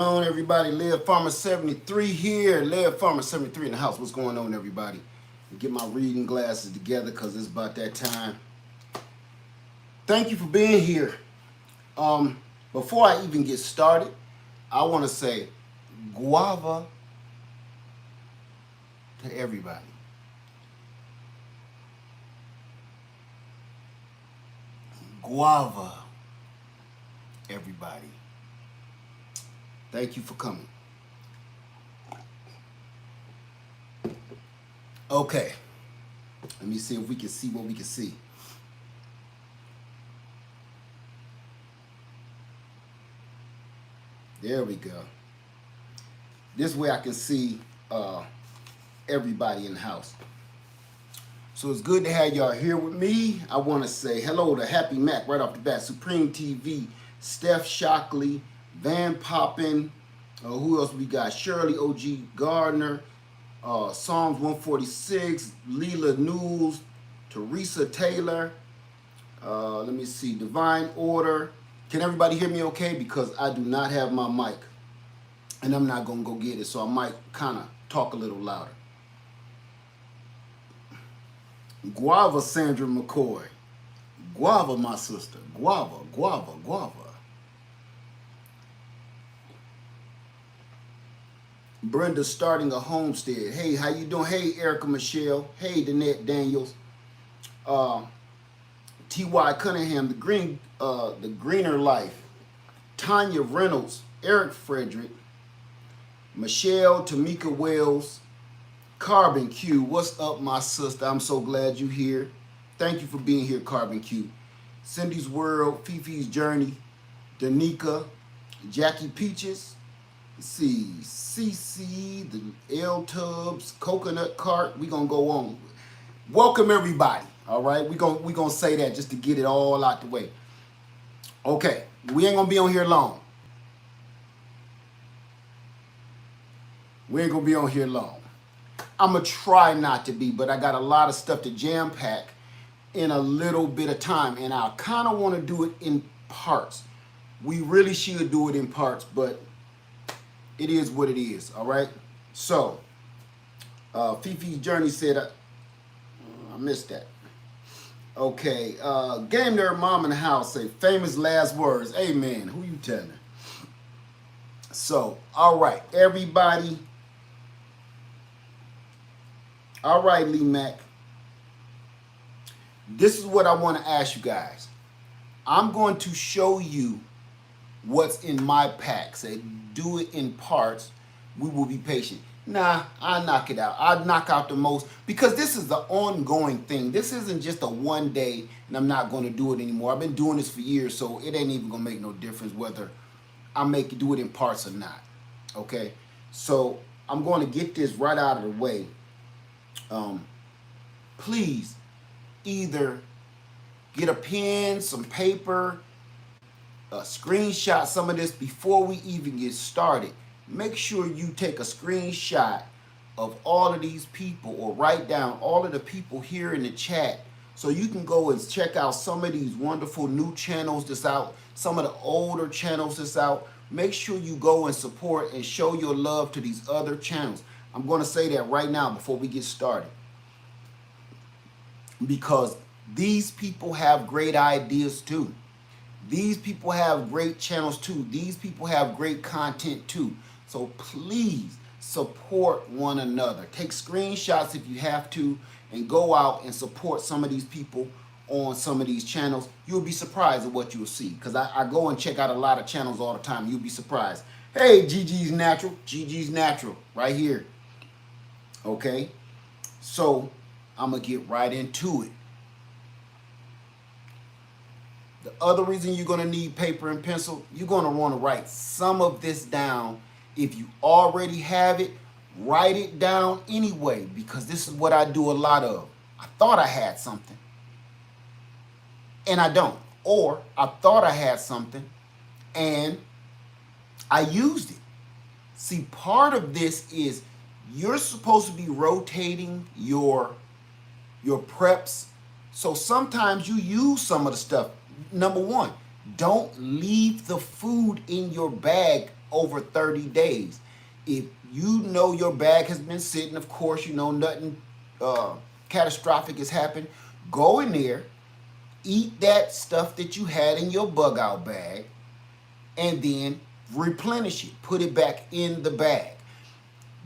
On everybody, Live Farmer 73 here. Live Farmer 73 in the house. What's going on, everybody? Get my reading glasses together because it's about that time. Thank you for being here. Before I even get started, I want to say Guava to everybody. Guava, everybody. Thank you for coming. Okay, let me see if we can see what we can see. There we go. This way I can see everybody in the house. So it's good to have y'all here with me. I want to say hello to Happy Mac right off the bat, Supreme TV, Steph Shockley, Van Poppin, who else we got? Shirley OG Gardner, Psalms 146, Leela News, Teresa Taylor, let me see, Divine Order. Can everybody hear me okay? Because I do not have my mic, and I'm not going to go get it, so I might kind of talk a little louder. Guava Sandra McCoy. Guava, my sister. Guava, Guava, Guava. Brenda starting a homestead. Hey, how you doing? Hey, Erica Michelle. Hey, Danette Daniels. T.Y. Cunningham, the Greener Life. Tanya Reynolds, Eric Frederick, Michelle, Tamika Wells, Carbon Q. What's up, my sister? I'm so glad you're here. Thank you for being here, Carbon Q. Cindy's World, Fifi's Journey, Danica, Jackie Peaches. Let's see, CC, the L Tubs, Coconut Cart. We gonna go on. Welcome everybody. All right, we gonna say that just to get it all out the way. Okay, we ain't gonna be on here long. We ain't gonna be on here long. I'm gonna try not to be, but I got a lot of stuff to jam pack in a little bit of time, and I kind of want to do it in parts. We really should do it in parts, but it is what it is. All right. So, Fifi's Journey said, I missed that. Okay, Game Nerd Mom in the house say famous last words. Amen. Who you telling? So, all right, everybody. All right, Lee Mac. This is what I want to ask you guys. I'm going to show you what's in my pack. Say, do it in parts. We will be patient. Nah, I knock it out. I knock out the most because this is the ongoing thing. This isn't just a one day and I'm not going to do it anymore. I've been doing this for years, so it ain't even going to make no difference whether I do it in parts or not. Okay, so I'm going to get this right out of the way. Please either get a pen, some paper, screenshot some of this before we even get started. Make sure you take a screenshot of all of these people or write down all of the people here in the chat so you can go and check out some of these wonderful new channels that's out, some of the older channels that's out. Make sure you go and support and show your love to these other channels. I'm going to say that right now before we get started, because these people have great ideas too. These people have great channels too. These people have great content too. So please support one another. Take screenshots if you have to and go out and support some of these people on some of these channels. You'll be surprised at what you'll see, because I go and check out a lot of channels all the time. You'll be surprised. Hey, GG's Natural. GG's Natural right here. Okay, so I'm going to get right into it. The other reason you're going to need paper and pencil, you're going to want to write some of this down. If you already have it, write it down anyway, because this is what I do a lot of. I thought I had something, and I don't. Or I thought I had something, and I used it. See, part of this is you're supposed to be rotating your preps. So sometimes you use some of the stuff. Number one, don't leave the food in your bag over 30 days. If you know your bag has been sitting, of course, you know nothing catastrophic has happened, go in there, eat that stuff that you had in your bug out bag, and then replenish it. Put it back in the bag.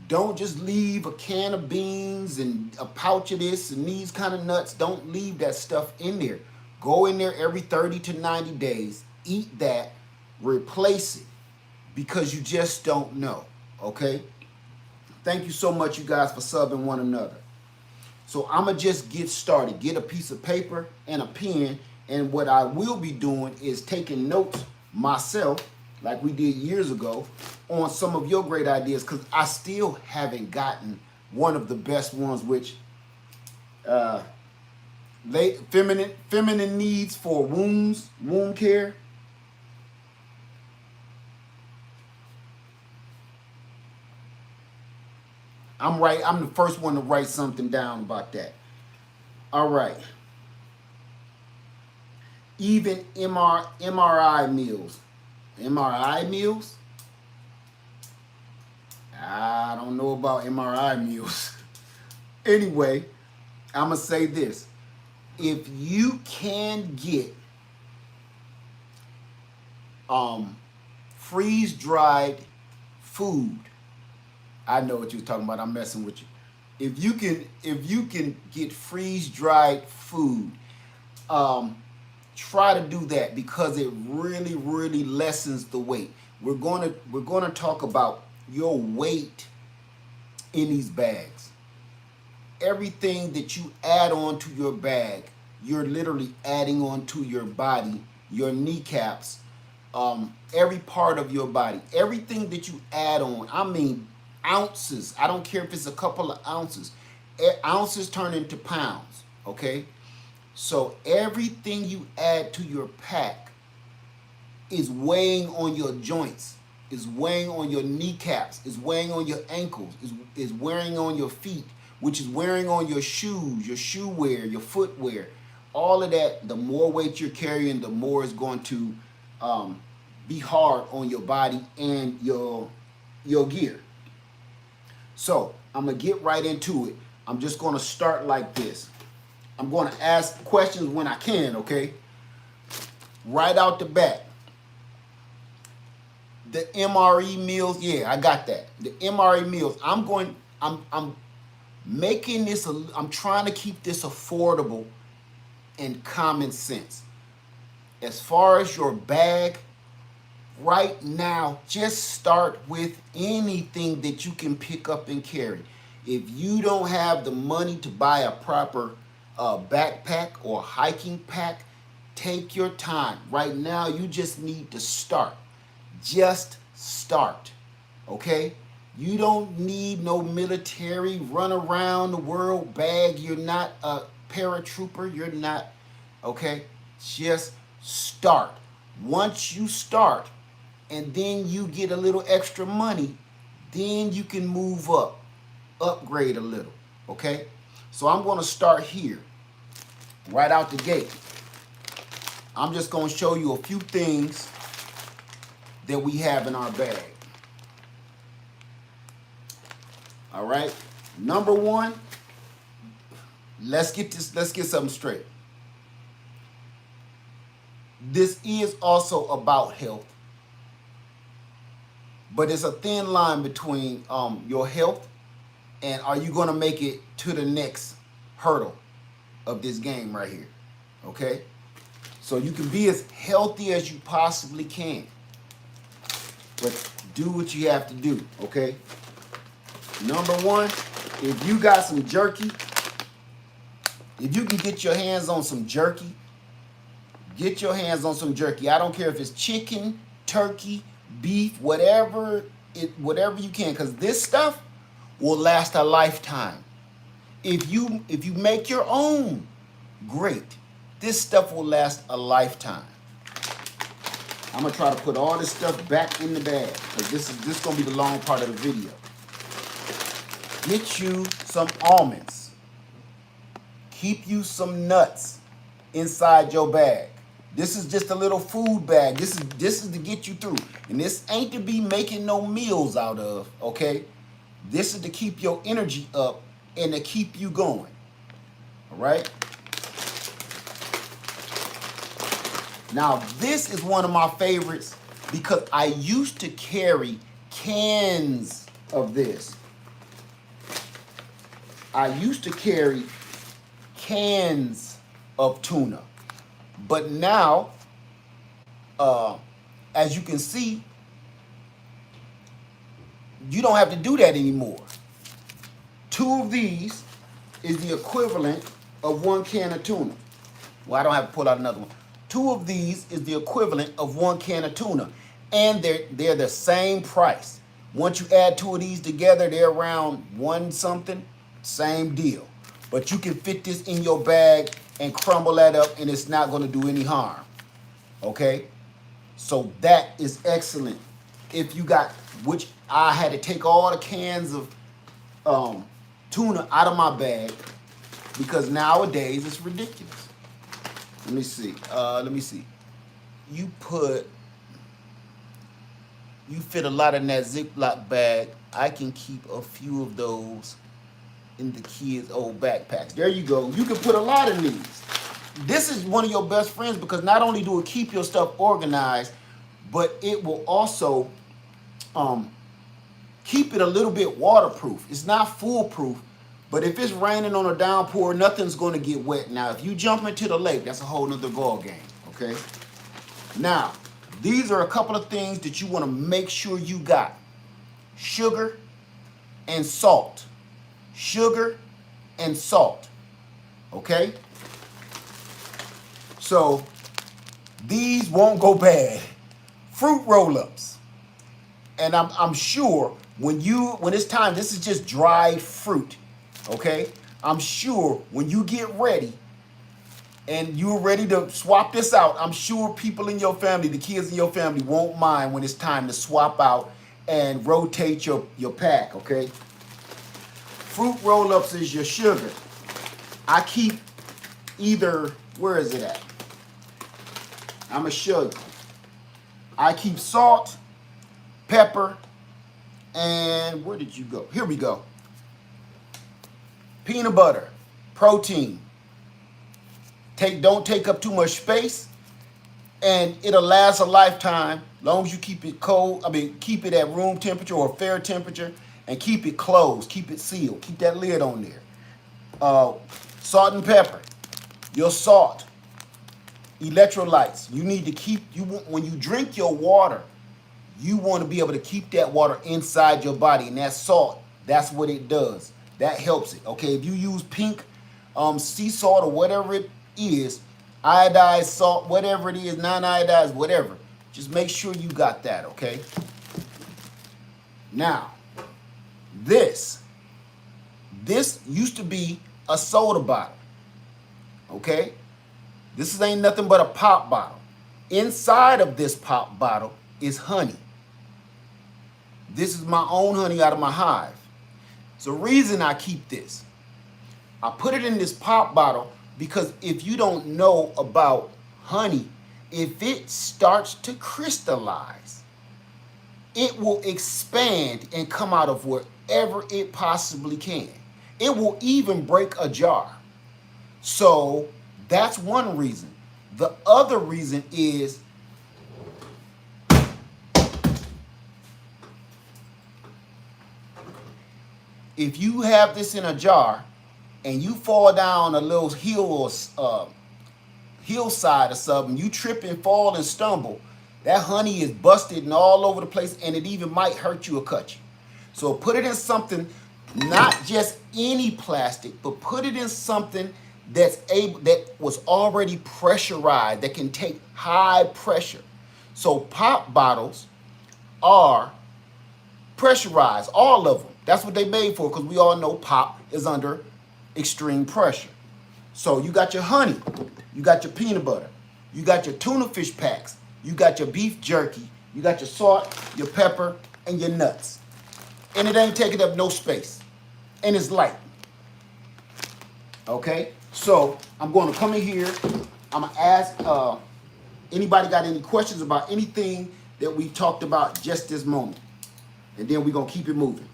Don't just leave a can of beans and a pouch of this and these kind of nuts. Don't leave that stuff in there. Go in there every 30 to 90 days, eat that, replace it, because you just don't know, okay? Thank you so much, you guys, for subbing one another. So I'm going to just get started. Get a piece of paper and a pen, and what I will be doing is taking notes myself, like we did years ago, on some of your great ideas, because I still haven't gotten one of the best ones, which feminine needs for wound care. I'm the first one to write something down about that. All right. Even MRI meals. MRI meals? I don't know about MRI meals. Anyway, I'm going to say this. If you can get freeze-dried food, I know what you're talking about. I'm messing with you. If you can get freeze-dried food, try to do that, because it really, really lessens the weight. We're gonna talk about your weight in these bags. Everything that you add on to your bag, you're literally adding on to your body, your kneecaps, every part of your body. Everything that you add on, I mean ounces. I don't care if it's a couple of ounces. Ounces turn into pounds, okay? So everything you add to your pack is weighing on your joints, is weighing on your kneecaps, is weighing on your ankles, is wearing on your feet, which is wearing on your shoes, your shoe wear, your footwear. All of that, the more weight you're carrying, the more it's going to be hard on your body and your gear. So I'm going to get right into it. I'm just going to start like this. I'm going to ask questions when I can, okay? Right out the bat. The MRE meals, yeah, I got that. The MRE meals, I'm making this, I'm trying to keep this affordable and common sense. As far as your bag, right now, just start with anything that you can pick up and carry. If you don't have the money to buy a proper backpack or hiking pack, take your time. Right now, you just need to start. Just start, okay? You don't need no military run around the world bag. You're not a paratrooper. You're not, okay? Just start. Once you start, and then you get a little extra money, then you can move up, upgrade a little, okay? So I'm going to start here, right out the gate. I'm just going to show you a few things that we have in our bag. All right? Number one, let's get something straight. This is also about health, but it's a thin line between your health and are you going to make it to the next hurdle of this game right here, okay? So you can be as healthy as you possibly can, but do what you have to do, okay? Number one, if you got some jerky, if you can get your hands on some jerky, get your hands on some jerky. I don't care if it's chicken, turkey, beef, whatever you can, because this stuff will last a lifetime. If you make your own, great. This stuff will last a lifetime. I'm gonna try to put all this stuff back in the bag, because this is gonna be the long part of the video. Get you some almonds. Keep you some nuts inside your bag. This is just a little food bag. This is to get you through. And this ain't to be making no meals out of, okay? This is to keep your energy up and to keep you going, all right? Now, this is one of my favorites because I used to carry cans of this. I used to carry cans of tuna. But now, as you can see, you don't have to do that anymore. 2 of these is the equivalent of 1 can of tuna. Well, I don't have to pull out another one. 2 of these is the equivalent of 1 can of tuna. And they're the same price. Once you add 2 of these together, they're around 1 something, same deal. But you can fit this in your bag and crumble that up and it's not gonna do any harm, okay? So that is excellent. If you got, which I had to take all the cans of tuna out of my bag because nowadays it's ridiculous. Let me see. You fit a lot in that Ziploc bag. I can keep a few of those in the kids' old backpacks. There you go. You can put a lot in these. This is one of your best friends because not only do it keep your stuff organized, but it will also keep it a little bit waterproof. It's not foolproof, but if it's raining on a downpour, nothing's going to get wet. Now, if you jump into the lake, that's a whole nother ball game, okay? Now, these are a couple of things that you want to make sure you got. Sugar and salt. Sugar and salt, okay? So, these won't go bad. Fruit roll-ups. And I'm sure when it's time, this is just dried fruit, okay? I'm sure when you get ready and you're ready to swap this out, I'm sure people in your family, the kids in your family won't mind when it's time to swap out and rotate your pack, okay? Fruit roll-ups is your sugar. I keep either, where is it at? I'm gonna show you. I keep salt, pepper, and where did you go? Here we go. Peanut butter, protein. Don't take up too much space, and it'll last a lifetime as long as you keep it cold. Keep it at room temperature or fair temperature, and keep it closed, keep it sealed, keep that lid on there. Salt and pepper, your salt, electrolytes. You need to keep, when you drink your water, you want to be able to keep that water inside your body, and that salt, that's what it does. That helps it, okay? If you use pink sea salt or whatever it is, iodized salt, whatever it is, non-iodized, whatever, just make sure you got that, okay? Now, this used to be a soda bottle, okay? This ain't nothing but a pop bottle. Inside of this pop bottle is honey. This is my own honey out of my hive. It's the reason I keep this. I put it in this pop bottle because if you don't know about honey, if it starts to crystallize, it will expand and come out of wherever it possibly can. It will even break a jar. So that's one reason. The other reason is if you have this in a jar and you fall down a little hill or hillside or something, you trip and fall and stumble, that honey is busted and all over the place, and it even might hurt you or cut you. So put it in something, not just any plastic, but put it in something that was already pressurized, that can take high pressure. So pop bottles are pressurized, all of them. That's what they made for, because we all know pop is under extreme pressure. So you got your honey, you got your peanut butter, you got your tuna fish packs, you got your beef jerky, you got your salt, your pepper, and your nuts. And it ain't taking up no space. And it's light. Okay? So I'm going to come in here. I'm going to ask anybody got any questions about anything that we talked about just this moment. And then we're gonna keep it moving.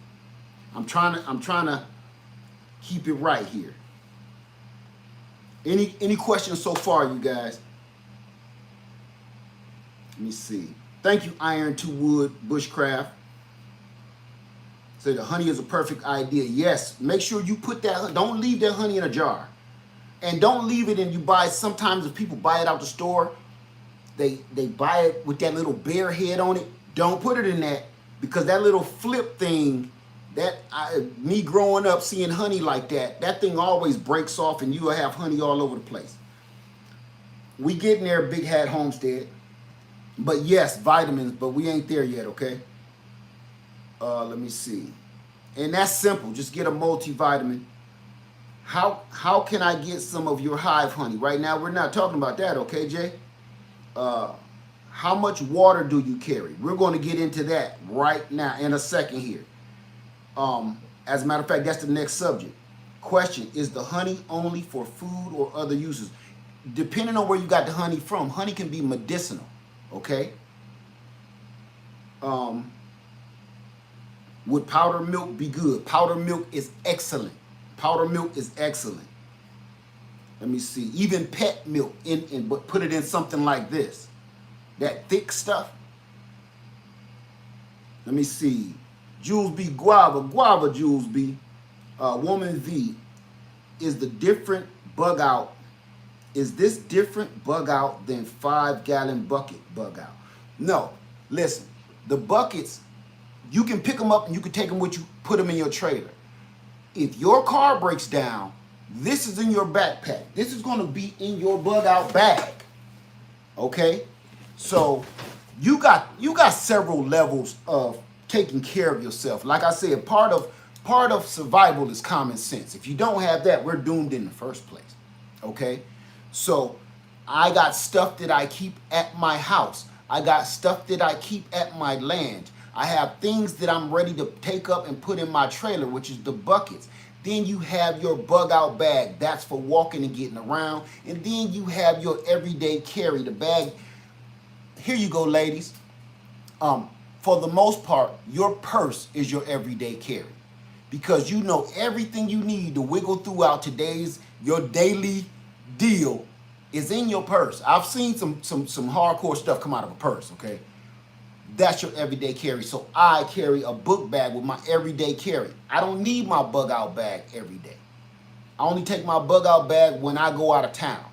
I'm trying to keep it right here. Any questions so far, you guys? Let me see. Thank you, Iron to Wood Bushcraft. Say the honey is a perfect idea. Yes, make sure you put that, don't leave that honey in a jar. And don't leave it and you buy, sometimes if people buy it out the store, they buy it with that little bear head on it. Don't put it in that, because that little flip thing, me growing up seeing honey like that thing always breaks off and you will have honey all over the place. We getting there, Big Hat Homestead. But yes, vitamins, but we ain't there yet, okay? Let me see. And that's simple. Just get a multivitamin. How can I get some of your hive honey? Right now, we're not talking about that, okay, Jay? How much water do you carry? We're going to get into that right now in a second here. As a matter of fact, that's the next subject. Question, is the honey only for food or other uses? Depending on where you got the honey from, honey can be medicinal, okay? Would powdered milk be good? Powdered milk is excellent. Powdered milk is excellent. Let me see. Even pet milk, but put it in something like this. That thick stuff. Let me see. Jules B. Guava Jules B. Woman V. Is the different bug out? Is this different bug out than 5-gallon bucket bug out? No. Listen, the buckets, you can pick them up and you can take them with you, put them in your trailer. If your car breaks down, this is in your backpack. This is going to be in your bug out bag. Okay? So you got several levels of taking care of yourself. Like I said, part of survival is common sense. If you don't have that, we're doomed in the first place. Okay? So I got stuff that I keep at my house. I got stuff that I keep at my land. I have things that I'm ready to take up and put in my trailer, which is the buckets. Then you have your bug out bag. That's for walking and getting around. And then you have your everyday carry, the bag. Here you go, ladies. For the most part, your purse is your everyday carry, because you know everything you need to wiggle throughout your daily deal is in your purse. I've seen some hardcore stuff come out of a purse, okay? That's your everyday carry. So I carry a book bag with my everyday carry. I don't need my bug out bag every day. I only take my bug out bag when I go out of town.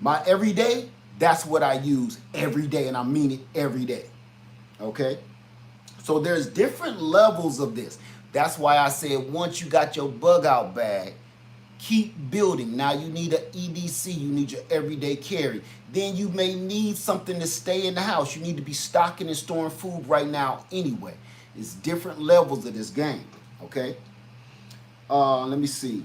My everyday, that's what I use every day, and I mean it every day. Okay? So there's different levels of this. That's why I said once you got your bug out bag, keep building. Now you need an EDC, you need your everyday carry. Then you may need something to stay in the house. You need to be stocking and storing food right now anyway. It's different levels of this game, okay? Let me see.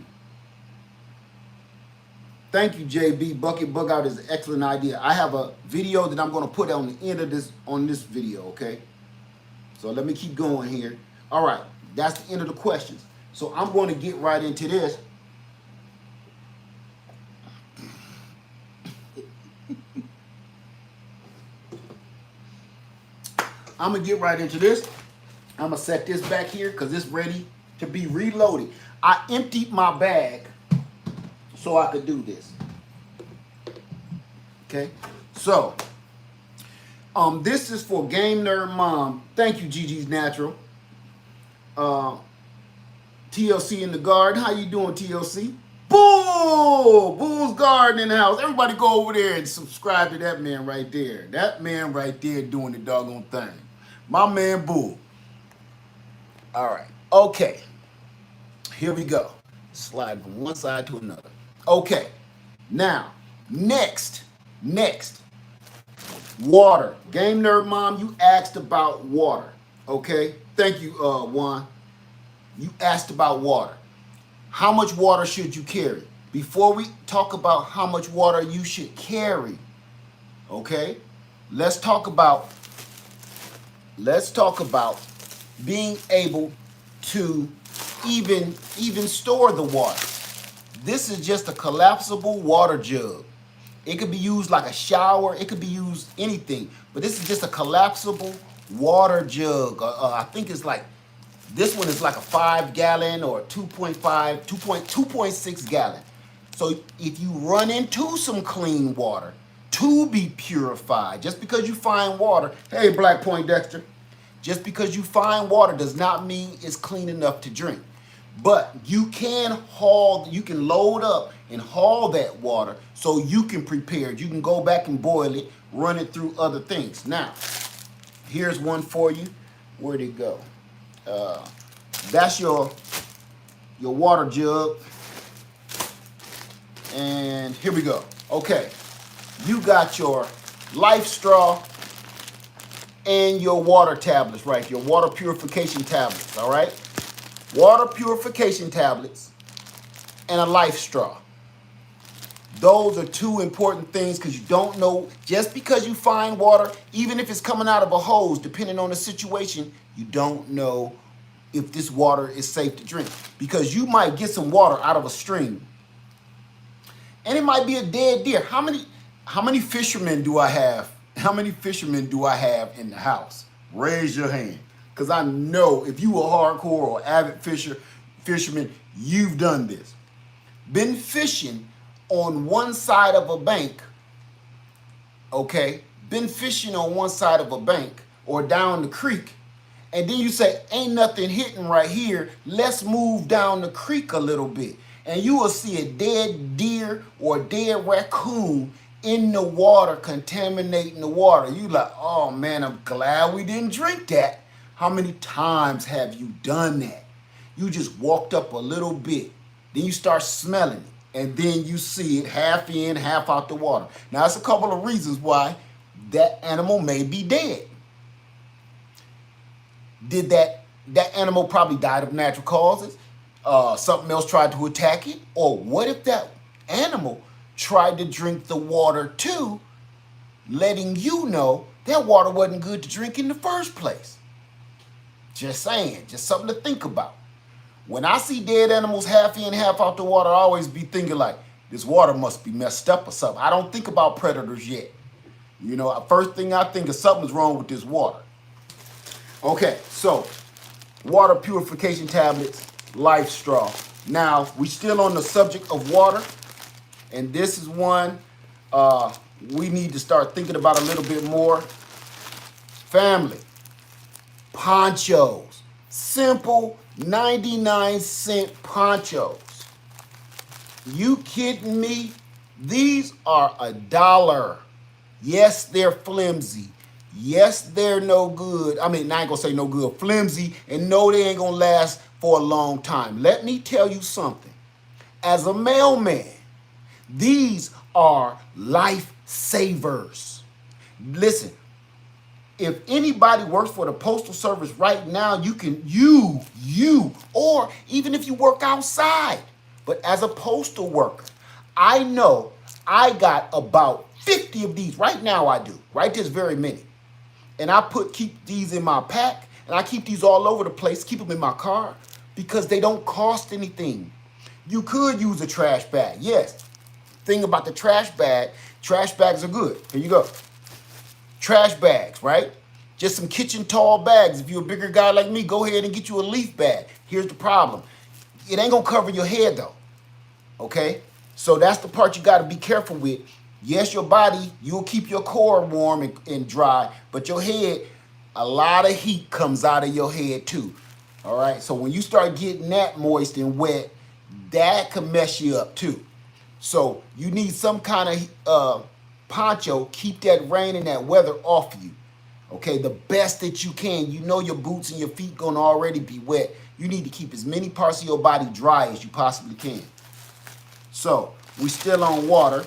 Thank you, JB. Bucket bug out is an excellent idea. I have a video that I'm going to put on the end of this video, okay? So let me keep going here. All right, that's the end of the questions. So I'm going to get right into this. I'm going to get right into this. I'm going to set this back here because it's ready to be reloaded. I emptied my bag so I could do this. Okay? So, this is for Game Nerd Mom. Thank you, Gigi's Natural. TLC in the garden. How you doing, TLC? Bull! Bull's Garden in the house. Everybody go over there and subscribe to that man right there. That man right there doing the doggone thing. My man, Bull. All right. Okay. Here we go. Slide from one side to another. Okay. Now, next. Water. Game Nerd Mom, you asked about water. Okay? Thank you, Juan. You asked about water. How much water should you carry? Before we talk about how much water you should carry, okay? Let's talk about being able to even store the water. This is just a collapsible water jug. It could be used like a shower. It could be used anything. But this is just a collapsible water jug. I think it's like, this one is like a 5 gallon or 2.6 gallon. So if you run into some clean water to be purified, just because you find water, hey, Black Point Dexter, just because you find water does not mean it's clean enough to drink. But you can load up and haul that water so you can prepare it. You can go back and boil it, run it through other things. Now, here's one for you. Where'd it go? That's your water jug. And here we go. Okay, you got your life straw and your water tablets, right? Your water purification tablets, all right? Water purification tablets and a life straw. Those are two important things because you don't know, just because you find water, even if it's coming out of a hose, depending on the situation, you don't know if this water is safe to drink. Because you might get some water out of a stream and it might be a dead deer. How many fishermen do I have? How many fishermen do I have in the house? Raise your hand. Because I know if you a hardcore or avid fisherman, you've done this. Been fishing on one side of a bank, okay? Been fishing on one side of a bank or down the creek, and then you say, ain't nothing hitting right here, let's move down the creek a little bit. And you will see a dead deer or a dead raccoon in the water, contaminating the water. You like, oh man, I'm glad we didn't drink that. How many times have you done that? You just walked up a little bit, then you start smelling it, and then you see it half in, half out the water. Now, there's a couple of reasons why that animal may be dead. Did that animal probably died of natural causes? Something else tried to attack it? Or what if that animal tried to drink the water too, letting you know that water wasn't good to drink in the first place? Just saying, just something to think about. When I see dead animals half in, half out the water, I always be thinking like, this water must be messed up or something. I don't think about predators yet. You know, first thing I think is something's wrong with this water. Okay, so water purification tablets, life straw. Now, we still on the subject of water, and this is one we need to start thinking about a little bit more. Family, ponchos, simple 99-cent ponchos. You kidding me? These are $1. Yes, they're flimsy. Yes, they're no good. I mean, I ain't gonna say no good, flimsy, and no, they ain't gonna last for a long time. Let me tell you something. As a mailman, these are lifesavers. Listen, if anybody works for the Postal Service right now, or even if you work outside, but as a postal worker, I know I got about 50 of these. Right now I do, right this very minute. And I keep these in my pack, and I keep these all over the place, keep them in my car, because they don't cost anything. You could use a trash bag, yes. Thing about the trash bags are good. Here you go. Trash bags, right? Just some kitchen tall bags. If you're a bigger guy like me, go ahead and get you a leaf bag. Here's the problem. It ain't gonna cover your head though, okay? So that's the part you gotta be careful with. Yes, your body, you'll keep your core warm and dry, but your head, a lot of heat comes out of your head too, all right? So when you start getting that moist and wet, that can mess you up too. So you need some kind of poncho, keep that rain and that weather off you, okay? The best that you can. You know your boots and your feet gonna already be wet. You need to keep as many parts of your body dry as you possibly can. So we still on water.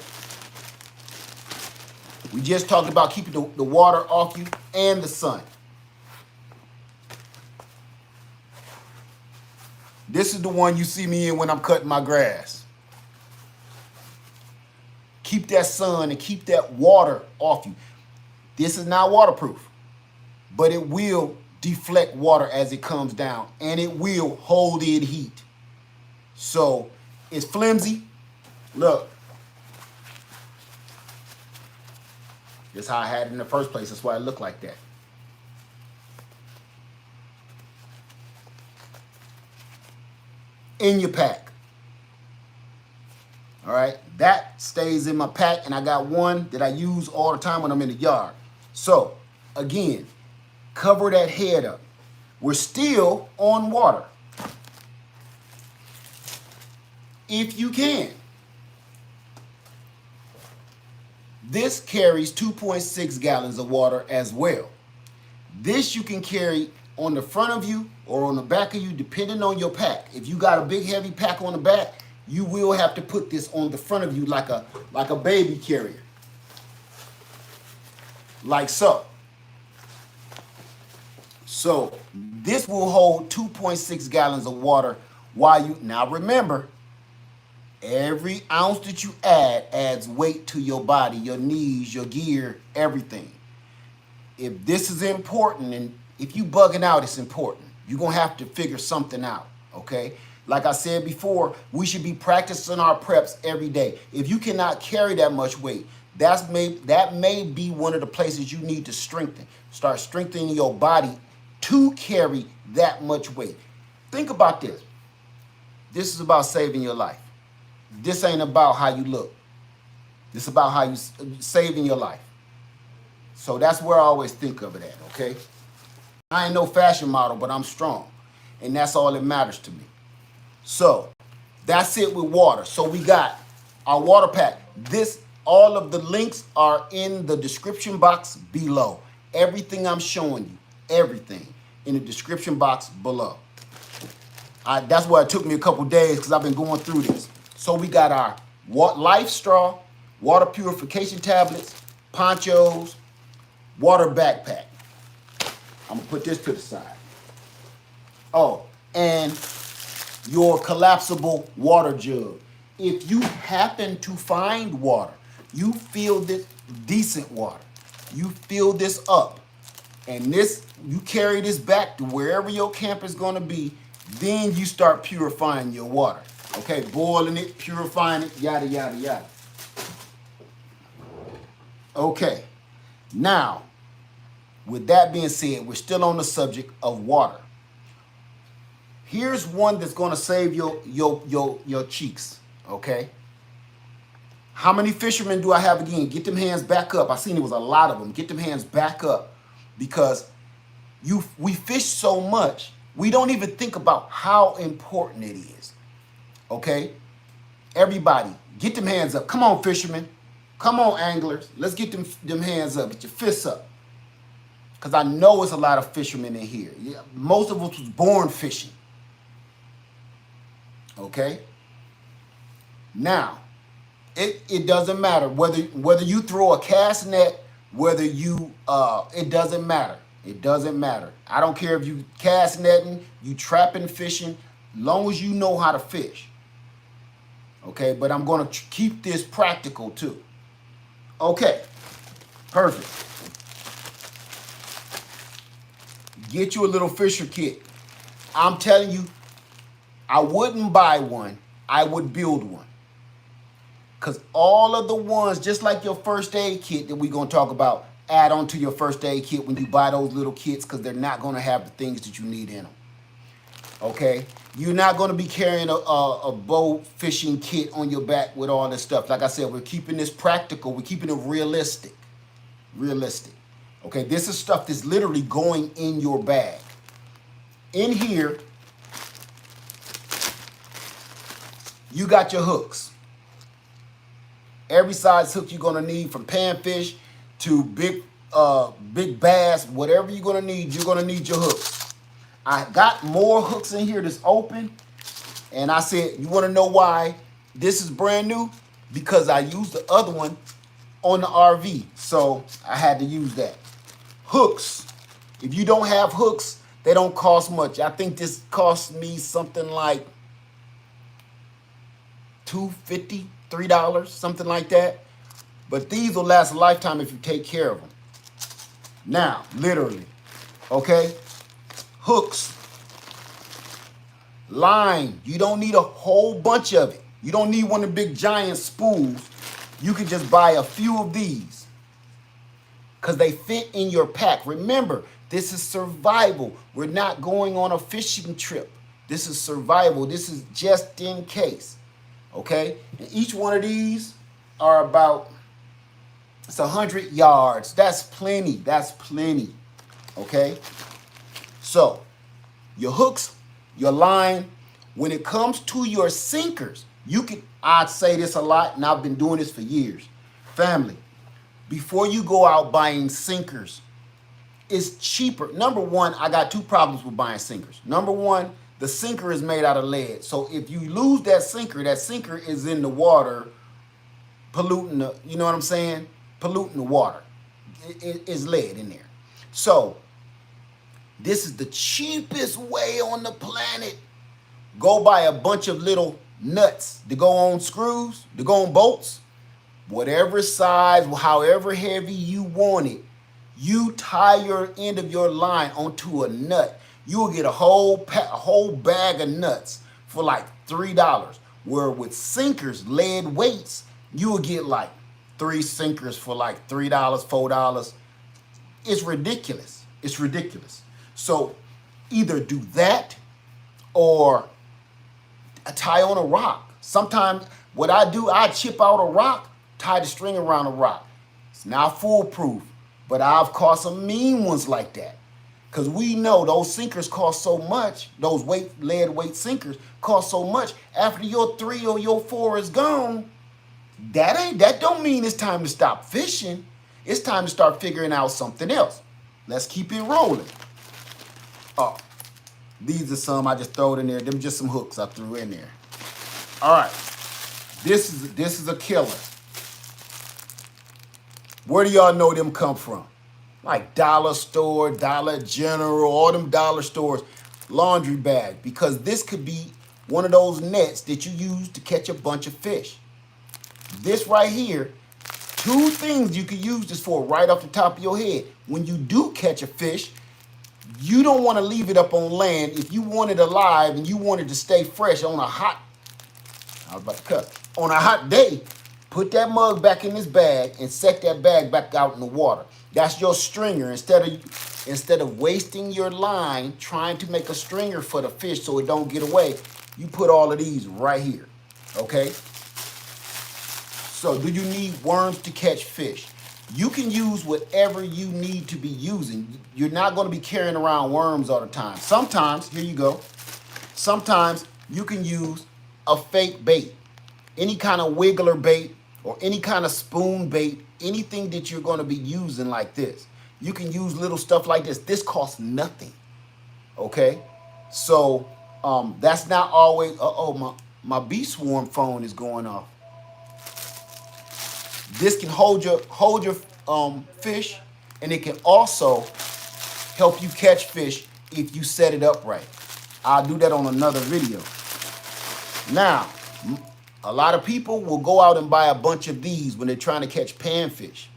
We just talked about keeping the water off you and the sun. This is the one you see me in when I'm cutting my grass. Keep that sun and keep that water off you. This is not waterproof, but it will deflect water as it comes down, and it will hold in heat. So it's flimsy. Look. That's how I had it in the first place. That's why it looked like that. In your pack. All right, that stays in my pack, and I got one that I use all the time when I'm in the yard. So, again, cover that head up. We're still on water. If you can. This carries 2.6 gallons of water as well. This you can carry on the front of you or on the back of you, depending on your pack. If you got a big heavy pack on the back, you will have to put this on the front of you like a baby carrier. Like so. So this will hold 2.6 gallons of water while you, now remember, every ounce that you add adds weight to your body, your knees, your gear, everything. If this is important, and if you bugging out, it's important. You're going to have to figure something out, okay? Like I said before, we should be practicing our preps every day. If you cannot carry that much weight, that may be one of the places you need to strengthen. Start strengthening your body to carry that much weight. Think about this. This is about saving your life. This ain't about how you look. This is about how you saving your life. So that's where I always think of it at, okay? I ain't no fashion model, but I'm strong. And that's all that matters to me. So that's it with water. So we got our water pack. All of the links are in the description box below. Everything I'm showing you, everything in the description box below. That's why it took me a couple days, because I've been going through this. So we got our life straw, water purification tablets, ponchos, water backpack. I'm gonna put this to the side. Oh, and your collapsible water jug. If you happen to find water, you fill this decent water, you fill this up, and you carry this back to wherever your camp is gonna be, then you start purifying your water. Okay, boiling it, purifying it, yada, yada, yada. Okay, now, with that being said, we're still on the subject of water. Here's one that's gonna save your cheeks, okay? How many fishermen do I have again? Get them hands back up. I seen there was a lot of them. Get them hands back up, because we fish so much, we don't even think about how important it is, okay? Everybody, get them hands up. Come on, fishermen. Come on, anglers. Let's get them hands up. Get your fists up. Because I know it's a lot of fishermen in here. Yeah, most of us was born fishing. Okay? Now, it doesn't matter whether you throw a cast net, whether you it doesn't matter. It doesn't matter. I don't care if you cast netting, you trapping, fishing, long as you know how to fish. Okay, but I'm going to keep this practical too. Okay, perfect. Get you a little fisher kit. I'm telling you, I wouldn't buy one. I would build one. Because all of the ones, just like your first aid kit that we're going to talk about, add on to your first aid kit when you buy those little kits, because they're not going to have the things that you need in them. Okay? You're not going to be carrying a bow fishing kit on your back with all this stuff. Like I said, we're keeping this practical. We're keeping it realistic. Realistic. Okay? This is stuff that's literally going in your bag. In here, you got your hooks. Every size hook you're going to need, from panfish to big bass, whatever you're going to need your hooks. I got more hooks in here that's open, and I said, you want to know why this is brand new? Because I used the other one on the RV, so I had to use that. Hooks. If you don't have hooks, they don't cost much. I think this cost me something like $2.50, $3, something like that. But these will last a lifetime if you take care of them. Now, literally, okay? Hooks. Line. You don't need a whole bunch of it. You don't need one of the big giant spools. You can just buy a few of these. because they fit in your pack. Remember, this is survival. We're not going on a fishing trip. This is survival. This is just in case. Okay? And each one of these are about, it's 100 yards. That's plenty. That's plenty. Okay? So, your hooks, your line, when it comes to your sinkers, you can, I'd say this a lot, and I've been doing this for years. Family, before you go out buying sinkers, it's cheaper. Number one, I got two problems with buying sinkers. Number one, the sinker is made out of lead. So if you lose that sinker is in the water, polluting the, you know what I'm saying? Polluting the water. It's lead in there. So this is the cheapest way on the planet. Go buy a bunch of little nuts to go on screws, to go on bolts, whatever size, however heavy you want it. You tie your end of your line onto a nut. You will get a whole bag of nuts for like $3. Where with sinkers, lead weights, you will get like 3 sinkers for like $3, $4. It's ridiculous. It's ridiculous. So either do that or tie on a rock. Sometimes what I do, I chip out a rock, tie the string around a rock. It's not foolproof, but I've caught some mean ones like that. Because we know those sinkers cost so much, those lead weight sinkers cost so much. After your 3 or your 4 is gone, that don't mean it's time to stop fishing. It's time to start figuring out something else. Let's keep it rolling. Oh, these are some I just throw in there. Them just some hooks I threw in there. All right, this is a killer. Where do y'all know them come from? Like Dollar Store, Dollar General, all them dollar stores, laundry bag, because this could be one of those nets that you use to catch a bunch of fish. This right here, 2 things you could use this for right off the top of your head. When you do catch a fish, you don't want to leave it up on land. If you want it alive and you want it to stay fresh on a hot, on a hot day, put that mug back in this bag and set that bag back out in the water. That's your stringer. Instead of wasting your line trying to make a stringer for the fish so it don't get away, you put all of these right here, okay? So do you need worms to catch fish? You can use whatever you need to be using. You're not going to be carrying around worms all the time. Sometimes, here you go, sometimes you can use a fake bait. Any kind of wiggler bait or any kind of spoon bait, anything that you're going to be using like this. You can use little stuff like this. This costs nothing, okay? So that's not always, my bee swarm phone is going off. This can hold your fish, and it can also help you catch fish if you set it up right. I'll do that on another video. Now, a lot of people will go out and buy a bunch of these when they're trying to catch panfish.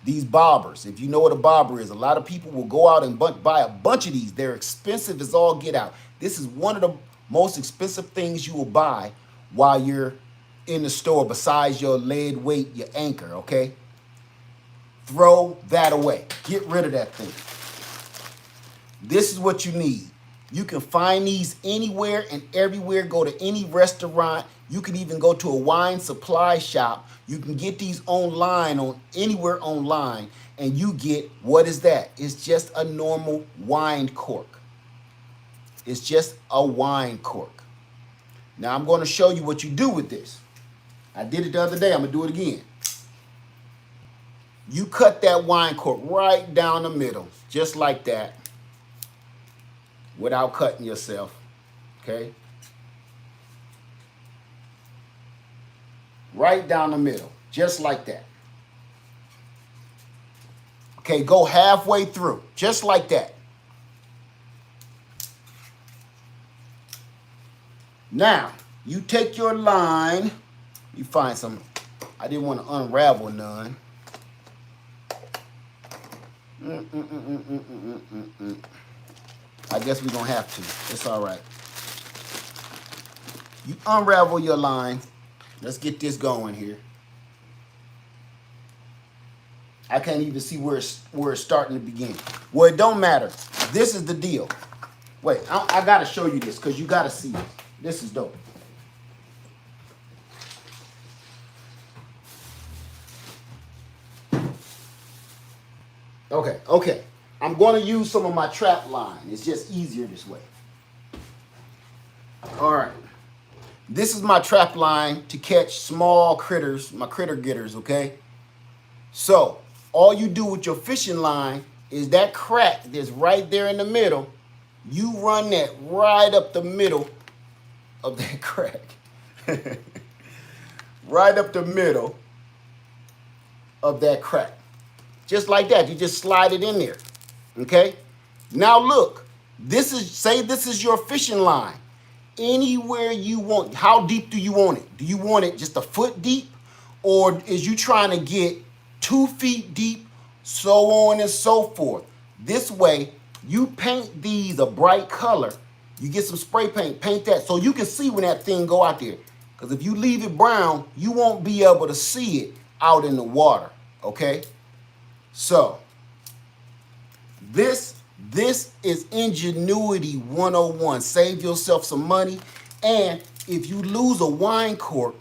These bobbers, if you know what a bobber is, a lot of people will go out and buy a bunch of these. They're expensive as all get out. This is one of the most expensive things you will buy while you're in the store besides your lead weight, your anchor, okay? Throw that away. Get rid of that thing. This is what you need. You can find these anywhere and everywhere. Go to any restaurant. You can even go to a wine supply shop. You can get these online, anywhere online, and you get, what is that? It's just a normal wine cork. It's just a wine cork. Now I'm going to show you what you do with this. I did it the other day. I'm going to do it again. You cut that wine cork right down the middle, just like that, without cutting yourself, okay? Right down the middle, just like that. Okay, go halfway through, just like that. Now, you take your line, you find some, I didn't want to unravel none. I guess we're going to have to. It's all right. You unravel your line. Let's get this going here. I can't even see where it's starting to begin. Well, it don't matter. This is the deal. Wait, I gotta show you this because you gotta see this. This is dope. Okay. I'm going to use some of my trap line. It's just easier this way. All right. This is my trap line to catch small critters, my critter getters, okay? So, all you do with your fishing line is that crack that's right there in the middle, you run that right up the middle of that crack. Right up the middle of that crack. Just like that, you just slide it in there, okay? Now look, say this is your fishing line. Anywhere you want, how deep do you want it? Do you want it just a foot deep? Or is you trying to get 2 feet deep, so on and so forth? This way, you paint these a bright color. You get some spray paint, paint that so you can see when that thing go out there. Because if you leave it brown, you won't be able to see it out in the water, okay? So, this is Ingenuity 101. Save yourself some money. And if you lose a wine cork,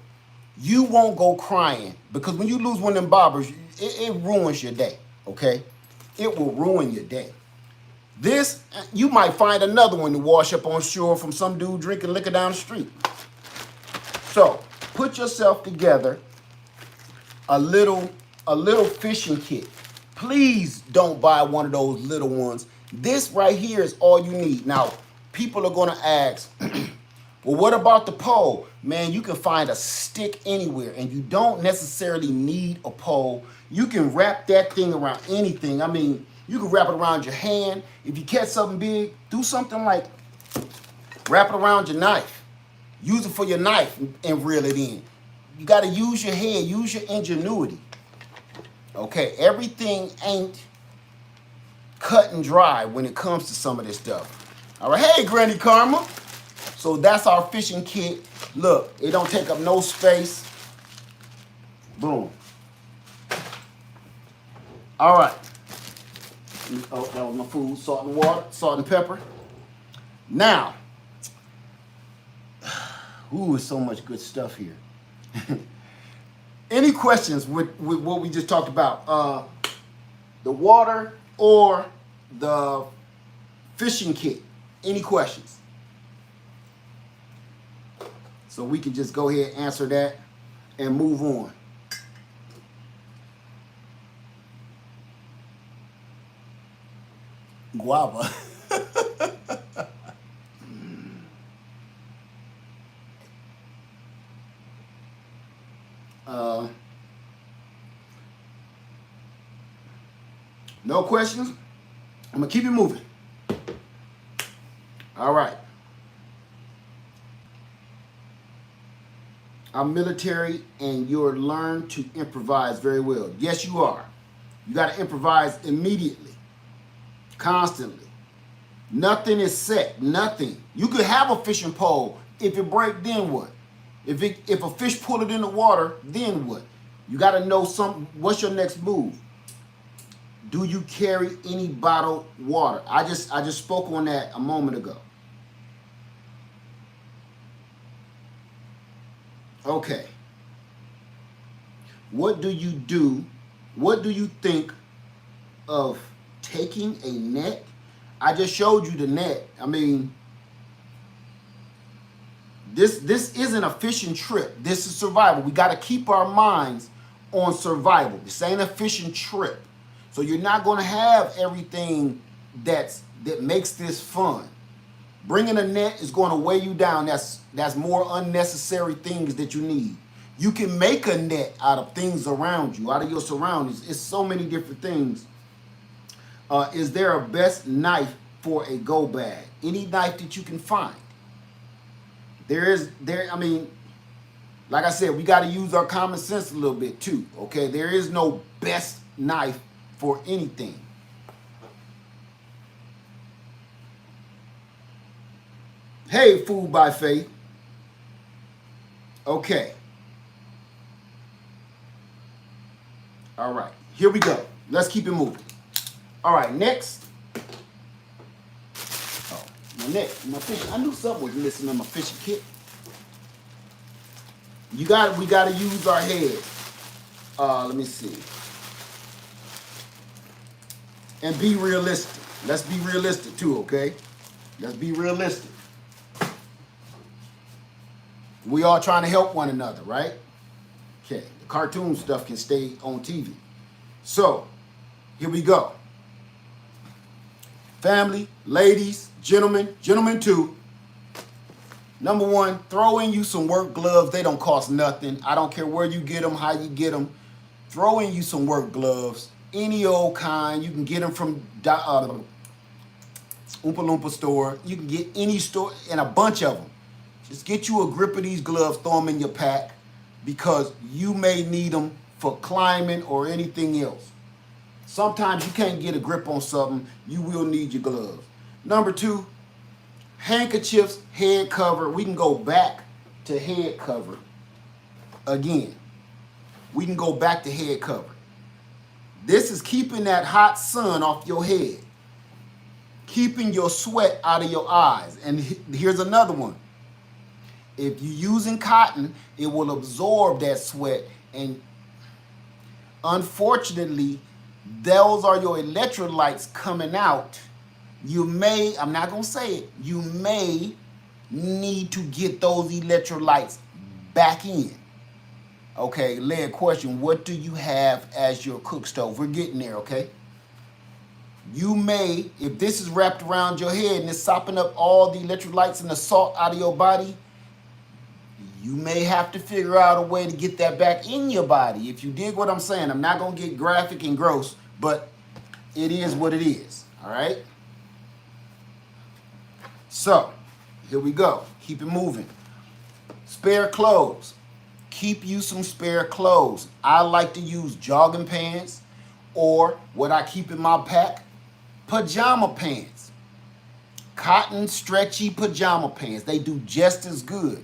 you won't go crying. Because when you lose one of them bobbers, it ruins your day, okay? It will ruin your day. This, you might find another one to wash up on shore from some dude drinking liquor down the street. So, put yourself together a little fishing kit. Please don't buy one of those little ones. This right here is all you need. Now, people are going to ask, well, what about the pole? Man, you can find a stick anywhere, and you don't necessarily need a pole. You can wrap that thing around anything. I mean, you can wrap it around your hand. If you catch something big, do something like wrap it around your knife. Use it for your knife and reel it in. You got to use your head, use your ingenuity. Okay, everything ain't cut and dry when it comes to some of this stuff. All right, hey, Granny Karma. So that's our fishing kit. Look, it don't take up no space. Boom. All right. Oh, that was my food. Salt and water, salt and pepper. Now, ooh, so much good stuff here. Any questions with what we just talked about? The water or the fishing kit? Any questions? So we can just go ahead and answer that and move on. Guava. No questions? I'm going to keep it moving. All right. I'm military and you're learned to improvise very well. Yes, you are. You got to improvise immediately, constantly. Nothing is set, nothing. You could have a fishing pole. If it break, then what? If a fish pull it in the water, then what? You got to know what's your next move? Do you carry any bottled water? I just spoke on that a moment ago. Okay. What do you do? What do you think of taking a net? I just showed you the net. I mean, this isn't a fishing trip. This is survival. We got to keep our minds on survival. This ain't a fishing trip. So you're not going to have everything that makes this fun. Bringing a net is going to weigh you down. That's more unnecessary things that you need. You can make a net out of things around you, out of your surroundings. It's so many different things. Is there a best knife for a go bag? Any knife that you can find. I mean, like I said, we got to use our common sense a little bit too. Okay, there is no best knife for anything. Hey, Food by Faith. Okay. All right, here we go. Let's keep it moving. All right, next. Oh, my fishing. I knew something was missing in my fishing kit. We gotta use our head. Let me see. And be realistic. Let's be realistic too, okay? Let's be realistic. We all trying to help one another, right? Okay, the cartoon stuff can stay on TV. So, here we go. Family, ladies, gentlemen too. Number one, throw in you some work gloves. They don't cost nothing. I don't care where you get them, how you get them. Throw in you some work gloves. Any old kind. You can get them from Oompa Loompa store. You can get any store and a bunch of them. Just get you a grip of these gloves, throw them in your pack because you may need them for climbing or anything else. Sometimes you can't get a grip on something. You will need your gloves. Number two, handkerchiefs, head cover. We can go back to head cover again. We can go back to head cover. This is keeping that hot sun off your head. Keeping your sweat out of your eyes. And here's another one. If you're using cotton, it will absorb that sweat. And unfortunately, those are your electrolytes coming out. You may, I'm not going to say it, you may need to get those electrolytes back in. Okay, lead question, what do you have as your cook stove? We're getting there, okay? You may, if this is wrapped around your head and it's sopping up all the electrolytes and the salt out of your body, you may have to figure out a way to get that back in your body. If you dig what I'm saying, I'm not going to get graphic and gross, but it is what it is, all right? So, here we go. Keep it moving. Spare clothes. Keep you some spare clothes. I like to use jogging pants or what I keep in my pack, pajama pants. Cotton stretchy pajama pants. They do just as good.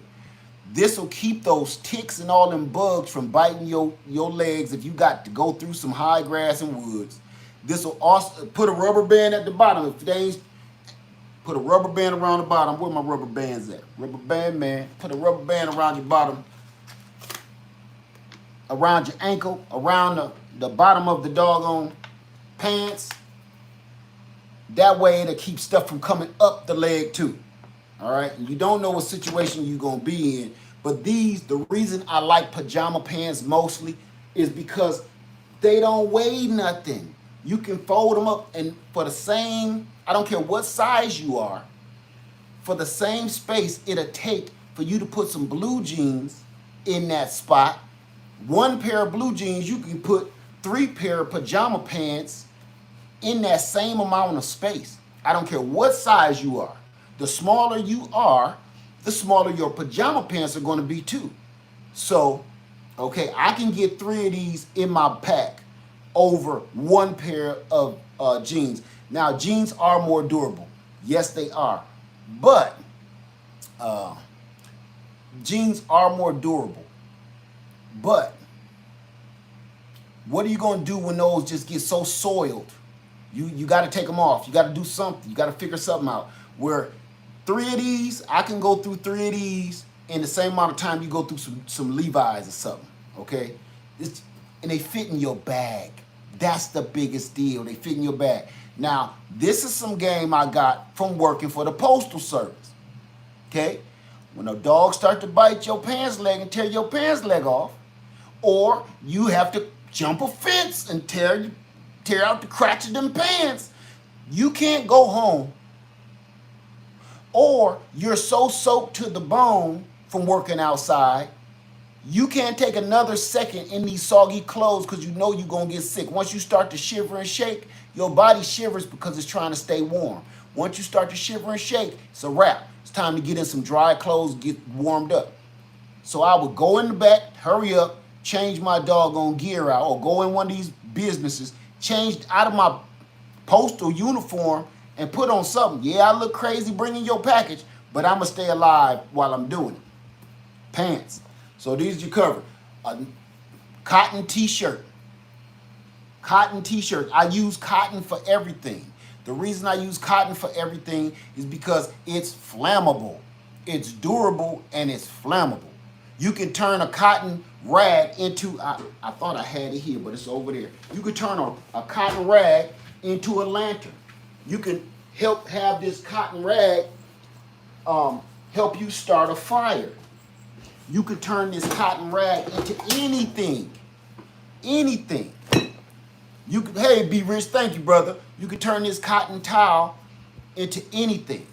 This will keep those ticks and all them bugs from biting your legs if you got to go through some high grass and woods. This will also put a rubber band at the bottom. If they ain't, put a rubber band around the bottom. Where my rubber bands at? Rubber band, man. Put a rubber band around your bottom, around your ankle, around the bottom of the doggone pants. That way it'll keep stuff from coming up the leg too. All right, and you don't know what situation you're gonna be in, but the reason I like pajama pants mostly is because they don't weigh nothing. You can fold them up, and for the same, I don't care what size you are, for the same space it'll take for you to put some blue jeans in that spot. One pair of blue jeans, you can put 3 pair of pajama pants in that same amount of space. I don't care what size you are. The smaller you are, the smaller your pajama pants are going to be too. So, okay, I can get 3 of these in my pack over 1 pair of jeans. Now, jeans are more durable. Yes, they are. But jeans are more durable. But what are you going to do when those just get so soiled? You got to take them off. You got to do something. You got to figure something out. Where 3 of these, I can go through 3 of these in the same amount of time you go through some Levi's or something, okay? And they fit in your bag. That's the biggest deal. They fit in your bag. Now, this is some game I got from working for the Postal Service, okay? When a dog start to bite your pants leg and tear your pants leg off, or you have to jump a fence and tear out the crotch of them pants, you can't go home. Or you're so soaked to the bone from working outside, you can't take another second in these soggy clothes because you know you're going to get sick. Once you start to shiver and shake, your body shivers because it's trying to stay warm. Once you start to shiver and shake, it's a wrap. It's time to get in some dry clothes, get warmed up. So I would go in the back, hurry up, change my doggone gear out, or go in one of these businesses, change out of my postal uniform, and put on something. Yeah, I look crazy bringing your package, but I'm going to stay alive while I'm doing it. Pants. So these you cover. A cotton t-shirt. Cotton t-shirts. I use cotton for everything. The reason I use cotton for everything is because it's flammable. It's durable and it's flammable. You can turn a cotton rag into, I thought I had it here, but it's over there. You can turn a cotton rag into a lantern. You can have this cotton rag help you start a fire. You can turn this cotton rag into anything. Anything. You can, hey, Be Rich, thank you, brother. You can turn this cotton towel into anything.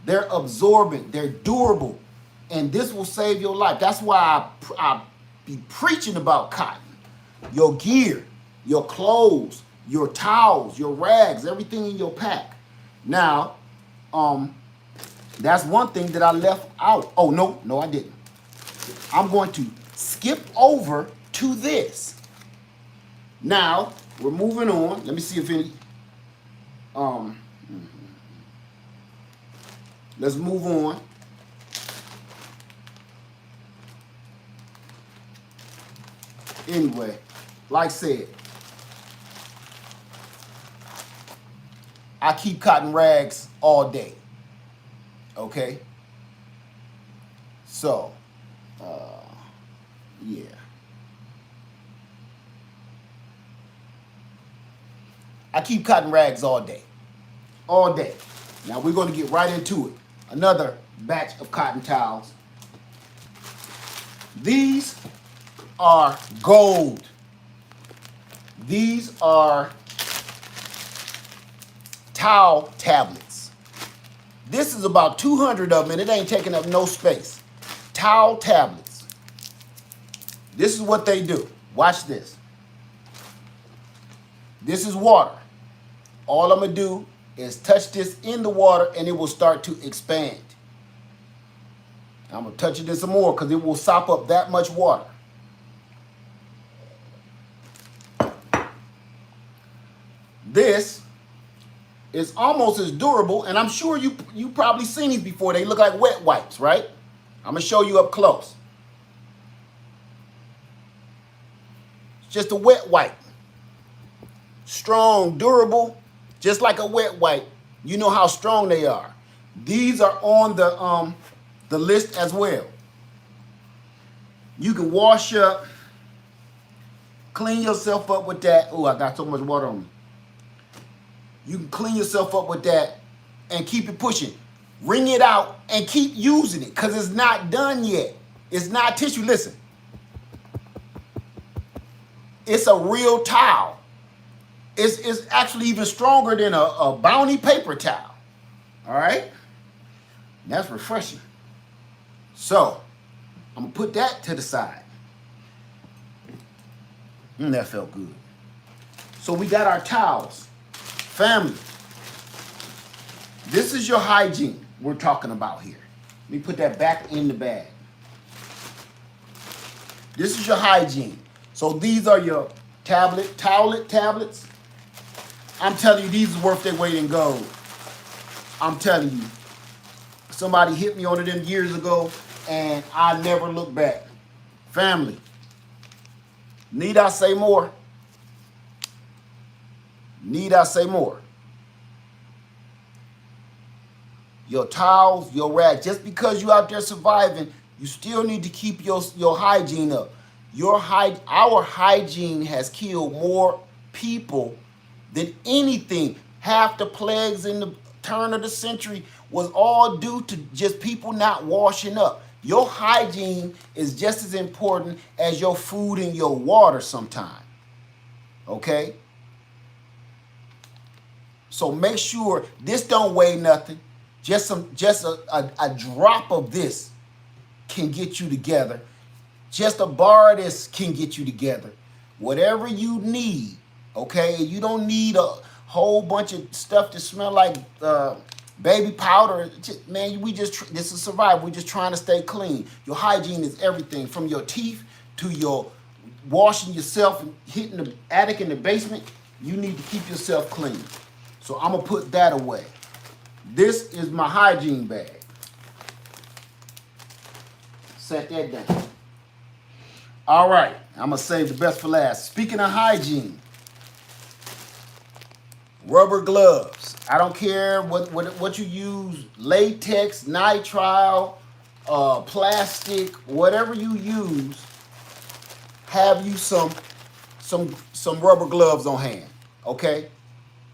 They're absorbent, they're durable, and this will save your life. That's why I be preaching about cotton. Your gear, your clothes, your towels, your rags, everything in your pack. Now, that's one thing that I left out. Oh, no, I didn't. I'm going to skip over to this. Now, we're moving on. Let me see if any, let's move on. Anyway, like I said, I keep cotton rags all day. Okay? So, yeah. I keep cotton rags all day. All day. Now we're going to get right into it. Another batch of cotton towels. These are gold. These are towel tablets. This is about 200 of them and it ain't taking up no space. Towel tablets. This is what they do. Watch this. This is water. All I'm going to do is touch this in the water and it will start to expand. I'm going to touch it in some more because it will sop up that much water. This is almost as durable, and I'm sure you probably seen these before. They look like wet wipes, right? I'm going to show you up close. It's just a wet wipe. Strong, durable, just like a wet wipe. You know how strong they are. These are on the list as well. You can wash up, clean yourself up with that. Oh, I got so much water on me. You can clean yourself up with that and keep it pushing. Wring it out and keep using it because it's not done yet. It's not tissue. Listen. It's a real towel. It's actually even stronger than a Bounty paper towel. All right? And that's refreshing. So, I'm going to put that to the side. That felt good. So we got our towels. Family, this is your hygiene we're talking about here. Let me put that back in the bag. This is your hygiene. So these are your towelette tablets. I'm telling you, these are worth their weight in gold. I'm telling you. Somebody hit me on them years ago, and I never looked back. Family, need I say more? Need I say more? Your towels, your rags, just because you out there surviving, you still need to keep your hygiene up. Our hygiene has killed more people than anything. Half the plagues in the turn of the century was all due to just people not washing up. Your hygiene is just as important as your food and your water sometimes. Okay? So make sure this don't weigh nothing. Just a drop of this can get you together. Just a bar of this can get you together. Whatever you need, okay? You don't need a whole bunch of stuff to smell like baby powder. Man, this is survival. We're just trying to stay clean. Your hygiene is everything, from your teeth to your washing yourself and hitting the attic and the basement. You need to keep yourself clean. So I'm going to put that away. This is my hygiene bag. Set that down. All right. I'm going to save the best for last. Speaking of hygiene, Rubber gloves. I don't care what you use, latex, nitrile, plastic, whatever you use, have you some rubber gloves on hand, okay?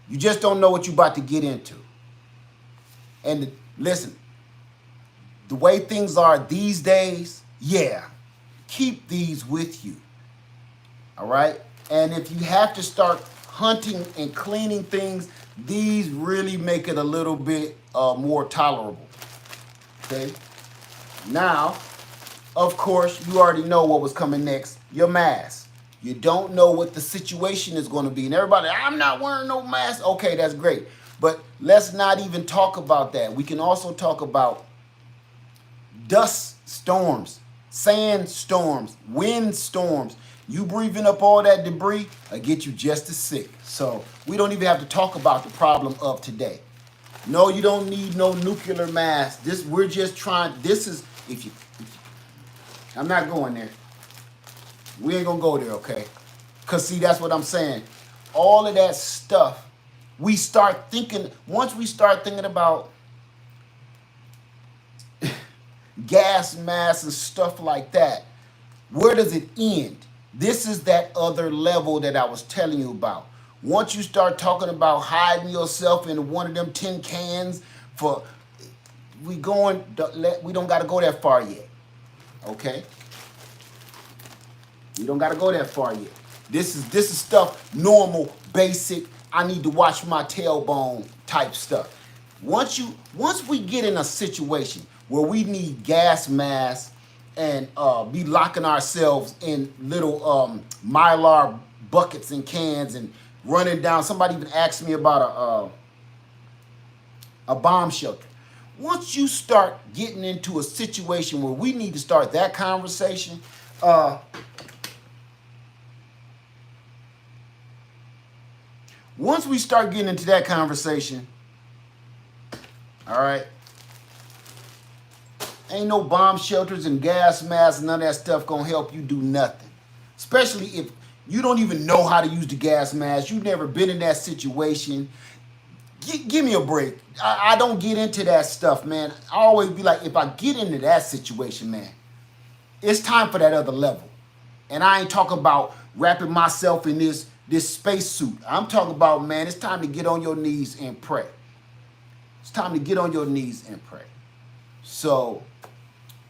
You just don't know what you're about to get into. And listen, the way things are these days, yeah, keep these with you, all right? And if you have to start hunting and cleaning things, these really make it a little bit more tolerable, okay? Now, of course, you already know what was coming next, your mask. You don't know what the situation is going to be. And everybody, I'm not wearing no mask. Okay, that's great. But let's not even talk about that. We can also talk about dust storms, sand storms, wind storms. You breathing up all that debris will get you just as sick. So we don't even have to talk about the problem of today. No, you don't need no nuclear mask. We're just trying. This is if you I'm not going there. We ain't gonna go there, okay? Cause see, that's what I'm saying. All of that stuff, we start thinking, once we start thinking about gas masks and stuff like that, where does it end? This is that other level that I was telling you about. Once you start talking about hiding yourself in one of them tin cans we don't gotta go that far yet. Okay? We don't gotta go that far yet. This is stuff normal, basic. I need to watch my tailbone type stuff. Once we get in a situation where we need gas masks and be locking ourselves in little Mylar buckets and cans and running down. Somebody even asked me about a bomb shelter. Once you start getting into a situation where we need to start that conversation, once we start getting into that conversation, all right, ain't no bomb shelters and gas masks, none of that stuff gonna help you do nothing. Especially if you don't even know how to use the gas mask, you've never been in that situation. Give me a break. I don't get into that stuff, man. I always be like, if I get into that situation, man, it's time for that other level. And I ain't talking about wrapping myself in this space suit. I'm talking about, man, it's time to get on your knees and pray. It's time to get on your knees and pray. So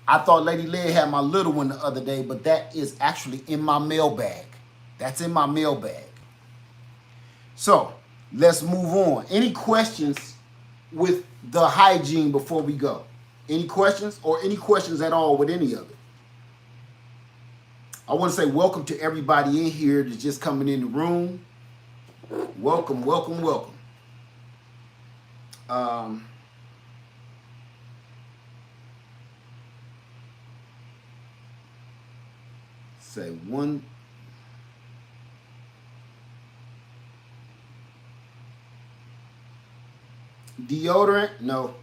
I thought Lady Leigh had my little one the other day, but that is actually in my mailbag. That's in my mailbag. So let's move on. Any questions with the hygiene before we go? Any questions or any questions at all with any of it? I want to say welcome to everybody in here that's just coming in the room. Welcome, welcome, welcome. Say one. Deodorant? No.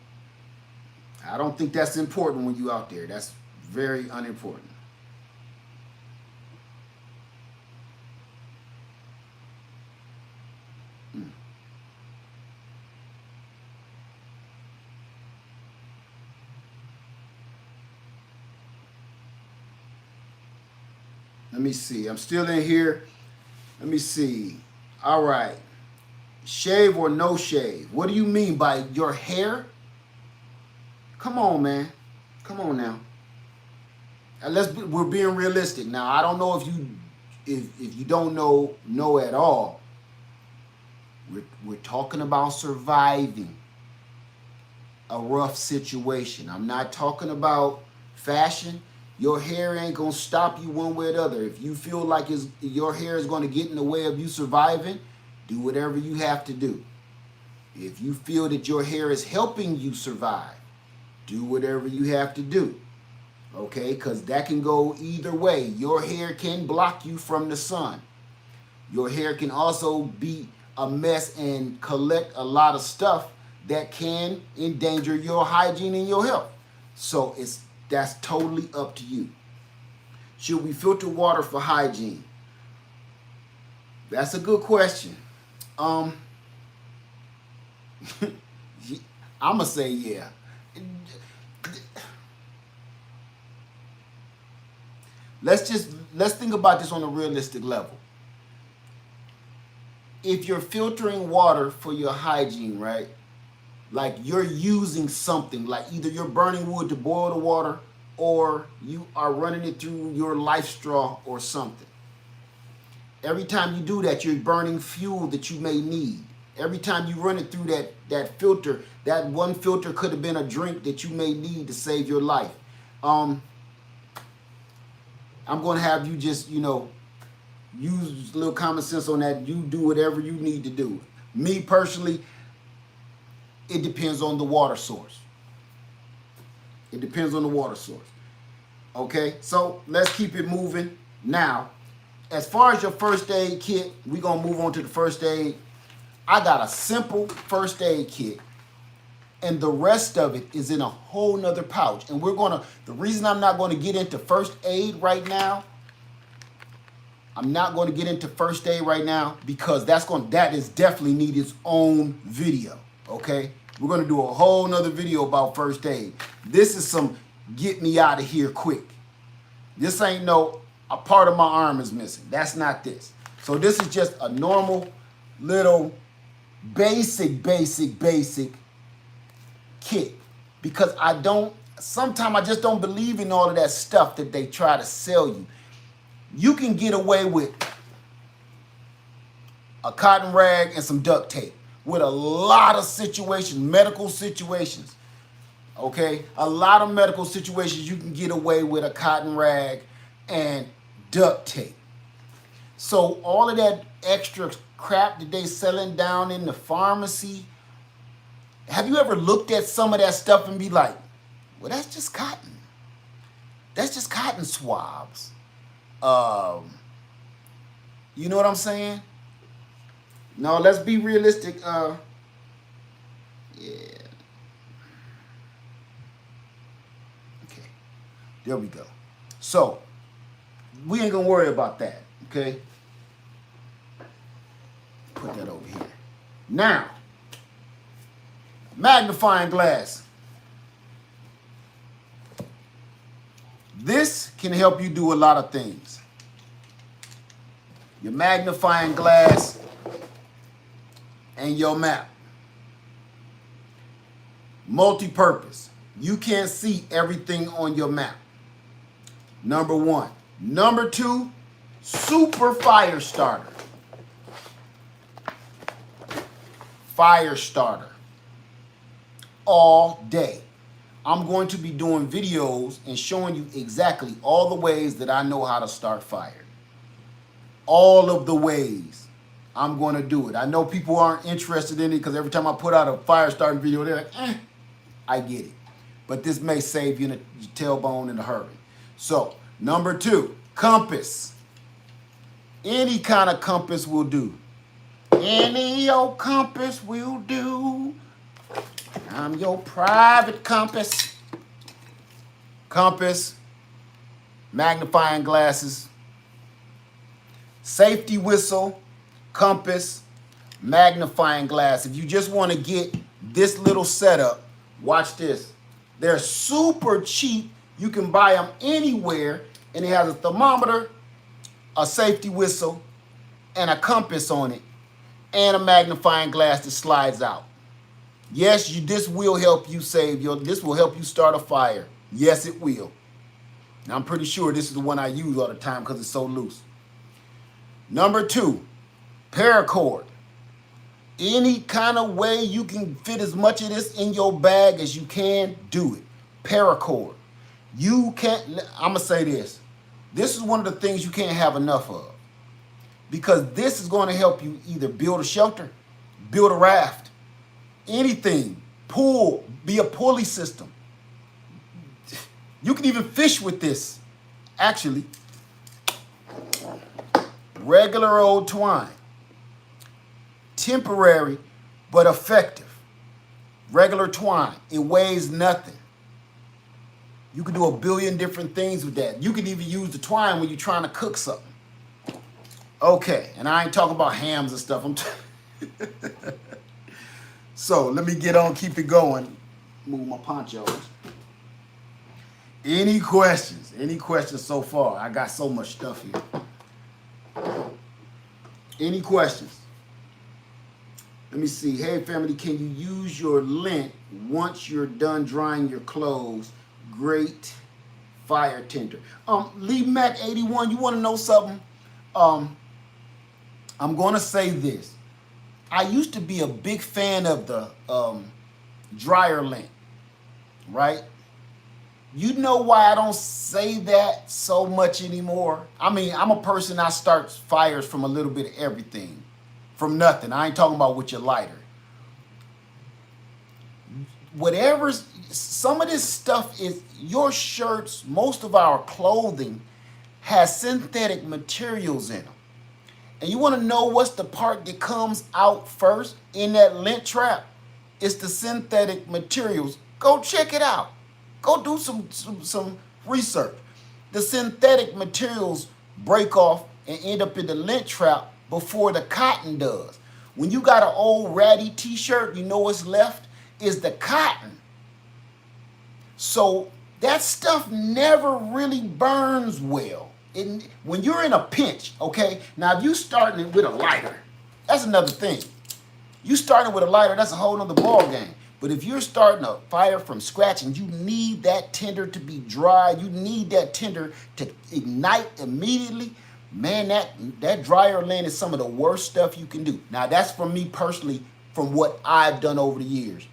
I don't think that's important when you out there. That's very unimportant. Let me see. I'm still in here. Let me see. All right. Shave or no shave? What do you mean by your hair? Come on, man. Come on now. We're being realistic now. I don't know if you don't know at all. We're talking about surviving a rough situation. I'm not talking about fashion. Your hair ain't gonna stop you one way or the other. If you feel like your hair is gonna get in the way of you surviving, do whatever you have to do. If you feel that your hair is helping you survive, do whatever you have to do. Okay, because that can go either way. Your hair can block you from the sun. Your hair can also be a mess and collect a lot of stuff that can endanger your hygiene and your health. So that's totally up to you. Should we filter water for hygiene? That's a good question. I'm gonna say yeah. Let's think about this on a realistic level. If you're filtering water for your hygiene, right? Like you're using something, like either you're burning wood to boil the water or you are running it through your life straw or something. Every time you do that, you're burning fuel that you may need. Every time you run it through that filter, that one filter could have been a drink that you may need to save your life. I'm going to have you just, use a little common sense on that. You do whatever you need to do. Me personally, it depends on the water source. It depends on the water source. Okay, so let's keep it moving. Now, as far as your first aid kit, we're going to move on to the first aid. I got a simple first aid kit, and the rest of it is in a whole nother pouch. And the reason I'm not going to get into first aid right now, because that is definitely need its own video, okay? We're going to do a whole nother video about first aid. This is some get me out of here quick. This ain't a part of my arm is missing. That's not this. So this is just a normal little basic kit, because sometimes I just don't believe in all of that stuff that they try to sell you. You can get away with a cotton rag and some duct tape with a lot of situations, medical situations. Okay, a lot of medical situations you can get away with a cotton rag and duct tape. So all of that extra crap that they selling down in the pharmacy, have you ever looked at some of that stuff and be like, well, that's just cotton. That's just cotton swabs. You know what I'm saying? No, let's be realistic. Yeah. Okay. There we go. So, we ain't gonna worry about that, okay? Put that over here. Now, magnifying glass. This can help you do a lot of things. Your magnifying glass and your map. Multi-purpose. You can't see everything on your map. Number one. Number two, super fire starter. Fire starter. All day. I'm going to be doing videos and showing you exactly all the ways that I know how to start fire. All of the ways I'm going to do it. I know people aren't interested in it because every time I put out a fire starting video, they're like, I get it. But this may save you your tailbone in a hurry. So, number two, compass. Any kind of compass will do. Any old compass will do. I'm your private compass. Compass, magnifying glasses, safety whistle, compass, magnifying glass. If you just want to get this little setup, watch this. They're super cheap. You can buy them anywhere, and it has a thermometer, a safety whistle, and a compass on it, and a magnifying glass that slides out. Yes, this will help you this will help you start a fire. Yes, it will. And I'm pretty sure this is the one I use all the time because it's so loose. Number two, paracord. Any kind of way you can fit as much of this in your bag as you can, do it. Paracord. You can't, I'm going to say this. This is one of the things you can't have enough of. Because this is going to help you either build a shelter, build a raft, anything, pull, be a pulley system. You can even fish with this. Actually, regular old twine. Temporary, but effective. Regular twine. It weighs nothing. You can do a billion different things with that. You can even use the twine when you're trying to cook something. Okay, and I ain't talking about hams and stuff. So let me get on, keep it going. Move my ponchos. Any questions? Any questions so far? I got so much stuff here. Any questions? Let me see. Hey, family, can you use your lint once you're done drying your clothes? Great fire tender. Lee Mac 81, you want to know something? I'm going to say this. I used to be a big fan of the dryer lint, right? You know why I don't say that so much anymore? I mean, I'm a person, I start fires from a little bit of everything. From nothing. I ain't talking about with your lighter. Whatever, some of this stuff is, your shirts, most of our clothing has synthetic materials in them. And you want to know what's the part that comes out first in that lint trap? It's the synthetic materials. Go check it out. Go do some research. The synthetic materials break off and end up in the lint trap before the cotton does. When you got an old ratty t-shirt, you know what's left is the cotton. So that stuff never really burns well. When you're in a pinch, okay? Now, if you starting with a lighter, that's another thing. You starting with a lighter, that's a whole nother ball game. But if you're starting a fire from scratch and you need that tinder to be dry, you need that tinder to ignite immediately, man, that dryer lint is some of the worst stuff you can do. Now, that's from me personally, from what I've done over the years.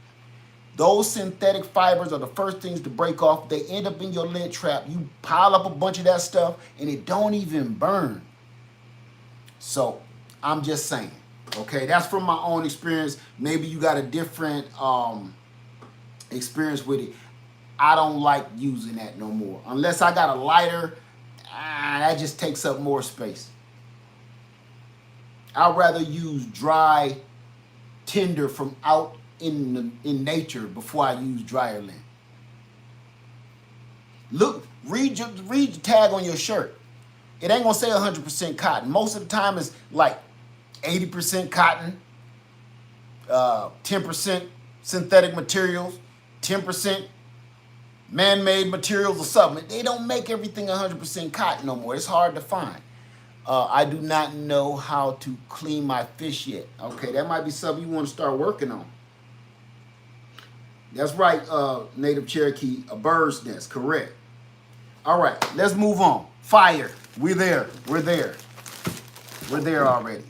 Those synthetic fibers are the first things to break off. They end up in your lint trap. You pile up a bunch of that stuff and it don't even burn. So I'm just saying, okay, that's from my own experience. Maybe you got a different experience with it. I don't like using that no more. Unless I got a lighter, that just takes up more space. I'd rather use dry tinder from out in nature before I use dryer lint. Look, read the tag on your shirt. It ain't gonna say 100% cotton. Most of the time it's like 80% cotton, 10% synthetic materials, 10% man-made materials or something. They don't make everything 100% cotton no more. It's hard to find. I do not know how to clean my fish yet. Okay, that might be something you want to start working on. That's right, Native Cherokee, a bird's nest, correct. All right, let's move on. Fire, we're there. We're there already.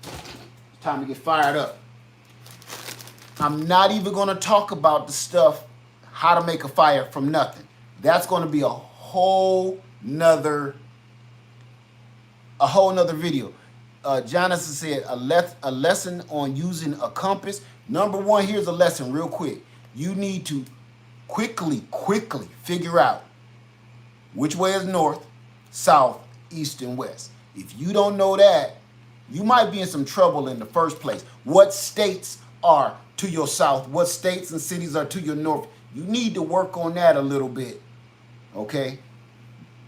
It's time to get fired up. I'm not even gonna talk about the stuff, how to make a fire from nothing. That's gonna be a whole nother video. Jonathan said a lesson on using a compass. Number one, here's a lesson real quick. You need to quickly figure out which way is north, south, east, and west. If you don't know that, you might be in some trouble in the first place. What states are to your south? What states and cities are to your north? You need to work on that a little bit, okay?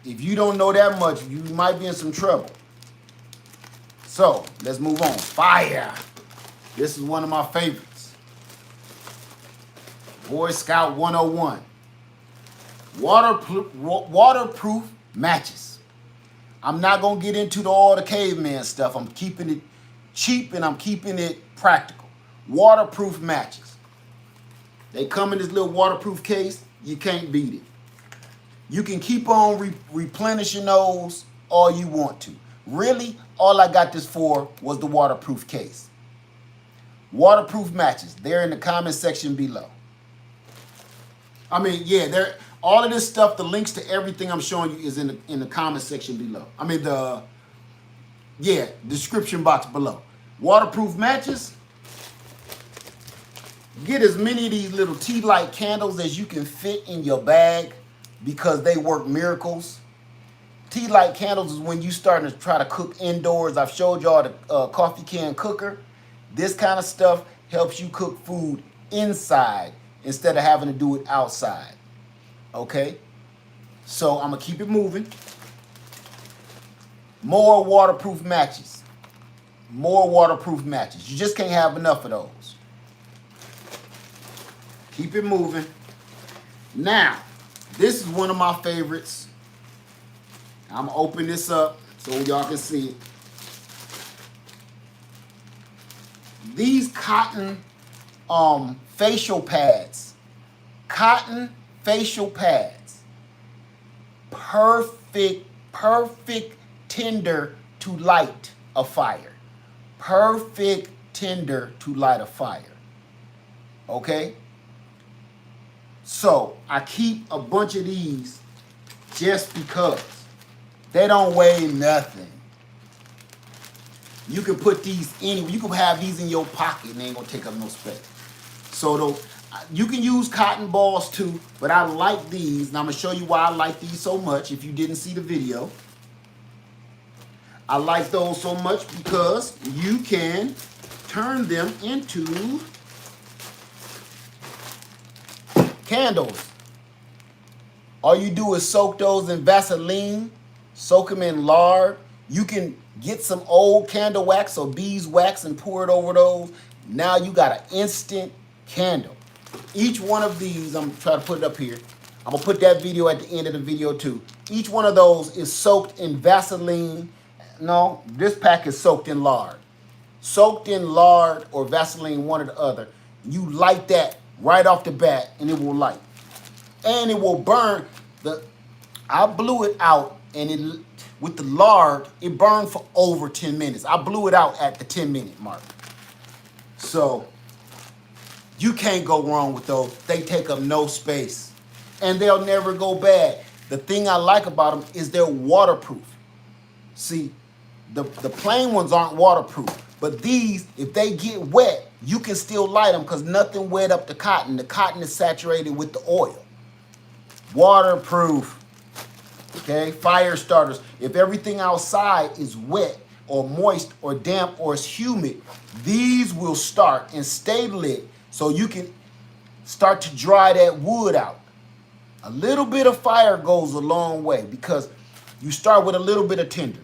If you don't know that much, you might be in some trouble. So, let's move on. Fire. This is one of my favorites. Boy Scout 101. Waterproof matches. I'm not going to get into all the caveman stuff. I'm keeping it cheap and I'm keeping it practical. Waterproof matches. They come in this little waterproof case. You can't beat it. You can keep on replenishing those all you want to. Really, all I got this for was the waterproof case. Waterproof matches. They're in the comment section below. I mean, yeah, all of this stuff, the links to everything I'm showing you is in the comment section below. I mean, description box below. Waterproof matches. Get as many of these little tea light candles as you can fit in your bag because they work miracles. Tea light candles is when you starting to try to cook indoors. I've showed y'all the coffee can cooker. This kind of stuff helps you cook food inside instead of having to do it outside. Okay? So I'm going to keep it moving. More waterproof matches. More waterproof matches. You just can't have enough of those. Keep it moving. Now, this is one of my favorites. I'm gonna open this up so y'all can see it. These cotton facial pads. Cotton facial pads. Perfect tinder to light a fire. Perfect tinder to light a fire. Okay? So I keep a bunch of these just because. They don't weigh nothing. You can put these anywhere. You can have these in your pocket and they ain't gonna take up no space. So though, you can use cotton balls too, but I like these, and I'm gonna show you why I like these so much if you didn't see the video. I like those so much because you can turn them into candles. All you do is soak those in Vaseline, soak them in lard. You can get some old candle wax or beeswax and pour it over those. Now you got an instant candle. Each one of these, I'm trying to put it up here. I'm gonna put that video at the end of the video too. Each one of those is soaked in Vaseline. No, this pack is soaked in lard. Soaked in lard or Vaseline, one or the other. You light that right off the bat and it will light. And it will burn. I blew it out and it with the lard, it burned for over 10 minutes. I blew it out at the 10-minute mark. So you can't go wrong with those. They take up no space and they'll never go bad. The thing I like about them is they're waterproof. See, the plain ones aren't waterproof, but these, if they get wet, you can still light them because nothing wet up the cotton. The cotton is saturated with the oil. Waterproof. Okay, fire starters. If everything outside is wet or moist or damp or is humid, these will start and stay lit so you can start to dry that wood out. A little bit of fire goes a long way because you start with a little bit of tinder.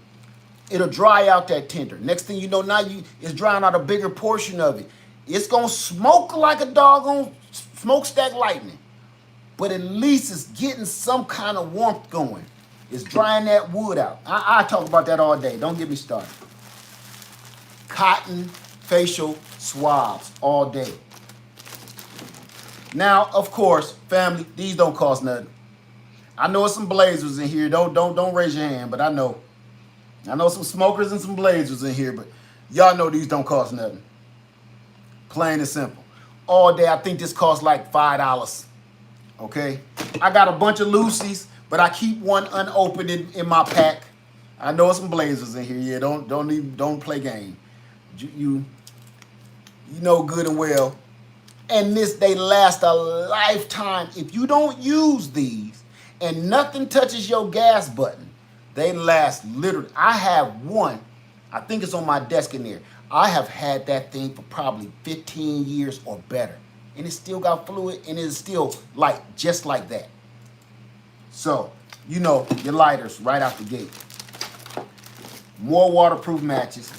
It'll dry out that tinder. Next thing you know, now it's drying out a bigger portion of it. It's gonna smoke like a doggone smokestack lightning, but at least it's getting some kind of warmth going. It's drying that wood out. I talk about that all day. Don't get me started. Cotton facial swabs all day. Now, of course, family, these don't cost nothing. I know some blazers in here. Don't raise your hand, but I know some smokers and some blazers in here, but y'all know these don't cost nothing. Plain and simple. All day, I think this costs like $5. Okay? I got a bunch of Lucy's, but I keep one unopened in my pack. I know some blazers in here. Yeah, don't play game. You know good and well. And they last a lifetime. If you don't use these and nothing touches your gas button, they last literally. I have one. I think it's on my desk in there. I have had that thing for probably 15 years or better. And it still got fluid and it's still light just like that. So, you know, your lighters right out the gate. More waterproof matches.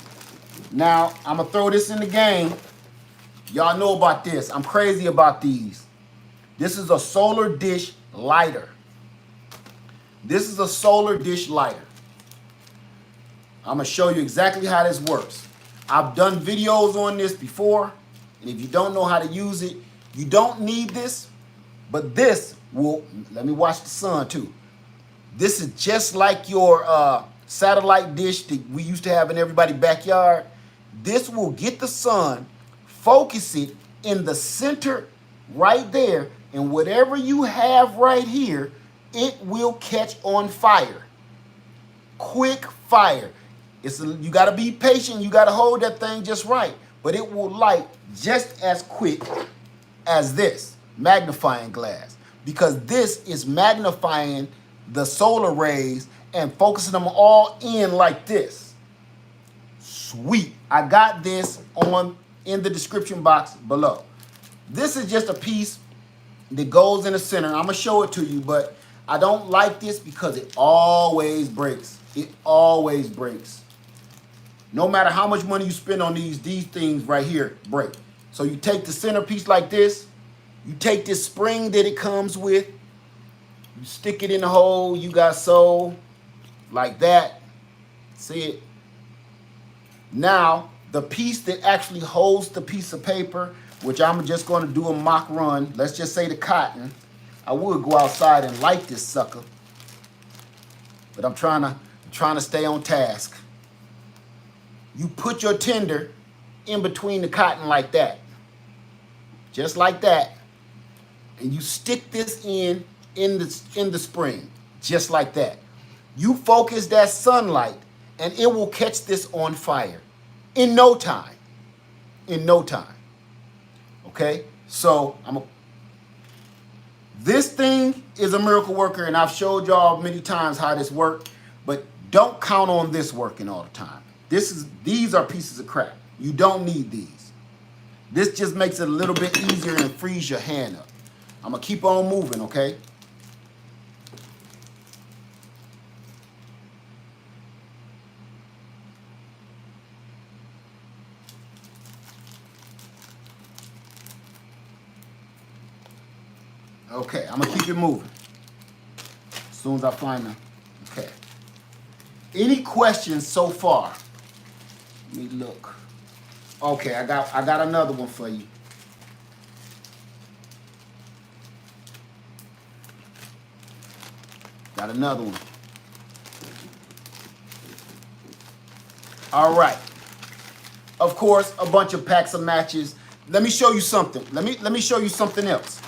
Now, I'm going to throw this in the game. Y'all know about this. I'm crazy about these. This is a solar dish lighter. This is a solar dish lighter. I'm going to show you exactly how this works. I've done videos on this before. And if you don't know how to use it, you don't need this. But this will, let me watch the sun too. This is just like your satellite dish that we used to have in everybody's backyard. This will get the sun, focus it in the center right there, and whatever you have right here, it will catch on fire. Quick fire. You got to be patient. You got to hold that thing just right. But it will light just as quick as this magnifying glass, because this is magnifying the solar rays and focusing them all in like this. Sweet. I got this in the description box below. This is just a piece that goes in the center. I'm going to show it to you, but I don't like this because it always breaks. It always breaks. No matter how much money you spend on these things right here break. So you take the centerpiece like this, You take this spring that it comes with, you stick it in the hole you got sewed, like that. See it? Now, the piece that actually holds the piece of paper, which I'm just going to do a mock run, let's just say the cotton. I would go outside and light this sucker, but I'm trying to stay on task. You put your tinder in between the cotton like that, just like that, and you stick this in the spring, just like that. You focus that sunlight, and it will catch this on fire in no time. In no time. Okay? So this thing is a miracle worker, and I've showed y'all many times how this works, but don't count on this working all the time. These are pieces of crap. You don't need these. This just makes it a little bit easier and frees your hand up. I'm gonna keep on moving, okay? Okay, I'm gonna keep it moving. As soon as I find them. Okay. Any questions so far? Let me look. Okay, I got another one for you. Got another one. All right. Of course, a bunch of packs of matches. Let me show you something. Let me show you something else.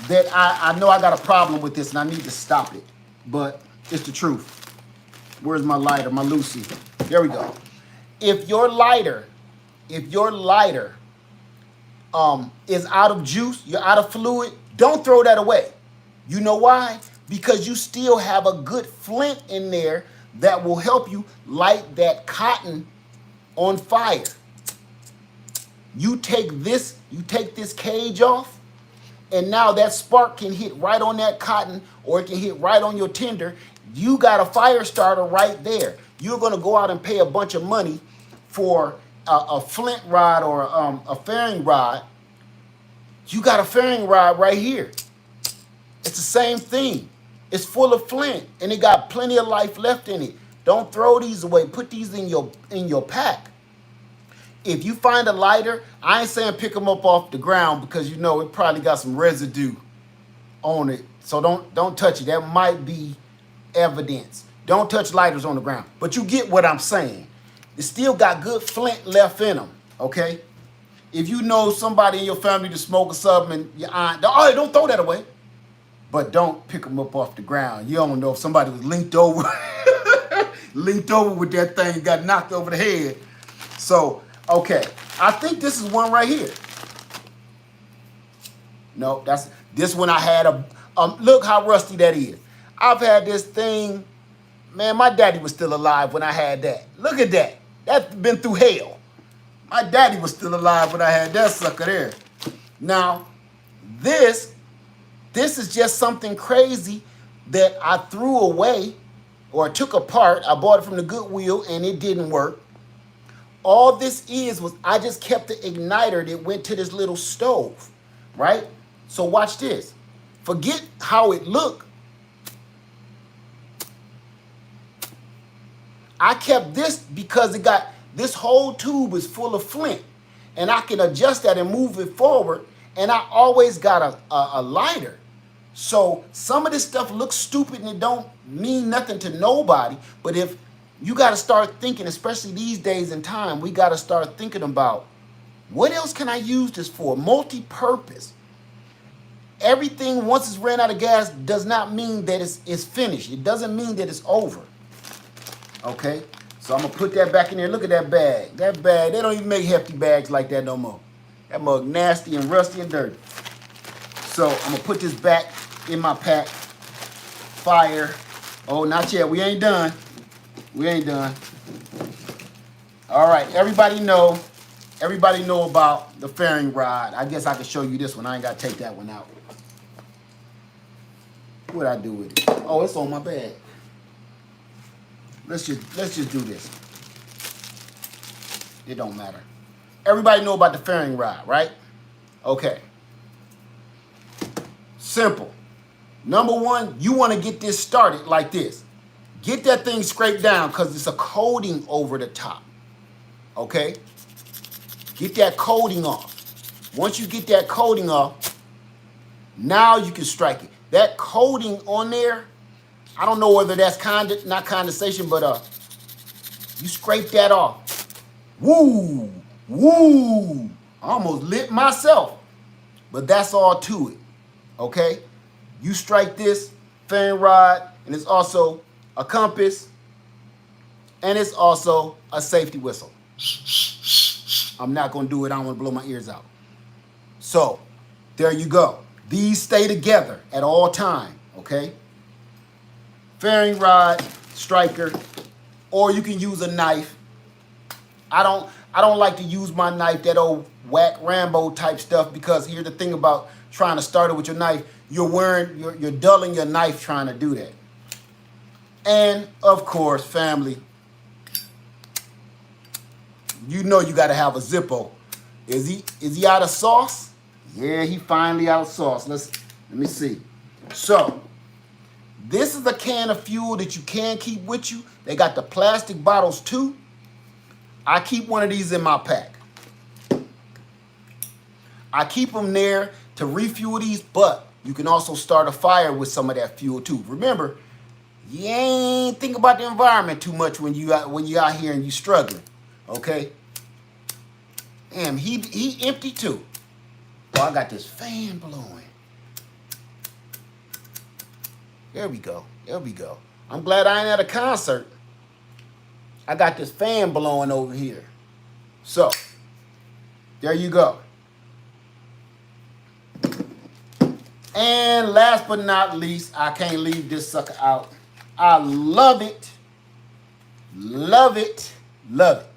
That I know I got a problem with this and I need to stop it, but it's the truth. Where's my lighter, my Lucy? There we go. If your lighter is out of juice, you're out of fluid, don't throw that away. You know why? Because you still have a good flint in there that will help you light that cotton on fire. You take this cage off, and now that spark can hit right on that cotton, or it can hit right on your tinder. You got a fire starter right there. You're going to go out and pay a bunch of money for a flint rod or a fairing rod. You got a fairing rod right here. It's the same thing. It's full of flint, and it got plenty of life left in it. Don't throw these away. Put these in your pack. If you find a lighter, I ain't saying pick them up off the ground, because you know it probably got some residue on it. So don't touch it. That might be evidence. Don't touch lighters on the ground. But you get what I'm saying. It still got good flint left in them, okay? If you know somebody in your family to smoke or something, and your aunt, oh, don't throw that away. But don't pick them up off the ground. You don't know if somebody was linked over with that thing and got knocked over the head. So, okay, I think this is one right here. No, that's this one. I had look how rusty that is. I've had this thing, man, my daddy was still alive when I had that. Look at that. That's been through hell. My daddy was still alive when I had that sucker there. Now, this is just something crazy that I threw away or took apart. I bought it from the Goodwill and it didn't work. All this was I just kept the igniter that went to this little stove, right? So watch this. Forget how it looked. I kept this because it got, this whole tube is full of flint, and I can adjust that and move it forward, and I always got a lighter. So some of this stuff looks stupid and it don't mean nothing to nobody, but if you got to start thinking, especially these days and time, we got to start thinking about what else can I use this for? Multi-purpose. Everything, once it's ran out of gas, does not mean that it's finished. It doesn't mean that it's over. Okay, so I'm going to put that back in there. Look at that bag. That bag, they don't even make hefty bags like that no more. That mug nasty and rusty and dirty. So I'm going to put this back in my pack. Fire. Oh, not yet. We ain't done. We ain't done. All right, everybody know about the fairing rod. I guess I can show you this one. I ain't got to take that one out. What'd I do with it? Oh, it's on my bag. Let's just do this. It don't matter. Everybody know about the fairing rod, right? Okay. Simple. Number one, you want to get this started like this. Get that thing scraped down because it's a coating over the top. Okay? Get that coating off. Once you get that coating off, now you can strike it. That coating on there, I don't know whether that's not condensation, but you scrape that off. Woo! Woo! I almost lit myself. But that's all to it. Okay? You strike this fan rod, and it's also a compass, and it's also a safety whistle. I'm not going to do it. I don't want to blow my ears out. So, there you go. These stay together at all time, okay? Fairing rod, striker, or you can use a knife. I don't like to use my knife, that old whack Rambo type stuff, because here's the thing about trying to start it with your knife. You're dulling your knife trying to do that. And of course, family, you know you got to have a Zippo. Is he out of sauce? Yeah, he finally out of sauce. Let me see. So, this is a can of fuel that you can keep with you. They got the plastic bottles too. I keep one of these in my pack. I keep them there to refuel these, but you can also start a fire with some of that fuel too. Remember, you ain't think about the environment too much when you out here and you struggling. Okay? Damn, he empty too. Oh, I got this fan blowing. There we go. There we go. I'm glad I ain't at a concert. I got this fan blowing over here. So, there you go. And last but not least, I can't leave this sucker out. I love it. Love it. Love it.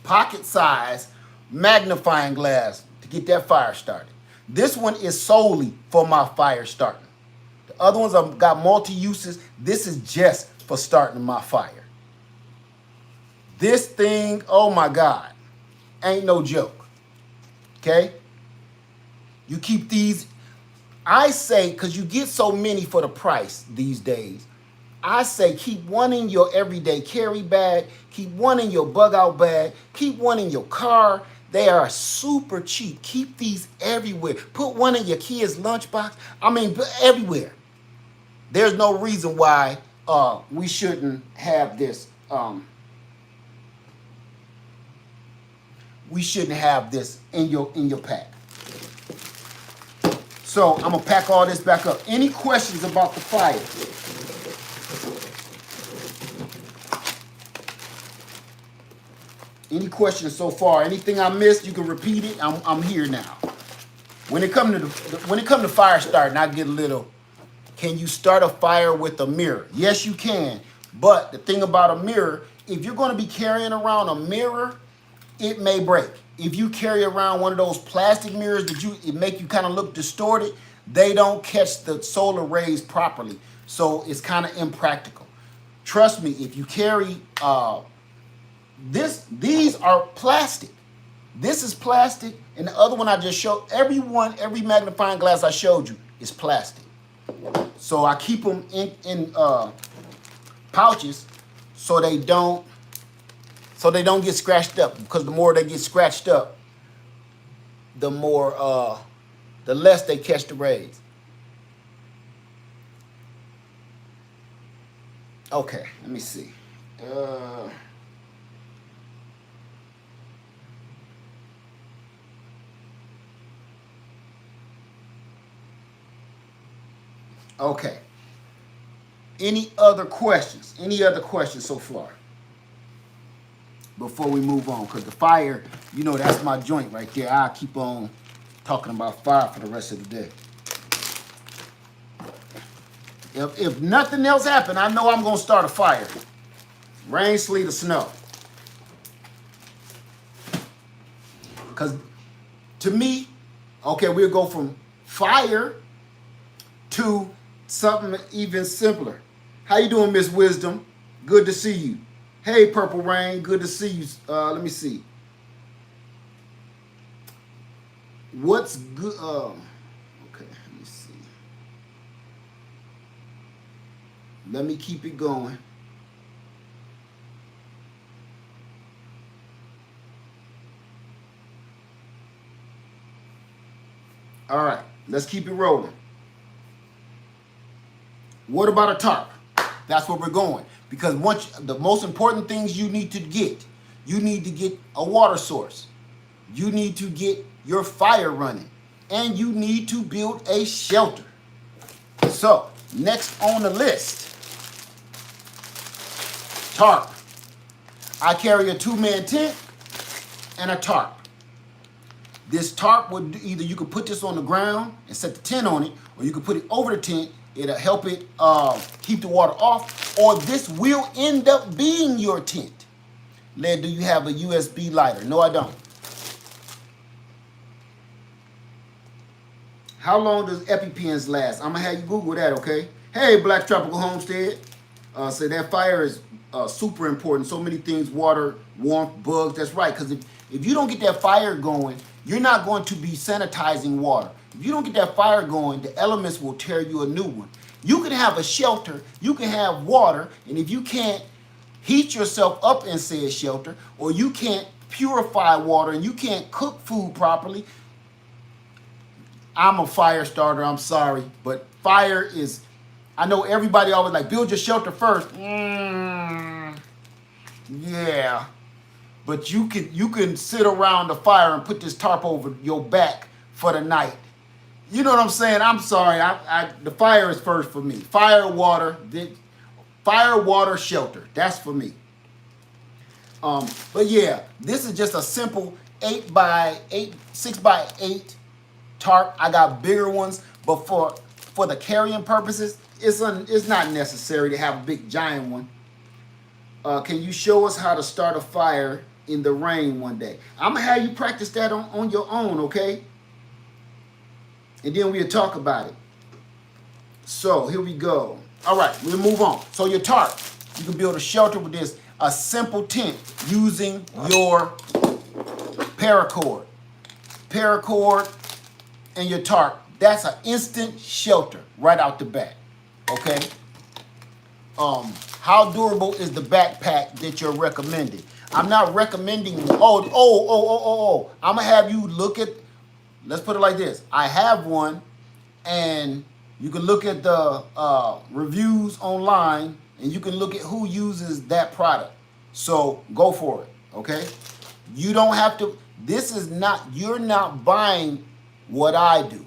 Pocket size magnifying glass to get that fire started. This one is solely for my fire starting. The other ones have got multi-uses. This is just for starting my fire. This thing, oh my God, ain't no joke. Okay? You keep these, I say, because you get so many for the price these days, I say keep one in your everyday carry bag, keep one in your bug out bag, keep one in your car. They are super cheap. Keep these everywhere. Put one in your kid's lunchbox. I mean, everywhere. There's no reason why we shouldn't have this. We shouldn't have this in your pack. So I'm gonna pack all this back up. Any questions about the fire? Any questions so far? Anything I missed, you can repeat it. I'm here now. When it comes to fire starting, I get a little. Can you start a fire with a mirror? Yes, you can. But the thing about a mirror, if you're going to be carrying around a mirror, it may break. If you carry around one of those plastic mirrors that it make you kind of look distorted, they don't catch the solar rays properly. So it's kind of impractical. Trust me, if you carry these are plastic. This is plastic, and the other one I just showed, every magnifying glass I showed you is plastic. So I keep them in pouches so they don't get scratched up, because the more they get scratched up, the less they catch the rays. Okay, let me see. Okay. Any other questions? Any other questions so far? Before we move on, because the fire, you know, that's my joint right there. I'll keep on talking about fire for the rest of the day. If nothing else happened, I know I'm going to start a fire. Rain, sleet, or snow. Because to me, okay, we'll go from fire to something even simpler. How you doing, Miss Wisdom? Good to see you. Hey, Purple Rain, good to see you. Let me see. What's good? Okay, let me see. Let me keep it going. All right, let's keep it rolling. What about a tarp? That's where we're going. Because the most important things you need to get a water source. You need to get your fire running. And you need to build a shelter. So, next on the list, tarp. I carry a 2-man tent and a tarp. This tarp would either you could put this on the ground and set the tent on it, or you could put it over the tent. It'll help it keep the water off, or this will end up being your tent. Led, do you have a USB lighter? No, I don't. How long does EpiPens last? I'm gonna have you Google that, okay? Hey, Black Tropical Homestead. So that fire is super important. So many things, water, warmth, bugs. That's right, because if you don't get that fire going, you're not going to be sanitizing water. If you don't get that fire going, the elements will tear you a new one. You can have a shelter, you can have water, and if you can't heat yourself up in said shelter, or you can't purify water and you can't cook food properly, I'm a fire starter, I'm sorry, but fire is, I know everybody always like, build your shelter first. Yeah. But you can sit around the fire and put this tarp over your back for the night. You know what I'm saying? I'm sorry. The fire is first for me. Fire, water, shelter. That's for me. But yeah, this is just a simple 8x8, 6x8 tarp. I got bigger ones, but for the carrying purposes, it's not necessary to have a big giant one. Can you show us how to start a fire in the rain one day? I'm gonna have you practice that on your own, okay? And then we'll talk about it. So here we go. All right, we'll move on. So your tarp, you can build a shelter with this, a simple tent using your paracord. Paracord and your tarp. That's an instant shelter right out the bat. Okay? How durable is the backpack that you're recommending? I'm not recommending, I'm gonna have you look at, let's put it like this. I have one, and you can look at the reviews online, and you can look at who uses that product. So go for it, okay? You don't have to, you're not buying what I do.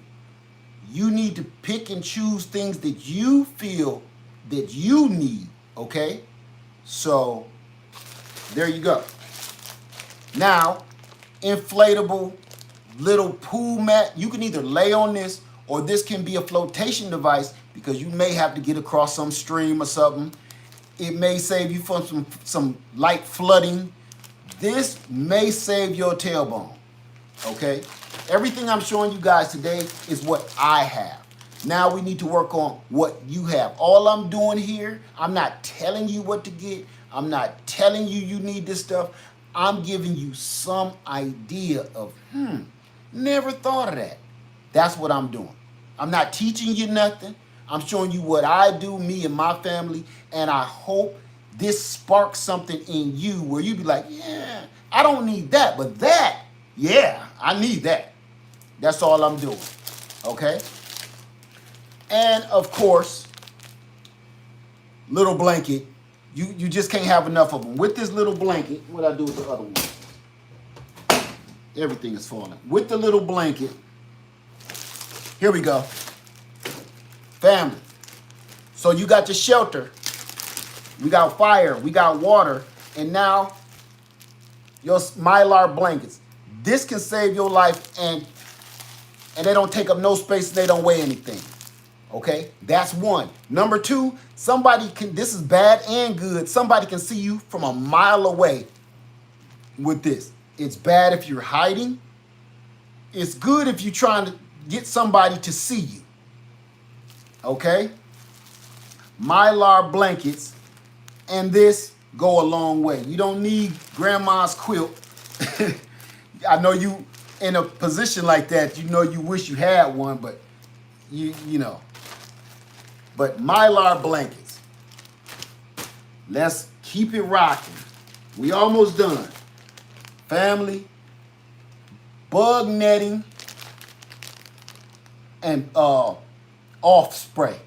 You need to pick and choose things that you feel that you need, okay? So there you go. Now, inflatable little pool mat. You can either lay on this, or this can be a flotation device, because you may have to get across some stream or something. It may save you from some light flooding. This may save your tailbone, okay? Everything I'm showing you guys today is what I have. Now we need to work on what you have. All I'm doing here, I'm not telling you what to get. I'm not telling you you need this stuff. I'm giving you some idea of, never thought of that. That's what I'm doing. I'm not teaching you nothing. I'm showing you what I do, me and my family, and I hope this sparks something in you where you be like, yeah, I don't need that, but that, yeah, I need that. That's all I'm doing, okay? And of course, little blanket. You just can't have enough of them. With this little blanket, what I do with the other one? Everything is falling. With the little blanket, here we go. Family. So you got your shelter. We got fire. We got water. And now, your Mylar blankets. This can save your life, and they don't take up no space, and they don't weigh anything. Okay, that's one. Number two, this is bad and good. Somebody can see you from a mile away with this. It's bad if you're hiding. It's good if you're trying to get somebody to see you. Okay? Mylar blankets. And this, go a long way. You don't need grandma's quilt. I know you in a position like that, you know you wish you had one, but you know. But Mylar blankets. Let's keep it rocking. We almost done. Family, bug netting, and off spray.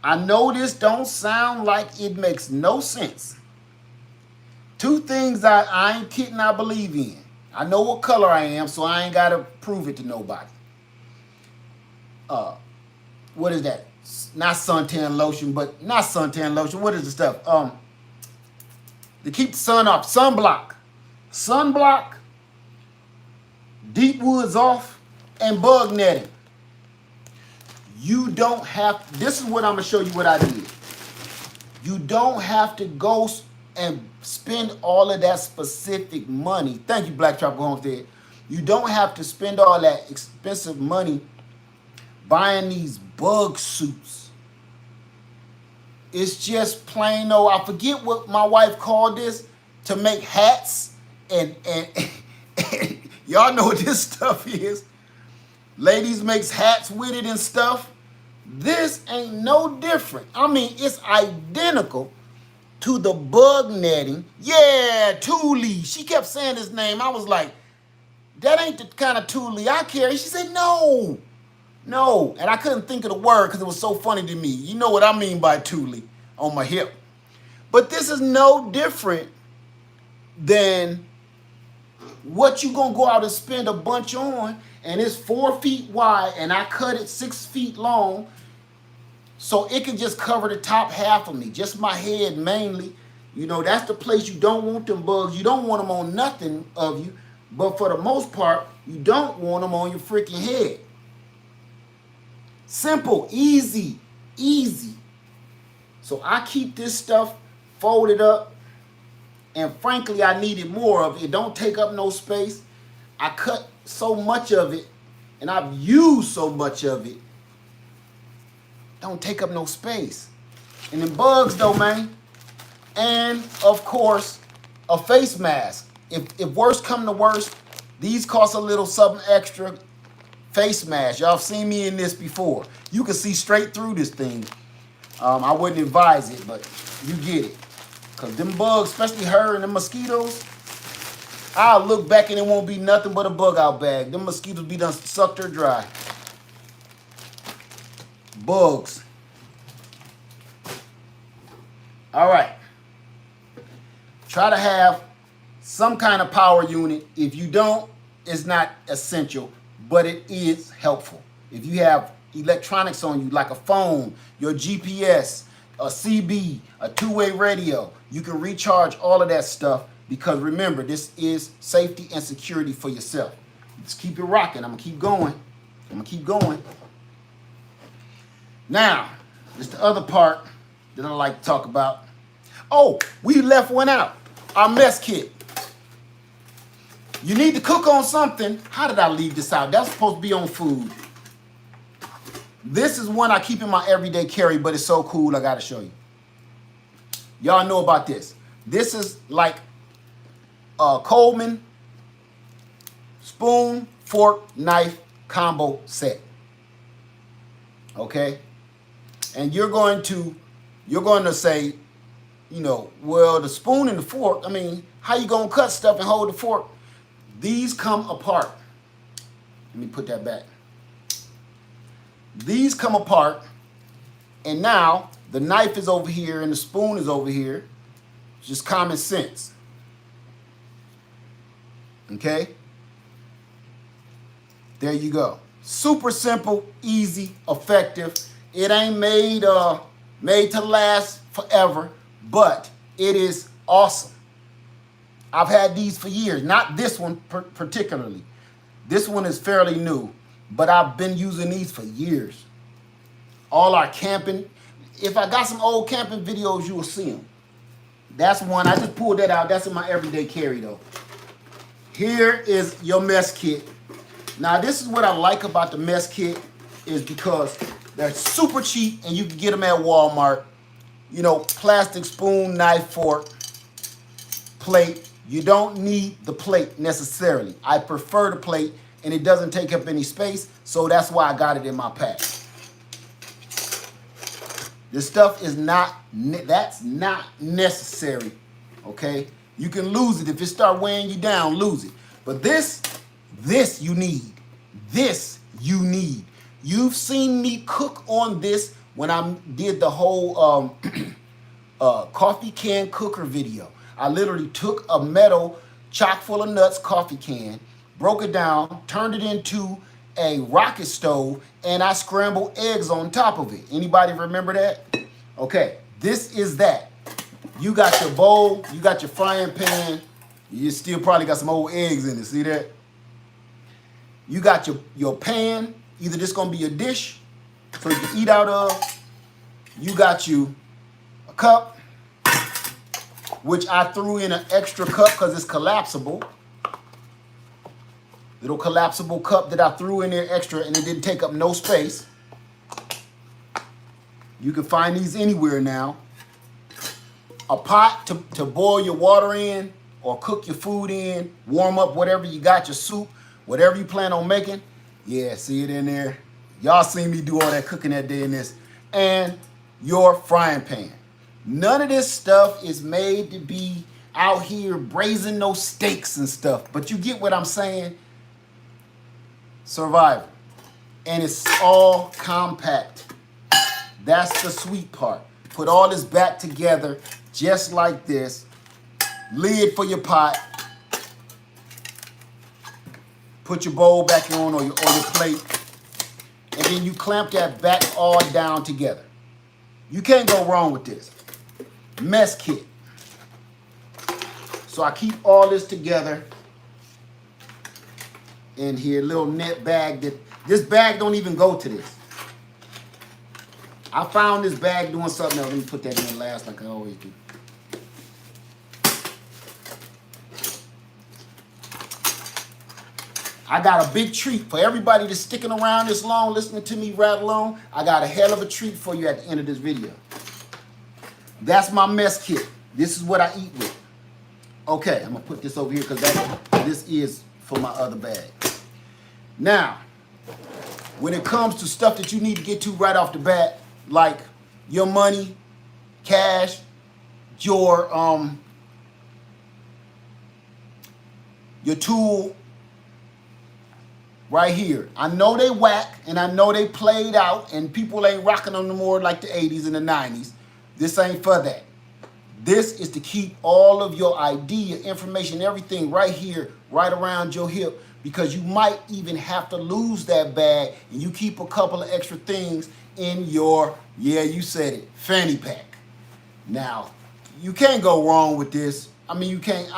I know this don't sound like it makes no sense. Two things I ain't kidding, I believe in. I know what color I am, so I ain't got to prove it to nobody. What is that? Not suntan lotion, but not suntan lotion. What is the stuff? To keep the sun off. Sunblock. Sunblock, deep woods off, and bug netting. You don't have, this is what I'm going to show you what I did. You don't have to go and spend all of that specific money. Thank you, Black Tropical Homestead. You don't have to spend all that expensive money buying these bug suits. It's just plain old, I forget what my wife called this, to make hats and y'all know what this stuff is. Ladies makes hats with it and stuff. This ain't no different. I mean, it's identical to the bug netting. Yeah, Thule. She kept saying his name. I was like, that ain't the kind of Thule I carry. She said, no. No. And I couldn't think of the word because it was so funny to me. You know what I mean by Thule on my hip. But this is no different than what you gonna go out and spend a bunch on, and it's 4 feet wide and I cut it 6 feet long so it can just cover the top half of me, just my head mainly. You know, that's the place you don't want them bugs. You don't want them on nothing of you, but for the most part, you don't want them on your freaking head. Simple, easy, easy. So I keep this stuff folded up, and frankly, I needed more of it. It don't take up no space. I cut so much of it, and I've used so much of it. Don't take up no space. And then bugs though, man. And of course, a face mask. If worst come to worst, these cost a little something extra. Face mask. Y'all have seen me in this before. You can see straight through this thing. I wouldn't advise it, but you get it. Because them bugs, especially her and the mosquitoes, I'll look back and it won't be nothing but a bug out bag. Them mosquitoes be done sucked her dry. Bugs. All right. Try to have some kind of power unit. If you don't, it's not essential, but it is helpful. If you have electronics on you, like a phone, your GPS, a CB, a two-way radio, you can recharge all of that stuff, because remember, this is safety and security for yourself. Just keep it rocking. I'm going to keep going. I'm going to keep going. Now, it's the other part that I like to talk about. Oh, we left one out. Our mess kit. You need to cook on something. How did I leave this out? That's supposed to be on food. This is one I keep in my everyday carry, but it's so cool, I got to show you. Y'all know about this. This is like a Coleman spoon, fork, knife combo set. Okay? And you're going to say, you know, well, the spoon and the fork, I mean, how you going to cut stuff and hold the fork? These come apart. Let me put that back. These come apart, and now the knife is over here and the spoon is over here. Just common sense. Okay? There you go. Super simple, easy, effective. It ain't made to last forever, but it is awesome. I've had these for years. Not this one particularly. This one is fairly new, but I've been using these for years. All our camping. If I got some old camping videos, you will see them. That's one. I just pulled that out. That's in my everyday carry, though. Here is your mess kit. Now, this is what I like about the mess kit, is because they're super cheap and you can get them at Walmart. you know, plastic spoon, knife, fork, plate. You don't need the plate necessarily. I prefer the plate, and it doesn't take up any space, so that's why I got it in my pack. This stuff is not, that's not necessary, okay? You can lose it. If it start weighing you down, lose it. But this you need. This you need. You've seen me cook on this when I did the whole coffee can cooker video. I literally took a metal chock full of nuts coffee can, broke it down, turned it into a rocket stove, and I scrambled eggs on top of it. Anybody remember that? Okay, this is that. You got your bowl, you got your frying pan, you still probably got some old eggs in it, see that? You got your pan, either this gonna be your dish, so you can eat out of. You got you a cup, which I threw in an extra cup because it's collapsible. Little collapsible cup that I threw in there extra, and it didn't take up no space. You can find these anywhere now. A pot to boil your water in or cook your food in, warm up whatever you got, your soup, whatever you plan on making. Yeah, see it in there. Y'all seen me do all that cooking that day in this. And your frying pan. None of this stuff is made to be out here braising no steaks and stuff. But you get what I'm saying? Survival. And it's all compact. That's the sweet part. Put all this back together just like this. Lid for your pot. Put your bowl back on or your plate. And then you clamp that back all down together. You can't go wrong with this. Mess kit. So I keep all this together in here. Little net bag. This bag don't even go to this. I found this bag doing something else. Let me put that in last like I always do. I got a big treat for everybody that's sticking around this long, listening to me rattle on. I got a hell of a treat for you at the end of this video. That's my mess kit. This is what I eat with. Okay, I'm gonna put this over here because this is for my other bag. Now, when it comes to stuff that you need to get to right off the bat, like your money, cash, your tool, right here. I know they whack and I know they played out and people ain't rocking them no more like the 80s and the 90s. This ain't for that. This is to keep all of your ID, your information, everything right here, right around your hip, because you might even have to lose that bag and you keep a couple of extra things in your, yeah, you said it, fanny pack. Now, you can't go wrong with this. I mean, you can't,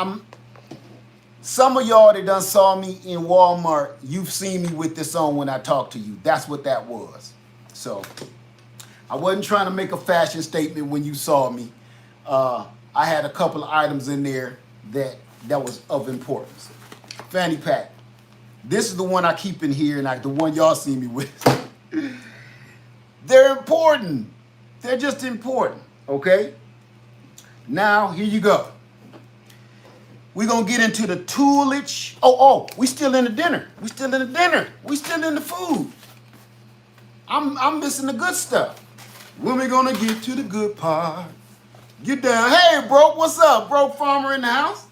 some of y'all that done saw me in Walmart, you've seen me with this on when I talk to you. That's what that was. So, I wasn't trying to make a fashion statement when you saw me. I had a couple of items in there that was of importance. Fanny pack. This is the one I keep in here and the one y'all see me with. They're important. They're just important, okay? Now, here you go. We're going to get into the toolage. Oh, we still in the dinner. We still in the dinner. We still in the food. I'm missing the good stuff. When we going to get to the good part? Get down. Hey, bro, what's up? Broke farmer in the house?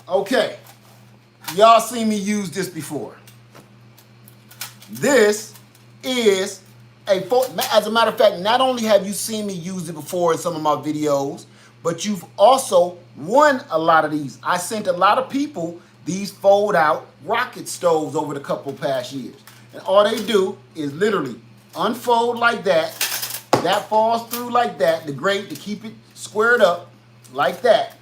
Okay. Y'all seen me use this before. This is as a matter of fact, not only have you seen me use it before in some of my videos, but you've also won a lot of these. I sent a lot of people these fold out rocket stoves over the couple past years. And all they do is literally unfold like that. That falls through like that. The grate to keep it squared up like that.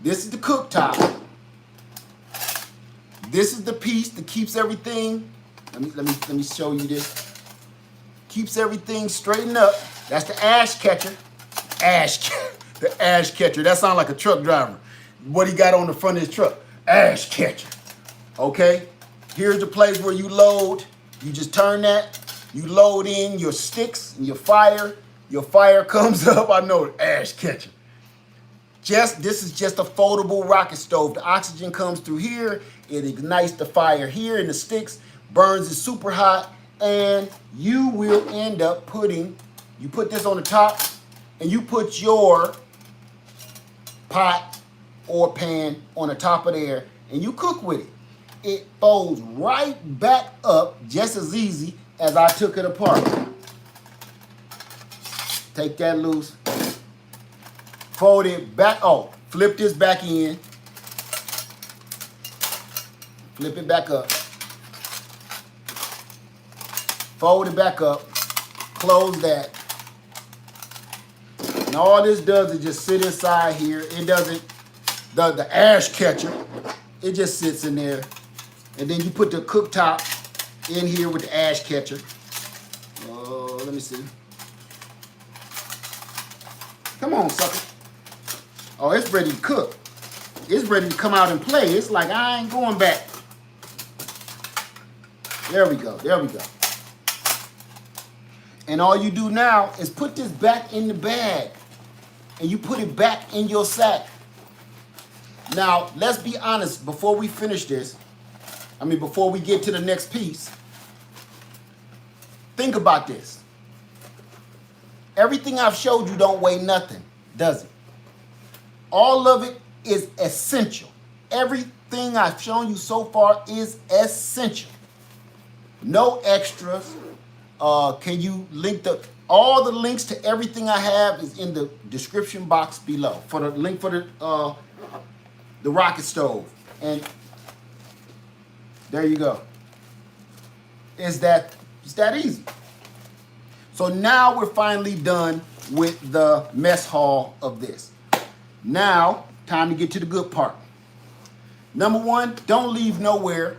This is the cooktop. This is the piece that keeps everything. Let me show you this. Keeps everything straightened up. That's the ash catcher. The ash catcher. That sounds like a truck driver. What he got on the front of his truck. Ash catcher. Okay. Here's the place where you load. You just turn that. You load in your sticks and your fire Your fire comes up. I know, ash catcher. This is just a foldable rocket stove. The oxygen comes through here. It ignites the fire here in the sticks, burns it super hot, and you will end up you put this on the top, and you put your pot or pan on the top of there, and you cook with it. It folds right back up just as easy as I took it apart. Take that loose. Fold it back. Oh, flip this back in. Flip it back up. Fold it back up. Close that. And all this does is just sit inside here. It doesn't, the ash catcher, it just sits in there. And then you put the cooktop in here with the ash catcher. Oh, let me see. Come on, sucker. Oh, it's ready to cook. It's ready to come out and play. It's like, I ain't going back. There we go. There we go. And all you do now is put this back in the bag. And you put it back in your sack. Now, let's be honest, before we finish this, before we get to the next piece, think about this. Everything I've showed you don't weigh nothing, does it? All of it is essential. Everything I've shown you so far is essential. No extras. Can you link all the links to everything I have is in the description box below for the link for the rocket stove. And there you go. It's that easy. So now we're finally done with the mess hall of this. Now, time to get to the good part. Number one, don't leave nowhere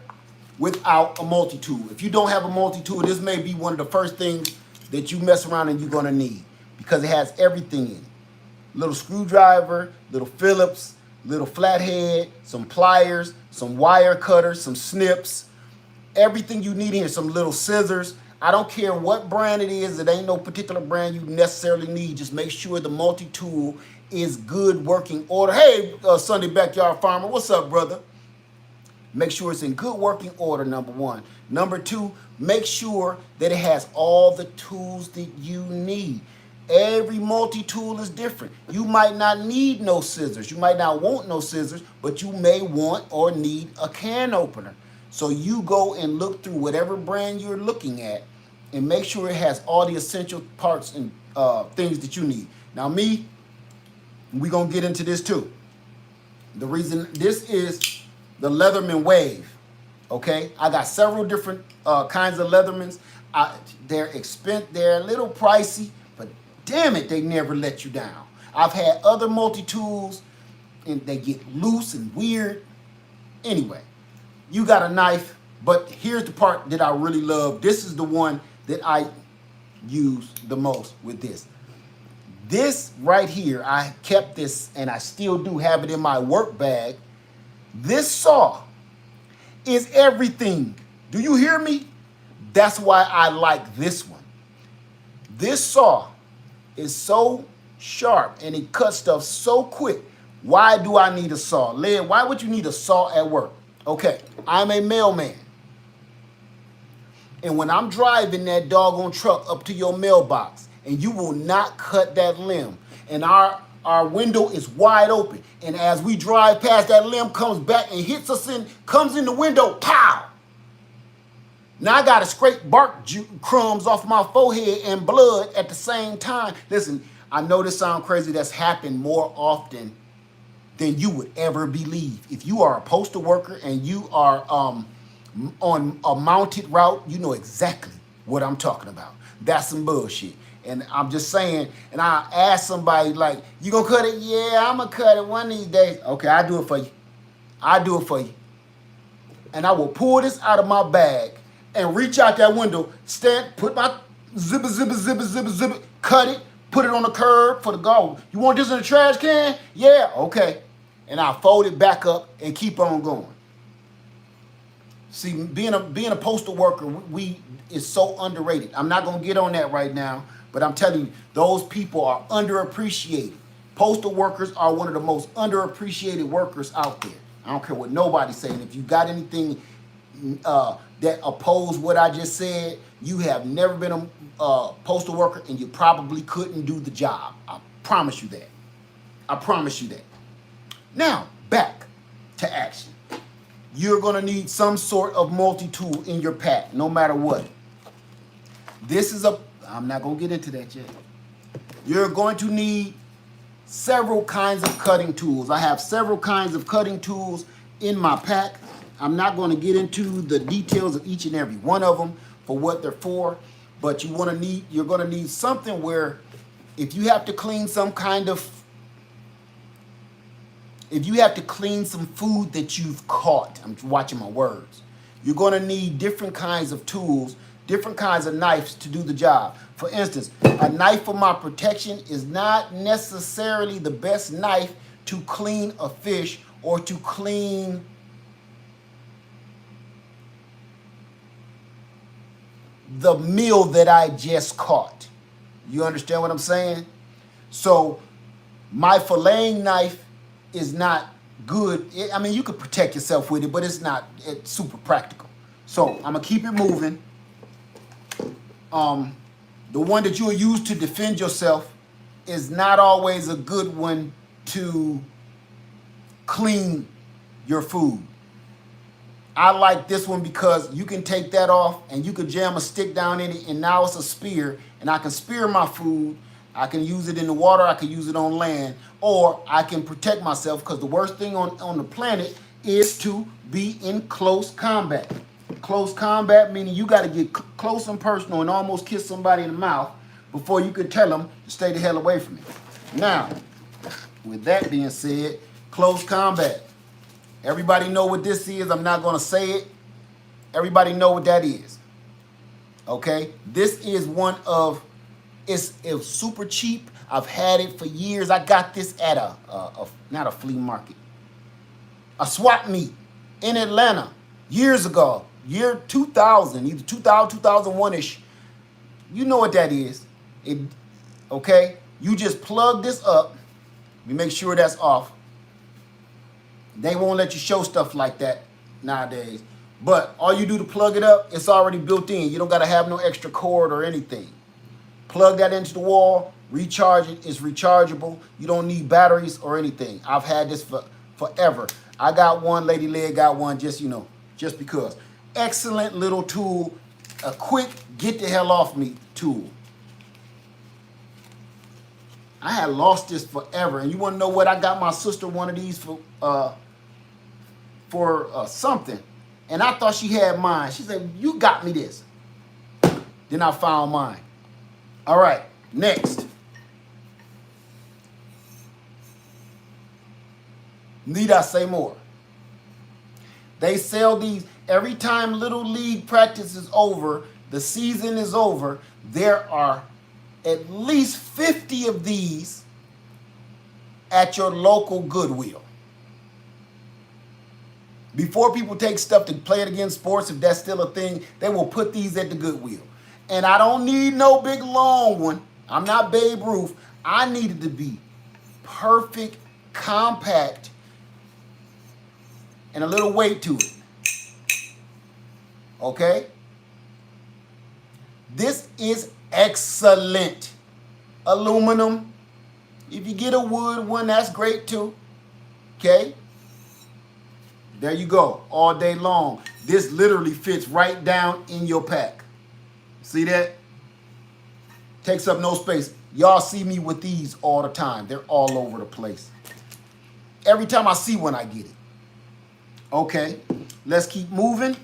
without a multi-tool. If you don't have a multi-tool, this may be one of the first things that you mess around and you're gonna need because it has everything in it. Little screwdriver, little Phillips, little flathead, some pliers, some wire cutters, some snips, everything you need in here, some little scissors. I don't care what brand it is. It ain't no particular brand you necessarily need. Just make sure the multi-tool is good working order. Hey, Sunday Backyard Farmer, what's up, brother? Make sure it's in good working order, number one. Number two, make sure that it has all the tools that you need. Every multi-tool is different. You might not need no scissors. You might not want no scissors, but you may want or need a can opener. So you go and look through whatever brand you're looking at and make sure it has all the essential parts and things that you need. Now me, we're going to get into this too. The reason this is the Leatherman Wave, okay? I got several different kinds of Leathermans. They're expensive, they're a little pricey, but damn it, they never let you down. I've had other multi-tools and they get loose and weird. Anyway, you got a knife, but here's the part that I really love. This is the one that I use the most with this. This right here, I kept this and I still do have it in my work bag. This saw is everything. Do you hear me? That's why I like this one. This saw is so sharp and it cuts stuff so quick. Why do I need a saw? Led, why would you need a saw at work? Okay, I'm a mailman. And when I'm driving that doggone truck up to your mailbox and you will not cut that limb and our window is wide open. And as we drive past, that limb comes back and hits us comes in the window, pow! Now I got to scrape bark crumbs off my forehead and blood at the same time. Listen, I know this sounds crazy. That's happened more often than you would ever believe. If you are a postal worker and you are on a mounted route, you know exactly what I'm talking about. That's some bullshit. And I'm just saying, and I ask somebody like, you gonna cut it? Yeah, I'm gonna cut it one of these days. Okay, I'll do it for you. I'll do it for you. And I will pull this out of my bag and reach out that window, put my zipper, cut it, put it on the curb for the garbage. You want this in the trash can? Yeah, okay. And I fold it back up and keep on going. See, being a postal worker, is so underrated. I'm not gonna get on that right now, But I'm telling you, those people are underappreciated. Postal workers are one of the most underappreciated workers out there. I don't care what nobody's saying. If you got anything that oppose what I just said, you have never been a postal worker and you probably couldn't do the job. I promise you that. I promise you that. Now, back to action. You're going to need some sort of multi-tool in your pack, no matter what. I'm not going to get into that yet. You're going to need several kinds of cutting tools. I have several kinds of cutting tools in my pack. I'm not going to get into the details of each and every one of them for what they're for, but you're going to need something where if you have to clean some food that you've caught, I'm watching my words, you're going to need different kinds of tools, different kinds of knives to do the job. For instance, a knife for my protection is not necessarily the best knife to clean a fish or to clean the meal that I just caught. You understand what I'm saying? So my filleting knife is not good. I mean, you could protect yourself with it, but it's super practical. So I'm gonna keep it moving. The one that you'll use to defend yourself is not always a good one to clean your food. I like this one because you can take that off and you can jam a stick down in it and now it's a spear and I can spear my food. I can use it in the water, I can use it on land, or I can protect myself because the worst thing on the planet is to be in close combat. Close combat meaning you got to get close and personal and almost kiss somebody in the mouth before you can tell them to stay the hell away from me. Now, with that being said, close combat. Everybody know what this is. I'm not going to say it. Everybody know what that is. Okay? This is one of, it's super cheap. I've had it for years. I got this at not a flea market, a swap meet in Atlanta years ago. Year 2000, either 2000, 2001-ish. You know what that is. Okay? You just plug this up. Let me make sure that's off. They won't let you show stuff like that nowadays. But all you do to plug it up, it's already built in. You don't got to have no extra cord or anything. Plug that into the wall, recharge it. It's rechargeable. You don't need batteries or anything. I've had this for forever. I got one, Lady Leg got one, just because. Excellent little tool, a quick get the hell off me tool. I had lost this forever, and you want to know what? I got my sister one of these for something, and I thought she had mine. She said, "You got me this." Then I found mine. All right, next. Need I say more? They sell these every time Little League practice is over, the season is over, there are at least 50 of these at your local Goodwill. Before people take stuff to play it against sports, if that's still a thing, they will put these at the Goodwill. And I don't need no big long one. I'm not Babe Ruth. I needed to be perfect, compact, and a little weight to it. Okay? This is excellent. Aluminum. If you get a wood one, that's great too. Okay? There you go. All day long. This literally fits right down in your pack. See that? Takes up no space. Y'all see me with these all the time. They're all over the place. Every time I see one, I get it. Okay, let's keep moving.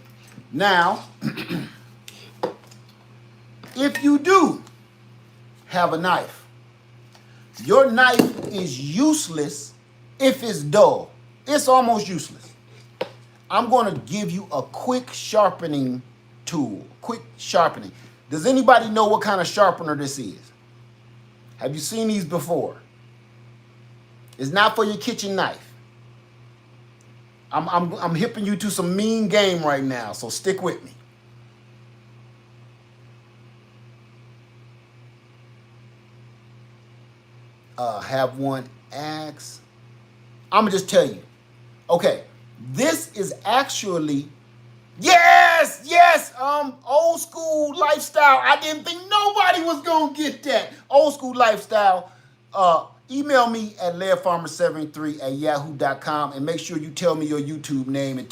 Now, if you do have a knife, your knife is useless if it's dull. It's almost useless. I'm going to give you a quick sharpening tool. Quick sharpening. Does anybody know what kind of sharpener this is? Have you seen these before? It's not for your kitchen knife. I'm hipping you to some mean game right now, so stick with me. Have one ask. I'm gonna just tell you. Okay, this is actually, yes, old school lifestyle. I didn't think nobody was gonna get that. Old school lifestyle. Email me at lairfarmer73@yahoo.com and make sure you tell me your YouTube name and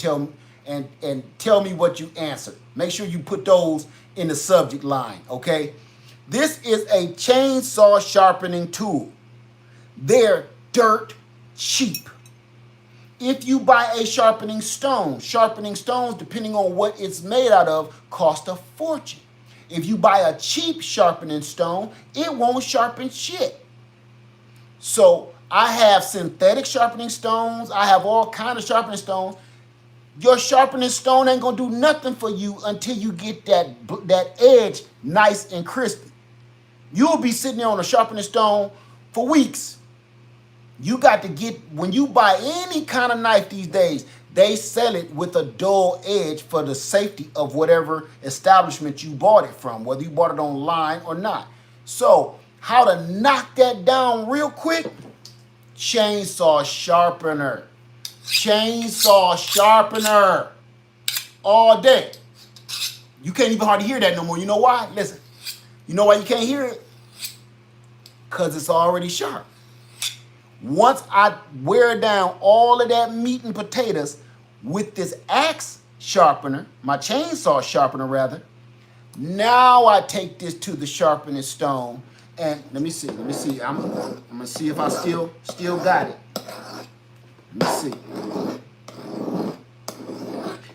tell me what you answered. Make sure you put those in the subject line, okay? This is a chainsaw sharpening tool. They're dirt cheap. If you buy a sharpening stones, depending on what it's made out of, cost a fortune. If you buy a cheap sharpening stone, it won't sharpen shit. So I have synthetic sharpening stones. I have all kinds of sharpening stones. Your sharpening stone ain't gonna do nothing for you until you get that edge nice and crispy. You'll be sitting there on a sharpening stone for weeks. You got to get, when you buy any kind of knife these days, they sell it with a dull edge for the safety of whatever establishment you bought it from, whether you bought it online or not. So how to knock that down real quick? Chainsaw sharpener. Chainsaw sharpener. All day. You can't even hardly hear that no more. You know why? Listen. You know why you can't hear it? Because it's already sharp. Once I wear down all of that meat and potatoes with this axe sharpener, my chainsaw sharpener rather, now I take this to the sharpening stone and let me see. I'm gonna see if I still got it. Let me see.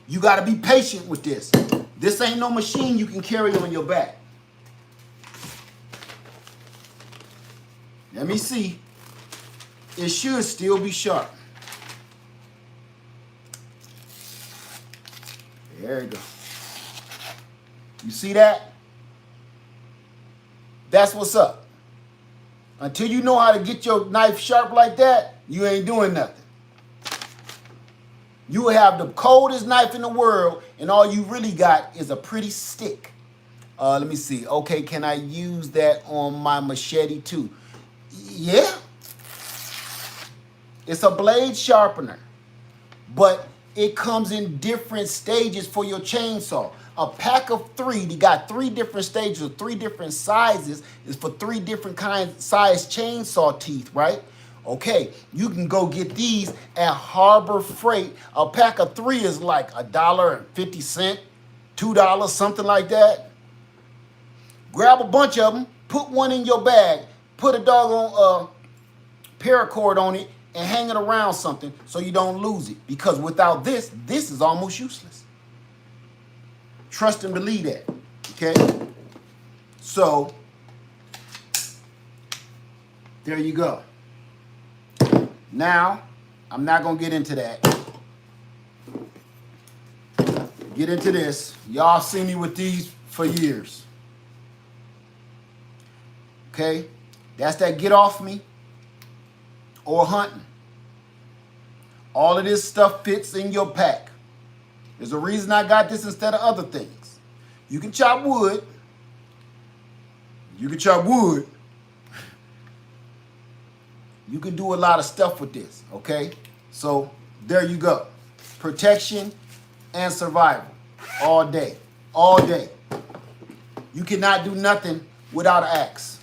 You gotta be patient with this. This ain't no machine you can carry on your back. Let me see. It should still be sharp. There you go. You see that? That's what's up. Until you know how to get your knife sharp like that, you ain't doing nothing. You will have the coldest knife in the world, and all you really got is a pretty stick. Let me see. Okay, can I use that on my machete too? Yeah. It's a blade sharpener, but it comes in different stages for your chainsaw. A pack of 3, they got 3 different stages, or 3 different sizes, is for 3 different size chainsaw teeth, right? Okay, you can go get these at Harbor Freight. A pack of 3 is like $1.50, $2, something like that. Grab a bunch of them, put one in your bag, put a doggone paracord on it, and hang it around something so you don't lose it. Because without this is almost useless. Trust and believe that, okay? So, there you go. Now, I'm not going to get into that. Get into this. Y'all seen me with these for years. Okay? That's that get off me or hunting. All of this stuff fits in your pack. There's a reason I got this instead of other things. You can chop wood. You can do a lot of stuff with this, okay? So there you go. Protection and survival all day. You cannot do nothing without an axe.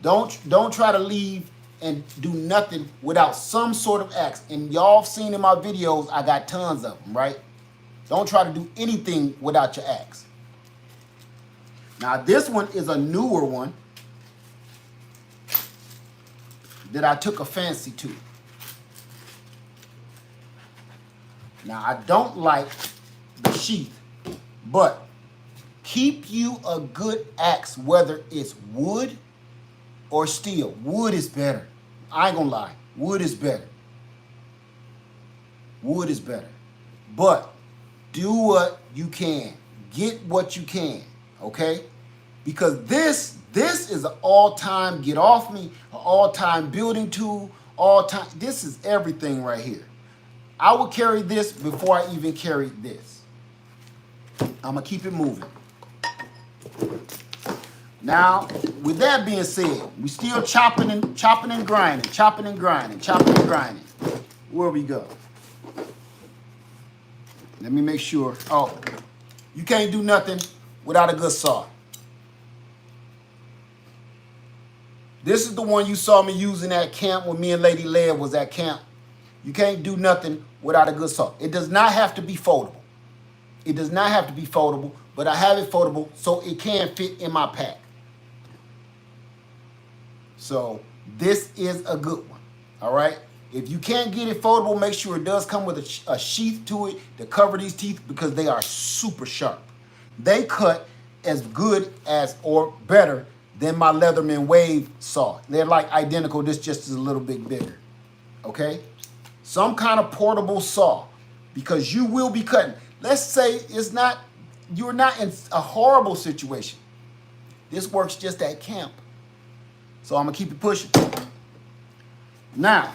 Don't try to leave and do nothing without some sort of axe. And y'all seen in my videos, I got tons of them, right? Don't try to do anything without your axe. Now this one is a newer one that I took a fancy to. Now I don't like the sheath, but keep you a good axe, whether it's wood or steel. Wood is better. I ain't gonna lie. Wood is better. But do what you can. Get what you can, okay? Because this is an all-time get off me, an all-time building tool, all-time. This is everything right here. I would carry this before I even carried this. I'm gonna keep it moving. Now, with that being said, we still chopping and grinding, chopping and grinding, chopping and grinding. Where we go? Let me make sure. Oh, you can't do nothing without a good saw. This is the one you saw me using at camp when me and Lady Leia was at camp. You can't do nothing without a good saw. It does not have to be foldable. It does not have to be foldable, but I have it foldable so it can fit in my pack. So this is a good one, all right? If you can't get it foldable, make sure it does come with a sheath to it to cover these teeth because they are super sharp. They cut as good as or better than my Leatherman Wave saw. They're like identical, this just is a little bit bigger, okay? Some kind of portable saw because you will be cutting. Let's say you're not in a horrible situation. This works just at camp. So I'm gonna keep it pushing. Now,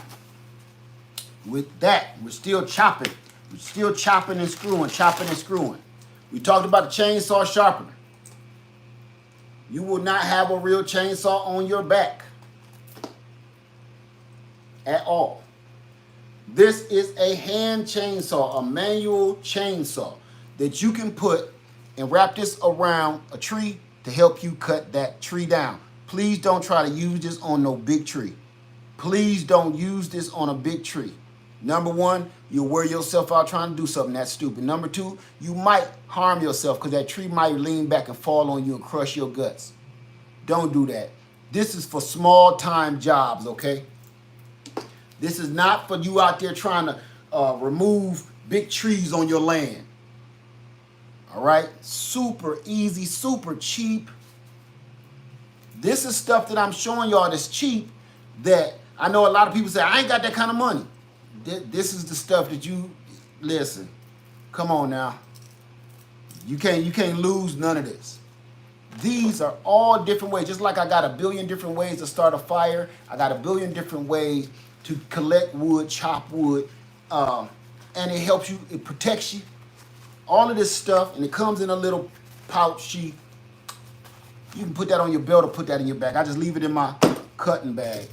with that, we're still chopping. We're still chopping and screwing, chopping and screwing. We talked about the chainsaw sharpener. You will not have a real chainsaw on your back at all. This is a hand chainsaw, a manual chainsaw that you can put and wrap this around a tree to help you cut that tree down. Please don't try to use this on no big tree. Please don't use this on a big tree. Number one, you'll wear yourself out trying to do something that's stupid. Number two, you might harm yourself because that tree might lean back and fall on you and crush your guts. Don't do that. This is for small time jobs, okay? This is not for you out there trying to remove big trees on your land. All right? Super easy, super cheap. This is stuff that I'm showing y'all that's cheap that I know a lot of people say, I ain't got that kind of money. This is the stuff that you, listen, come on now. You can't lose none of this. These are all different ways. Just like I got a billion different ways to start a fire, I got a billion different ways to collect wood, chop wood, and it helps you, it protects you. All of this stuff, and it comes in a little pouch sheath. You can put that on your belt or put that in your bag. I just leave it in my cutting bag.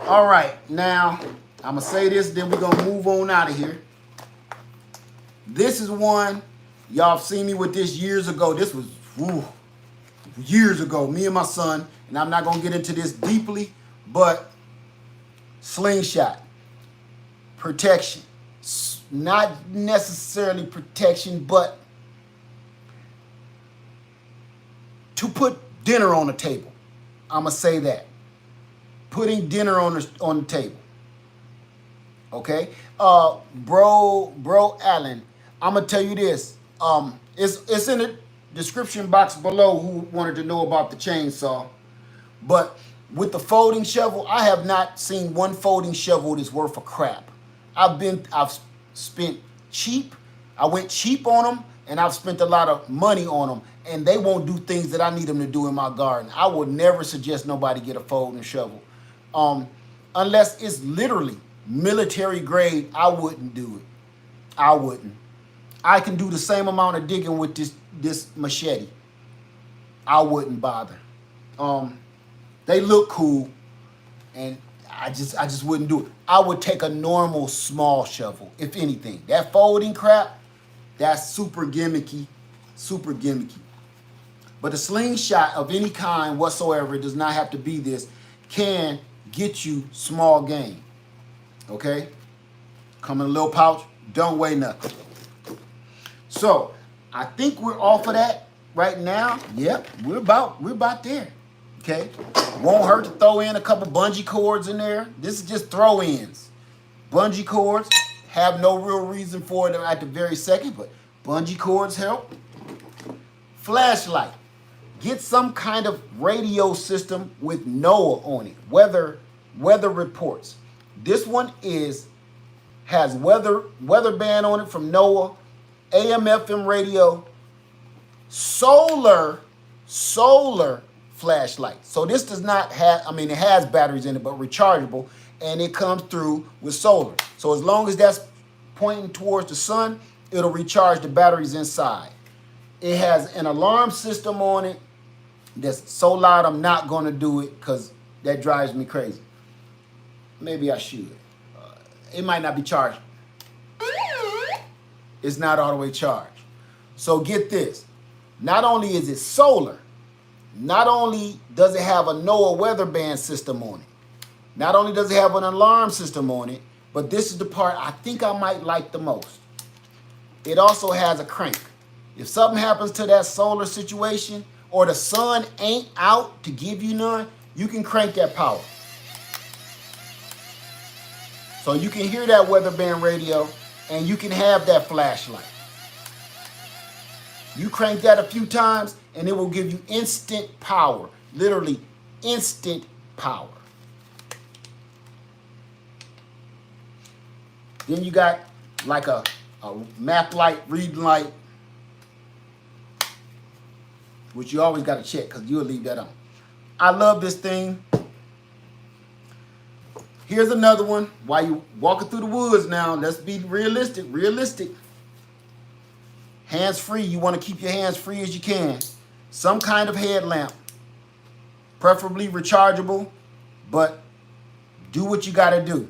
All right, now I'm gonna say this, then we're gonna move on out of here. This is one, y'all have seen me with this years ago. This was years ago, me and my son, and I'm not gonna get into this deeply, but slingshot, protection. Not necessarily protection, but to put dinner on the table. I'm gonna say that. Putting dinner on the table. Okay? Bro Allen, I'm gonna tell you this. It's in the description box below who wanted to know about the chainsaw. But with the folding shovel, I have not seen one folding shovel that's worth a crap. I've spent cheap. I went cheap on them, and I've spent a lot of money on them, and they won't do things that I need them to do in my garden. I would never suggest nobody get a folding shovel. Unless it's literally military grade, I wouldn't do it. I wouldn't. I can do the same amount of digging with this machete. I wouldn't bother. They look cool, and I just wouldn't do it. I would take a normal small shovel, if anything. That folding crap, that's super gimmicky, super gimmicky. But a slingshot of any kind whatsoever, it does not have to be this, can get you small game. Okay? Come in a little pouch, don't weigh nothing. So I think we're off of that right now. Yep, we're about there. Okay? Won't hurt to throw in a couple bungee cords in there. This is just throw-ins. Bungee cords have no real reason for it at the very second, but bungee cords help. Flashlight. Get some kind of radio system with NOAA on it. Weather reports. This one has weather band on it from NOAA, AM FM radio, solar flashlight. So this does not have, it has batteries in it, but rechargeable, and it comes through with solar. So as long as that's pointing towards the sun, it'll recharge the batteries inside. It has an alarm system on it that's so loud I'm not going to do it because that drives me crazy. Maybe I should. It might not be charged. It's not all the way charged. So get this. Not only is it solar, not only does it have a NOAA weather band system on it, not only does it have an alarm system on it, but this is the part I think I might like the most. It also has a crank. If something happens to that solar situation or the sun ain't out to give you none, you can crank that power. So you can hear that weather band radio and you can have that flashlight. You crank that a few times and it will give you instant power. Literally instant power. Then you got like a map light, reading light, which you always got to check because you'll leave that on. I love this thing. Here's another one. While you walking through the woods now, let's be realistic. Hands free. You want to keep your hands free as you can. Some kind of headlamp, preferably rechargeable, but do what you got to do.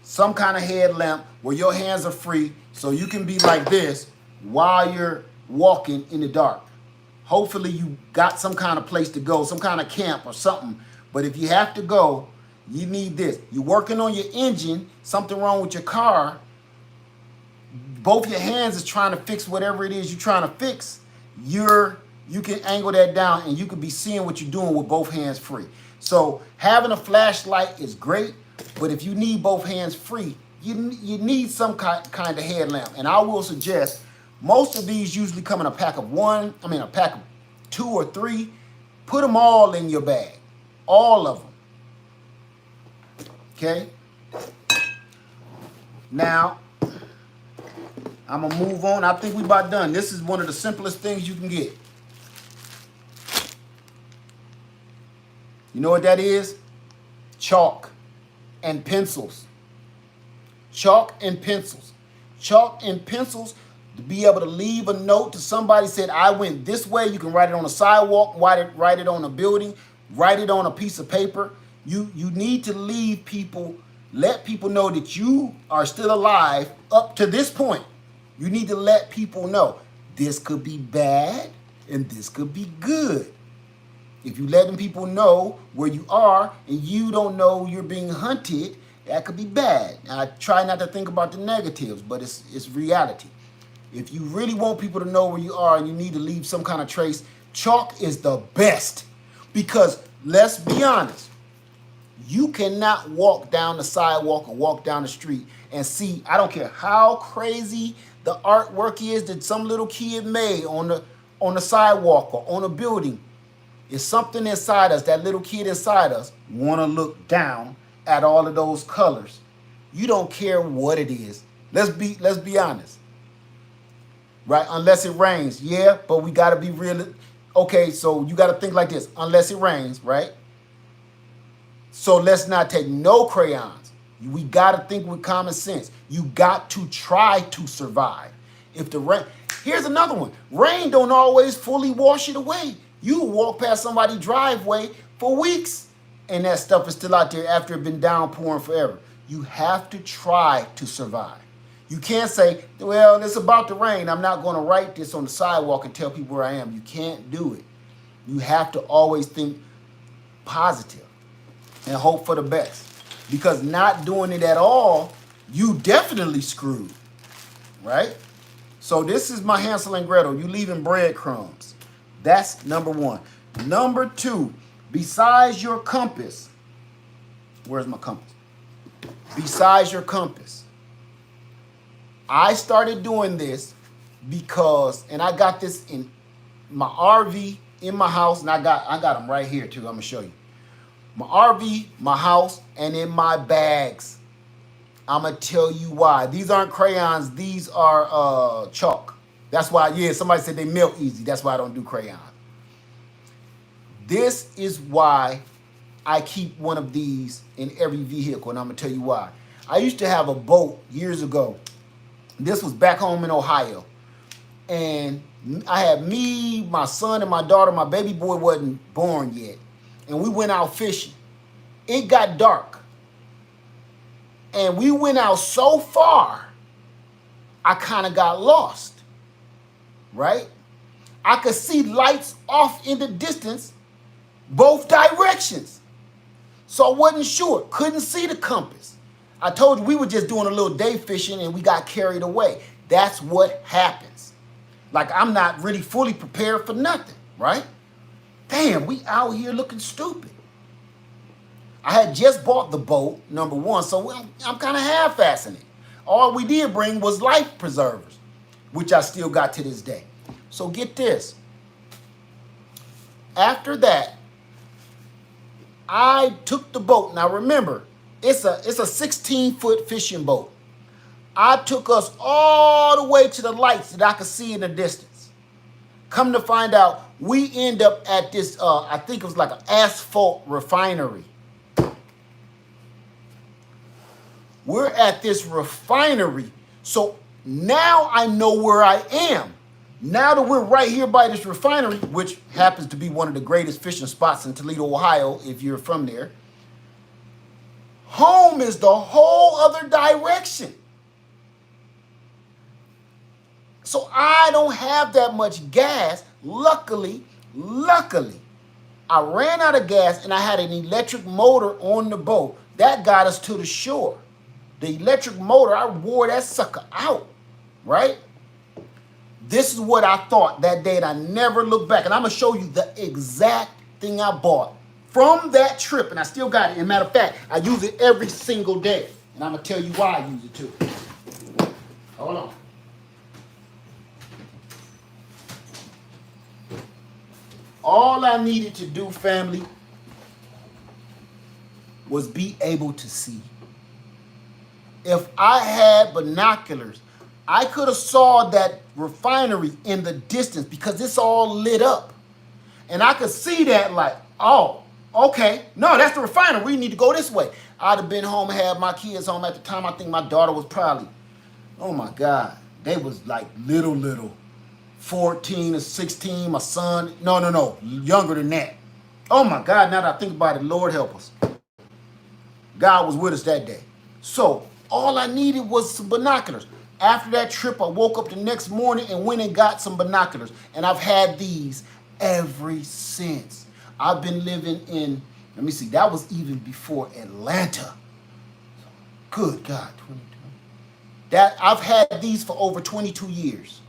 Some kind of headlamp where your hands are free so you can be like this while you're walking in the dark. Hopefully you got some kind of place to go, some kind of camp or something. But if you have to go, you need this. You're working on your engine, something wrong with your car. Both your hands is trying to fix whatever it is you're trying to fix. You can angle that down and you can be seeing what you're doing with both hands free. So having a flashlight is great, but if you need both hands free, you need some kind of headlamp. And I will suggest most of these usually come in a pack of a pack of 2 or 3. Put them all in your bag. All of them. Okay? Now, I'm going to move on. I think we about done. This is one of the simplest things you can get. You know what that is? Chalk and pencils. Chalk and pencils. Chalk and pencils to be able to leave a note to somebody said, I went this way. You can write it on a sidewalk, write it on a building, write it on a piece of paper. You need to leave people, let people know that you are still alive up to this point. You need to let people know this could be bad and this could be good. If you letting people know where you are and you don't know you're being hunted, that could be bad. I try not to think about the negatives, but it's reality. If you really want people to know where you are and you need to leave some kind of trace, chalk is the best. Because let's be honest, you cannot walk down the sidewalk or walk down the street and see, I don't care how crazy the artwork is that some little kid made on the sidewalk or on a building. It's something inside us, that little kid inside us, want to look down at all of those colors. You don't care what it is. Let's be honest. Right? Unless it rains. Yeah, but we got to be real. Okay, so you got to think like this. Unless it rains, right? So let's not take no crayons. We got to think with common sense. You got to try to survive. If the rain, here's another one. Rain don't always fully wash it away. You walk past somebody's driveway for weeks and that stuff is still out there after it's been downpouring forever. You have to try to survive. You can't say, well, it's about to rain. I'm not going to write this on the sidewalk and tell people where I am. You can't do it. You have to always think positive and hope for the best. Because not doing it at all, you definitely screwed. Right? So this is my Hansel and Gretel. You leaving breadcrumbs. That's number 1. Number 2, besides your compass. Where's my compass? Besides your compass. I started doing this because, and I got this in my RV in my house, and I got them right here too. I'm gonna show you. My RV, my house, and in my bags. I'm gonna tell you why. These aren't crayons, these are chalk. That's why, yeah, somebody said they melt easy. That's why I don't do crayons. This is why I keep one of these in every vehicle, and I'm gonna tell you why. I used to have a boat years ago. This was back home in Ohio. And I had me, my son, and my daughter. My baby boy wasn't born yet. And we went out fishing. It got dark. And we went out so far, I kind of got lost, right? I could see lights off in the distance, both directions. So I wasn't sure, couldn't see the compass. I told you we were just doing a little day fishing and we got carried away. That's what happens. Like, I'm not really fully prepared for nothing, right? Damn, we out here looking stupid. I had just bought the boat, number one, so I'm kind of half-assing it. All we did bring was life preservers, which I still got to this day. So get this. After that, I took the boat. Now remember, it's a 16-foot fishing boat. I took us all the way to the lights that I could see in the distance. Come to find out, we end up at this, I think it was like an asphalt refinery. We're at this refinery. So now I know where I am. Now that we're right here by this refinery, which happens to be one of the greatest fishing spots in Toledo, Ohio, if you're from there, home is the whole other direction. So I don't have that much gas. Luckily, I ran out of gas and I had an electric motor on the boat. That got us to the shore. The electric motor, I wore that sucker out, right? This is what I thought that day, and I never looked back. And I'm going to show you the exact thing I bought from that trip, and I still got it. As a matter of fact, I use it every single day, and I'm going to tell you why I use it too. Hold on. All I needed to do, family, was be able to see. If I had binoculars, I could have saw that refinery in the distance because it's all lit up. And I could see that like, oh, okay. No, that's the refinery. We need to go this way. I'd have been home and had my kids home at the time. I think my daughter was probably, oh my God, they was like little. 14 or 16, my son, no, younger than that. Oh my God, now that I think about it, Lord help us. God was with us that day. So all I needed was some binoculars. After that trip, I woke up the next morning and went and got some binoculars. And I've had these ever since. I've been living in, let me see, that was even before Atlanta. Good God, 2020. That I've had these for over 22 years.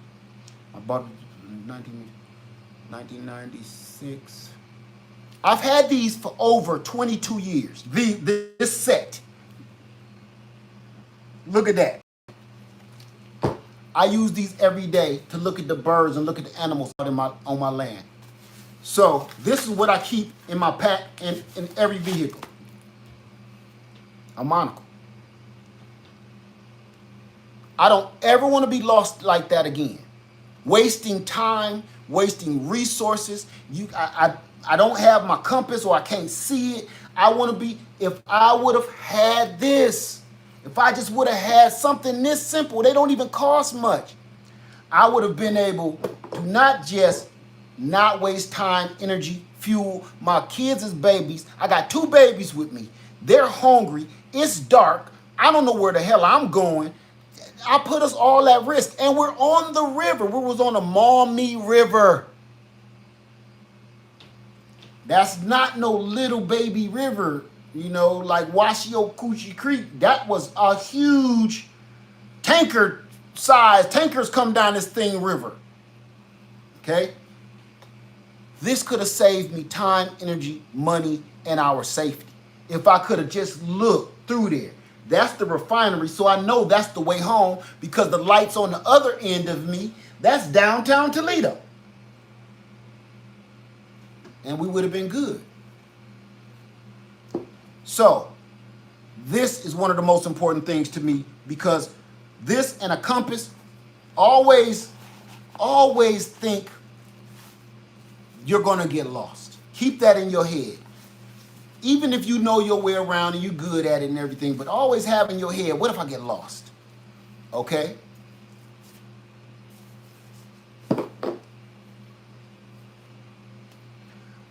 I bought it in 1996. I've had these for over 22 years. This set. Look at that. I use these every day to look at the birds and look at the animals out on my land. So this is what I keep in my pack in every vehicle. A monocle. I don't ever want to be lost like that again. Wasting time, wasting resources. I don't have my compass or I can't see it. I want to be, if I would have had this, if I just would have had something this simple, they don't even cost much. I would have been able to not just not waste time, energy, fuel. My kids as babies. I got 2 babies with me. They're hungry. It's dark. I don't know where the hell I'm going. I put us all at risk. And we're on the river. We was on the Maumee River. That's not no little baby river, you know, like Washio Coochie Creek. That was a huge tanker size. Tankers come down this thing river. Okay? This could have saved me time, energy, money, and our safety. If I could have just looked through there. That's the refinery, so I know that's the way home because the lights on the other end of me, that's downtown Toledo. And we would have been good. So, this is one of the most important things to me because this and a compass, always think you're going to get lost. Keep that in your head. Even if you know your way around and you're good at it and everything, but always have in your head, what if I get lost? Okay?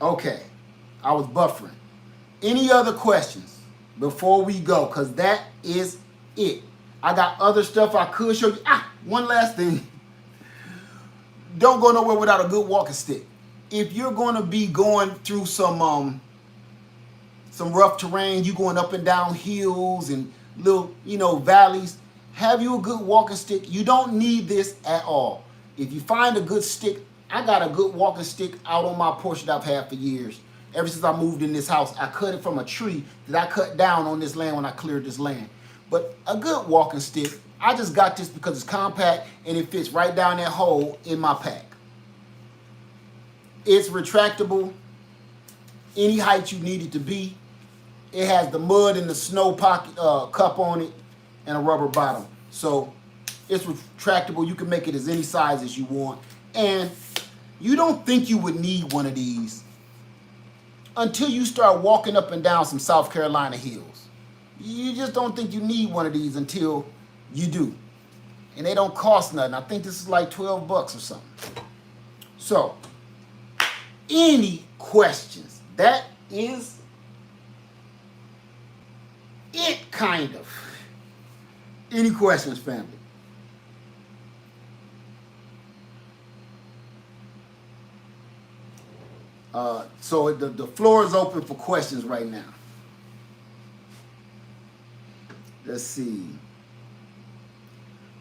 Okay, I was buffering. Any other questions before we go? Because that is it. I got other stuff I could show you. One last thing. Don't go nowhere without a good walking stick. If you're going to be going through some rough terrain, you going up and down hills and little, valleys, have you a good walking stick. You don't need this at all. If you find a good stick, I got a good walking stick out on my porch that I've had for years. Ever since I moved in this house, I cut it from a tree that I cut down on this land when I cleared this land. But a good walking stick, I just got this because it's compact and it fits right down that hole in my pack. It's retractable, any height you need it to be. It has the mud and the snow pocket cup on it and a rubber bottom. So it's retractable. You can make it as any size as you want. And you don't think you would need one of these until you start walking up and down some South Carolina hills. You just don't think you need one of these until you do. And they don't cost nothing. I think this is like 12 bucks or something. So, any questions? That is it, kind of. Any questions, family? So the floor is open for questions right now. Let's see.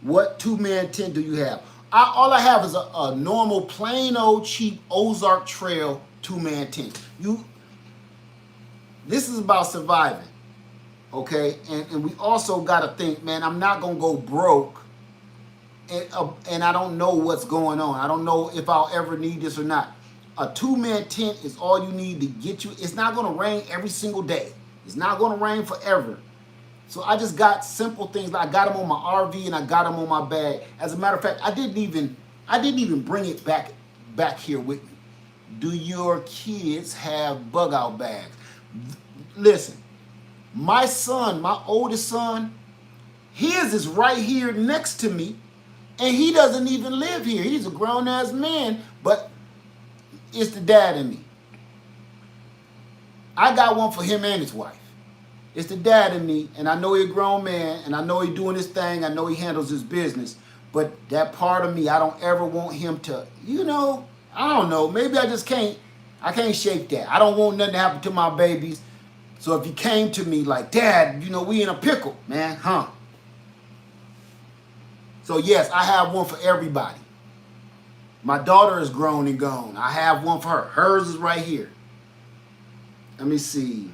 What two-man tent do you have? All I have is a normal, plain old cheap Ozark Trail two-man tent. This is about surviving, okay? And we also got to think, man, I'm not going to go broke, and I don't know what's going on. I don't know if I'll ever need this or not. A two-man tent is all you need to get you. It's not going to rain every single day. It's not going to rain forever. So I just got simple things. I got them on my RV and I got them on my bag. As a matter of fact, I didn't even bring it back here with me. Do your kids have bug out bags? Listen, my son, my oldest son, his is right here next to me, and he doesn't even live here. He's a grown-ass man, but it's the dad in me. I got one for him and his wife. It's the dad in me, and I know he's a grown man, and I know he's doing his thing. I know he handles his business, but that part of me, I don't ever want him to, I don't know. Maybe I just can't. I can't shake that. I don't want nothing to happen to my babies. So if you came to me like, Dad, we in a pickle, man, huh? So yes, I have one for everybody. My daughter is grown and gone. I have one for her. Hers is right here. Let me see.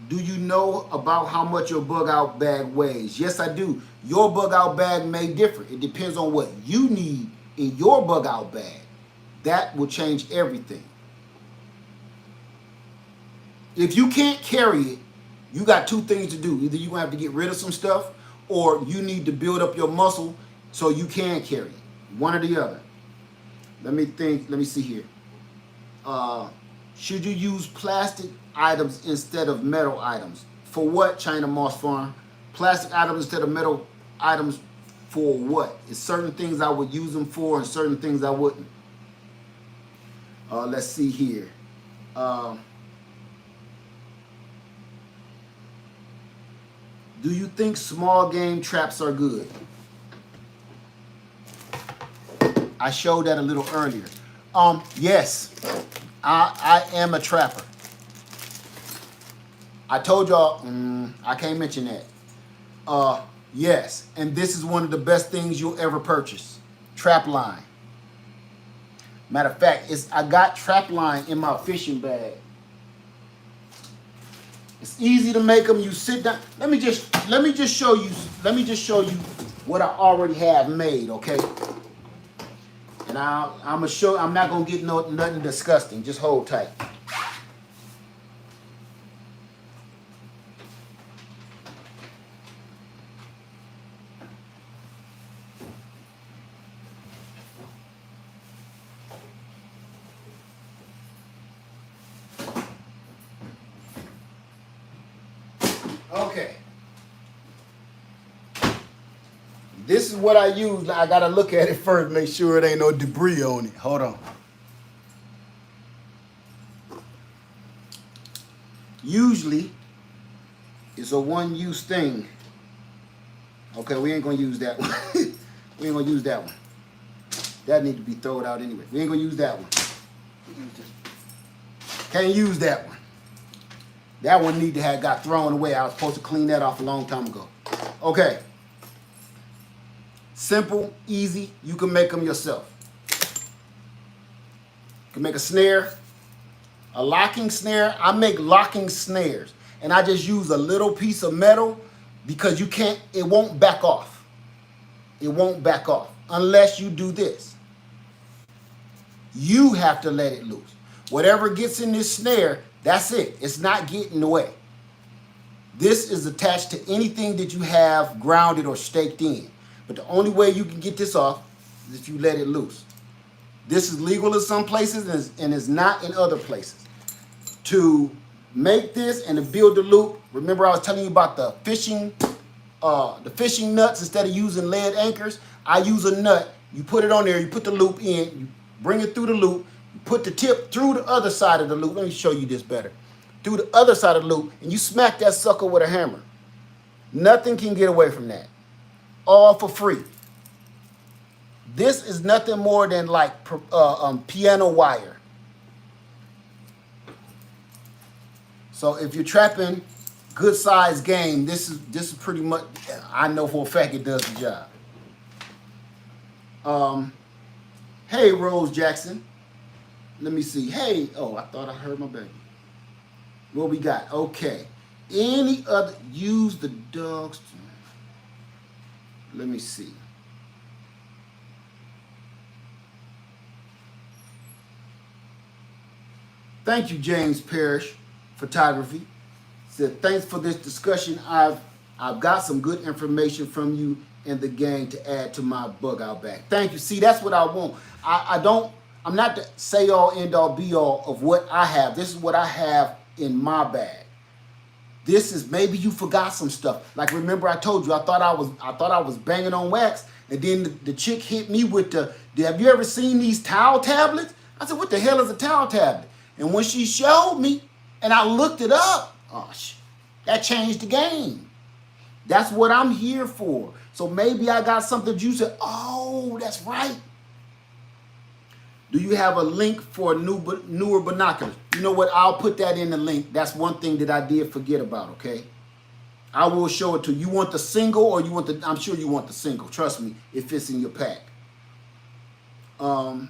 Do you know about how much your bug out bag weighs? Yes, I do. Your bug out bag may differ. It depends on what you need in your bug out bag. That will change everything. If you can't carry it, you got two things to do. Either you're going to have to get rid of some stuff, or you need to build up your muscle so you can carry it. One or the other. Let me think. Let me see here. Should you use plastic items instead of metal items? For what, China Moss Farm? Plastic items instead of metal items for what? It's certain things I would use them for and certain things I wouldn't. Let's see here. Do you think small game traps are good? I showed that a little earlier. Yes, I am a trapper. I told y'all, I can't mention that. Yes, and this is one of the best things you'll ever purchase. Trap line. Matter of fact, I got trap line in my fishing bag. It's easy to make them. You sit down. Let me just show you. Let me just show you what I already have made, okay? And I'm gonna show. I'm not gonna get nothing disgusting. Just hold tight. Okay. This is what I use. I gotta look at it first, make sure it ain't no debris on it. Hold on. usually it's a one-use thing. Okay, we ain't gonna use that one. We ain't gonna use that one. That need to be thrown out anyway. We ain't gonna use that one. Can't use that one. That one need to have got thrown away. I was supposed to clean that off a long time ago. Okay. Simple, easy. You can make them yourself. You can make a snare, a locking snare. I make locking snares, and I just use a little piece of metal because you can't. It won't back off. It won't back off unless you do this. You have to let it loose. Whatever gets in this snare, that's it. It's not getting away. This is attached to anything that you have grounded or staked in. But the only way you can get this off is if you let it loose. This is legal in some places and is not in other places. To make this and to build the loop, remember I was telling you about the fishing nuts instead of using lead anchors. I use a nut. You put it on there, you put the loop in, you bring it through the loop, you put the tip through the other side of the loop. Let me show you this better. Through the other side of the loop, and you smack that sucker with a hammer. Nothing can get away from that. All for free. This is nothing more than like piano wire. So if you're trapping good size game, this is pretty much, I know for a fact it does the job. Hey, Rose Jackson. Let me see. Hey, oh, I thought I heard my baby. What we got? Okay. Any other, use the dogs. Let me see. Thank you, James Parrish Photography. Said, thanks for this discussion. I've got some good information from you and the gang to add to my bug out bag. Thank you. See, that's what I want. I'm not the say all, end all, be all of what I have. This is what I have in my bag. This is, maybe you forgot some stuff. Like, remember I told you I thought I was banging on wax, and then the chick hit me with have you ever seen these towel tablets? I said, what the hell is a towel tablet? And when she showed me and I looked it up, oh, that changed the game. That's what I'm here for. So maybe I got something you said, oh, that's right. Do you have a link for newer binoculars? You know what? I'll put that in the link. That's one thing that I did forget about, okay? I will show it to you. You want the single or you want the, I'm sure you want the single. Trust me, it fits in your pack. I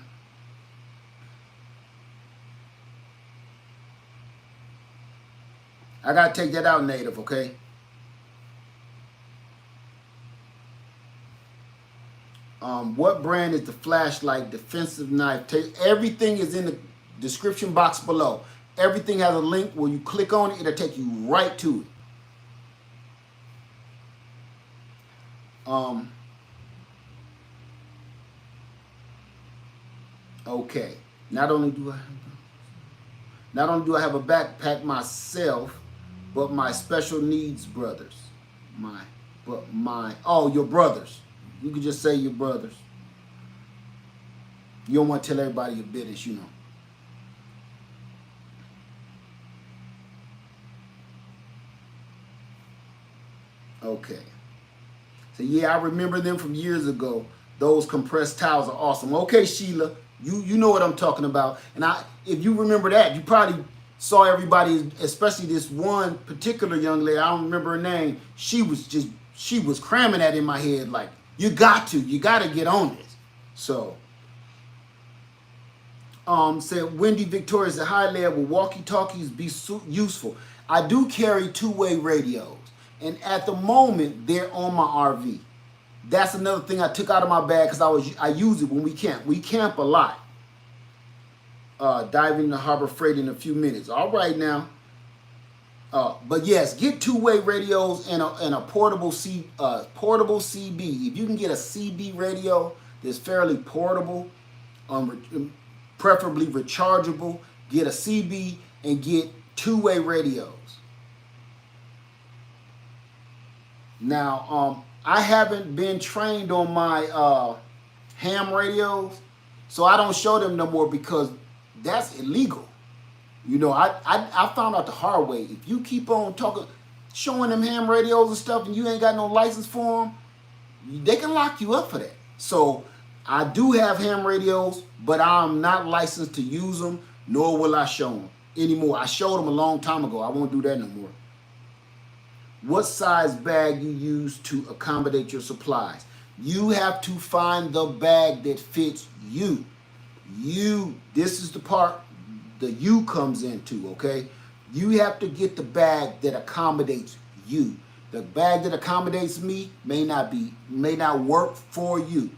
got to take that out, Native, okay? What brand is the flashlight defensive knife? Everything is in the description box below. Everything has a link where you click on it, it'll take you right to it. Okay. Not only do I have a backpack myself, but my special needs brothers. Your brothers. You could just say your brothers. You don't want to tell everybody your business, you know. Okay. So yeah, I remember them from years ago. Those compressed towels are awesome. Okay, Sheila, you know what I'm talking about. And if you remember that, you probably saw everybody, especially this one particular young lady, I don't remember her name. She was cramming that in my head like, you got to get on this. So, said Wendy Victoria said, high level walkie-talkies be useful. I do carry two-way radios, and at the moment they're on my RV. That's another thing I took out of my bag because I use it when we camp. We camp a lot. Diving in the Harbor Freight in a few minutes. All right now. But yes, get two-way radios and a portable CB. If you can get a CB radio that's fairly portable, preferably rechargeable, get a CB and get two-way radios. Now, I haven't been trained on my ham radios, so I don't show them no more because that's illegal. You know, I found out the hard way. If you keep on talking, showing them ham radios and stuff, and you ain't got no license for them, they can lock you up for that. So I do have ham radios, but I'm not licensed to use them, nor will I show them anymore. I showed them a long time ago. I won't do that no more. What size bag you use to accommodate your supplies? You have to find the bag that fits you. This is the part the you comes into, okay? You have to get the bag that accommodates you. The bag that accommodates me may not work for you.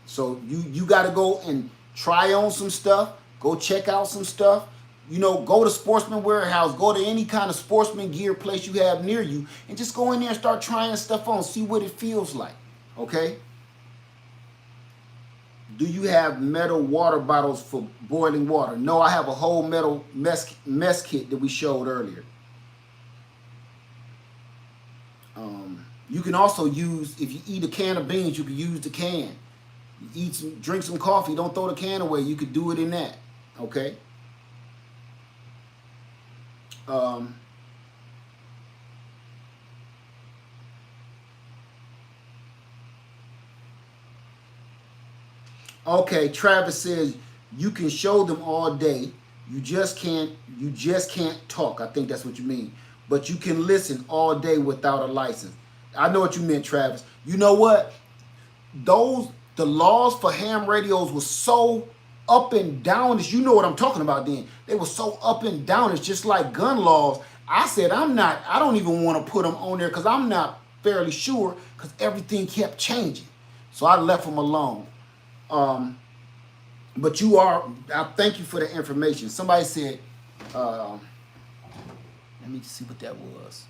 So you got to go and try on some stuff, go check out some stuff. You know, go to Sportsman Warehouse, go to any kind of sportsman gear place you have near you, and just go in there and start trying stuff on, see what it feels like, okay? Do you have metal water bottles for boiling water? No, I have a whole metal mess kit that we showed earlier. You can also use, if you eat a can of beans, you can use the can. You drink some coffee, don't throw the can away. You could do it in that, okay? Okay, Travis says you can show them all day. You just can't talk. I think that's what you mean. But you can listen all day without a license. I know what you meant, Travis. You know what? The laws for ham radios were so up and down. You know what I'm talking about then. They were so up and down. It's just like gun laws. I said I don't even want to put them on there because I'm not fairly sure because everything kept changing. So I left them alone. But I thank you for the information. Somebody said, let me see what that was.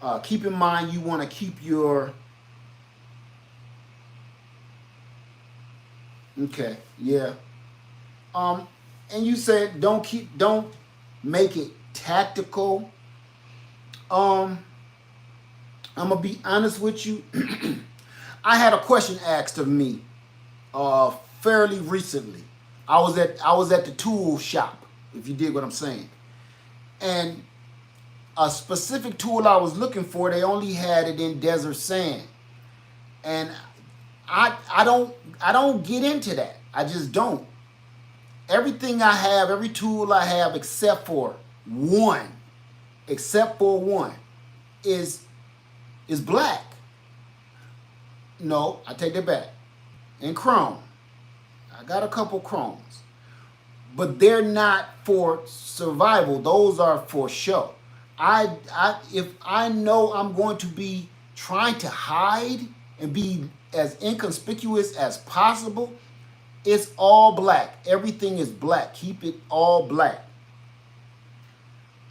Okay. Keep in mind you want to keep your, okay, yeah. And you said don't make it tactical. I'm gonna be honest with you. I had a question asked of me fairly recently. I was at the tool shop, if you dig what I'm saying. And a specific tool I was looking for, they only had it in desert sand. And I don't get into that. I just don't. Everything I have, every tool I have except for one is black. No, I take that back. And chrome. I got a couple chromes. But they're not for survival. Those are for show. If I know I'm going to be trying to hide and be as inconspicuous as possible, it's all black. Everything is black. Keep it all black.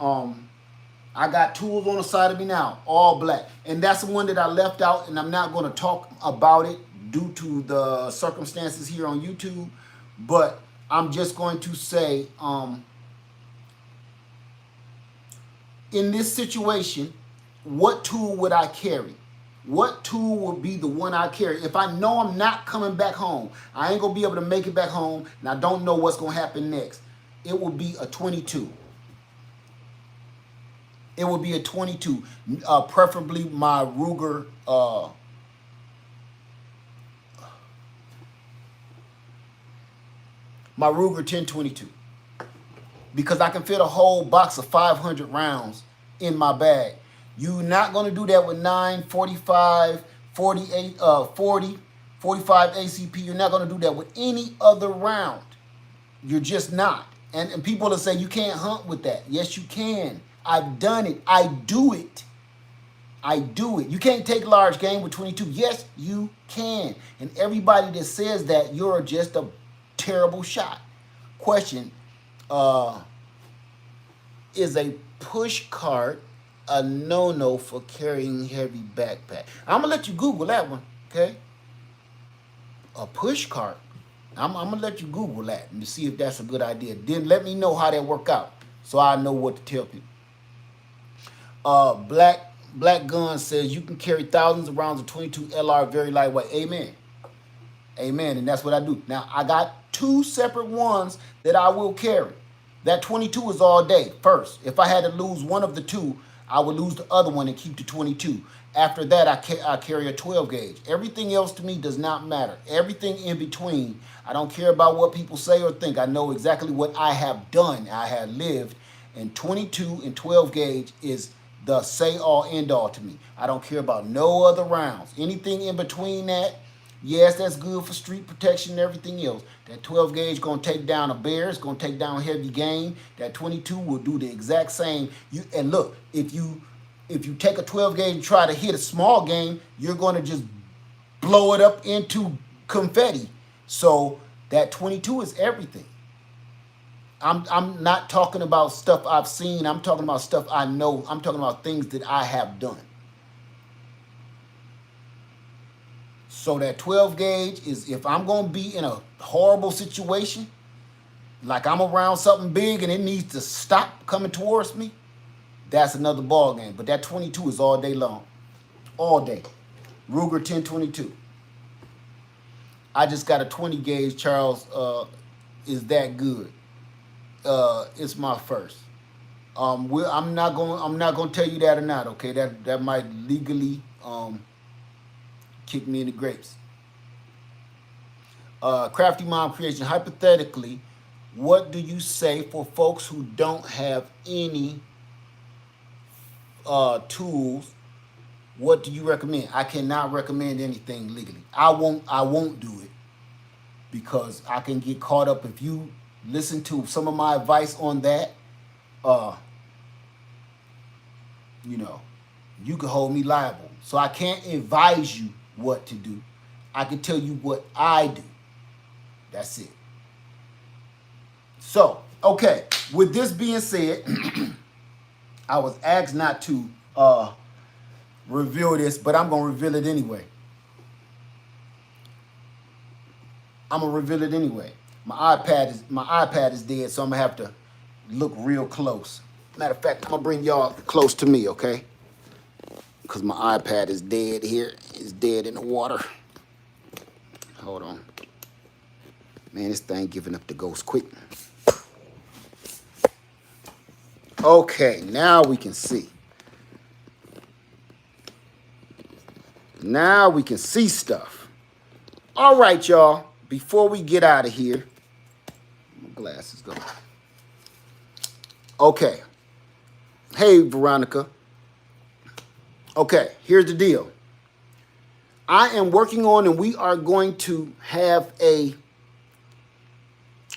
I got tools on the side of me now, all black. And that's the one that I left out, and I'm not going to talk about it due to the circumstances here on YouTube. But I'm just going to say, in this situation, what tool would I carry? What tool would be the one I carry? If I know I'm not coming back home, I ain't going to be able to make it back home, and I don't know what's going to happen next, it will be a 22. It would be a 22, preferably my Ruger, my Ruger 1022, because I can fit a whole box of 500 rounds in my bag. You're not going to do that with 9, 45, 48, 40, 45 ACP. You're not going to do that with any other round. You're just not. And people will say you can't hunt with that. Yes, you can. I've done it. I do it. You can't take large game with 22. Yes, you can. And everybody that says that, you're just a terrible shot. Question, is a push cart a no-no for carrying heavy backpack? I'm going to let you Google that one, okay? A push cart. I'm going to let you Google that and see if that's a good idea. Then let me know how that work out so I know what to tell people. Black Gun says you can carry thousands of rounds of 22 LR very lightweight. Amen. Amen. And that's what I do. Now, I got 2 separate ones that I will carry. That 22 is all day first. If I had to lose one of the 2, I would lose the other one and keep the 22. After that, I carry a 12 gauge. Everything else to me does not matter. Everything in between, I don't care about what people say or think. I know exactly what I have done. I have lived. And 22 and 12 gauge is the say all end all to me. I don't care about no other rounds. Anything in between that, yes, that's good for street protection and everything else. That 12 gauge gonna take down a bear. It's gonna take down heavy game. That 22 will do the exact same. And look, if you take a 12 gauge and try to hit a small game, you're gonna just blow it up into confetti. So that 22 is everything. I'm not talking about stuff I've seen. I'm talking about stuff I know. I'm talking about things that I have done. So that 12 gauge is if I'm going to be in a horrible situation, like I'm around something big and it needs to stop coming towards me, that's another ball game. But that 22 is all day long. All day. Ruger 1022. I just got a 20 gauge, Charles. Is that good? It's my first. I'm not gonna tell you that or not. Okay, that might legally kick me in the grapes. Crafty Mom Creation. Hypothetically, what do you say for folks who don't have any tools? What do you recommend? I cannot recommend anything legally. I won't do it because I can get caught up. If you listen to some of my advice on that, you can hold me liable. So I can't advise you what to do. I can tell you what I do. That's it. So, okay, with this being said, I was asked not to reveal this, but I'm going to reveal it anyway. I'm going to reveal it anyway. My iPad is dead, so I'm going to have to look real close. Matter of fact, I'm going to bring y'all close to me, okay? Because my iPad is dead here. It's dead in the water. Hold on. Man, this thing giving up the ghost quick. Okay, now we can see. Now we can see stuff. All right, y'all. Before we get out of here, my glasses go. Okay. Hey, Veronica. Okay, here's the deal. I am working on, and we are going to have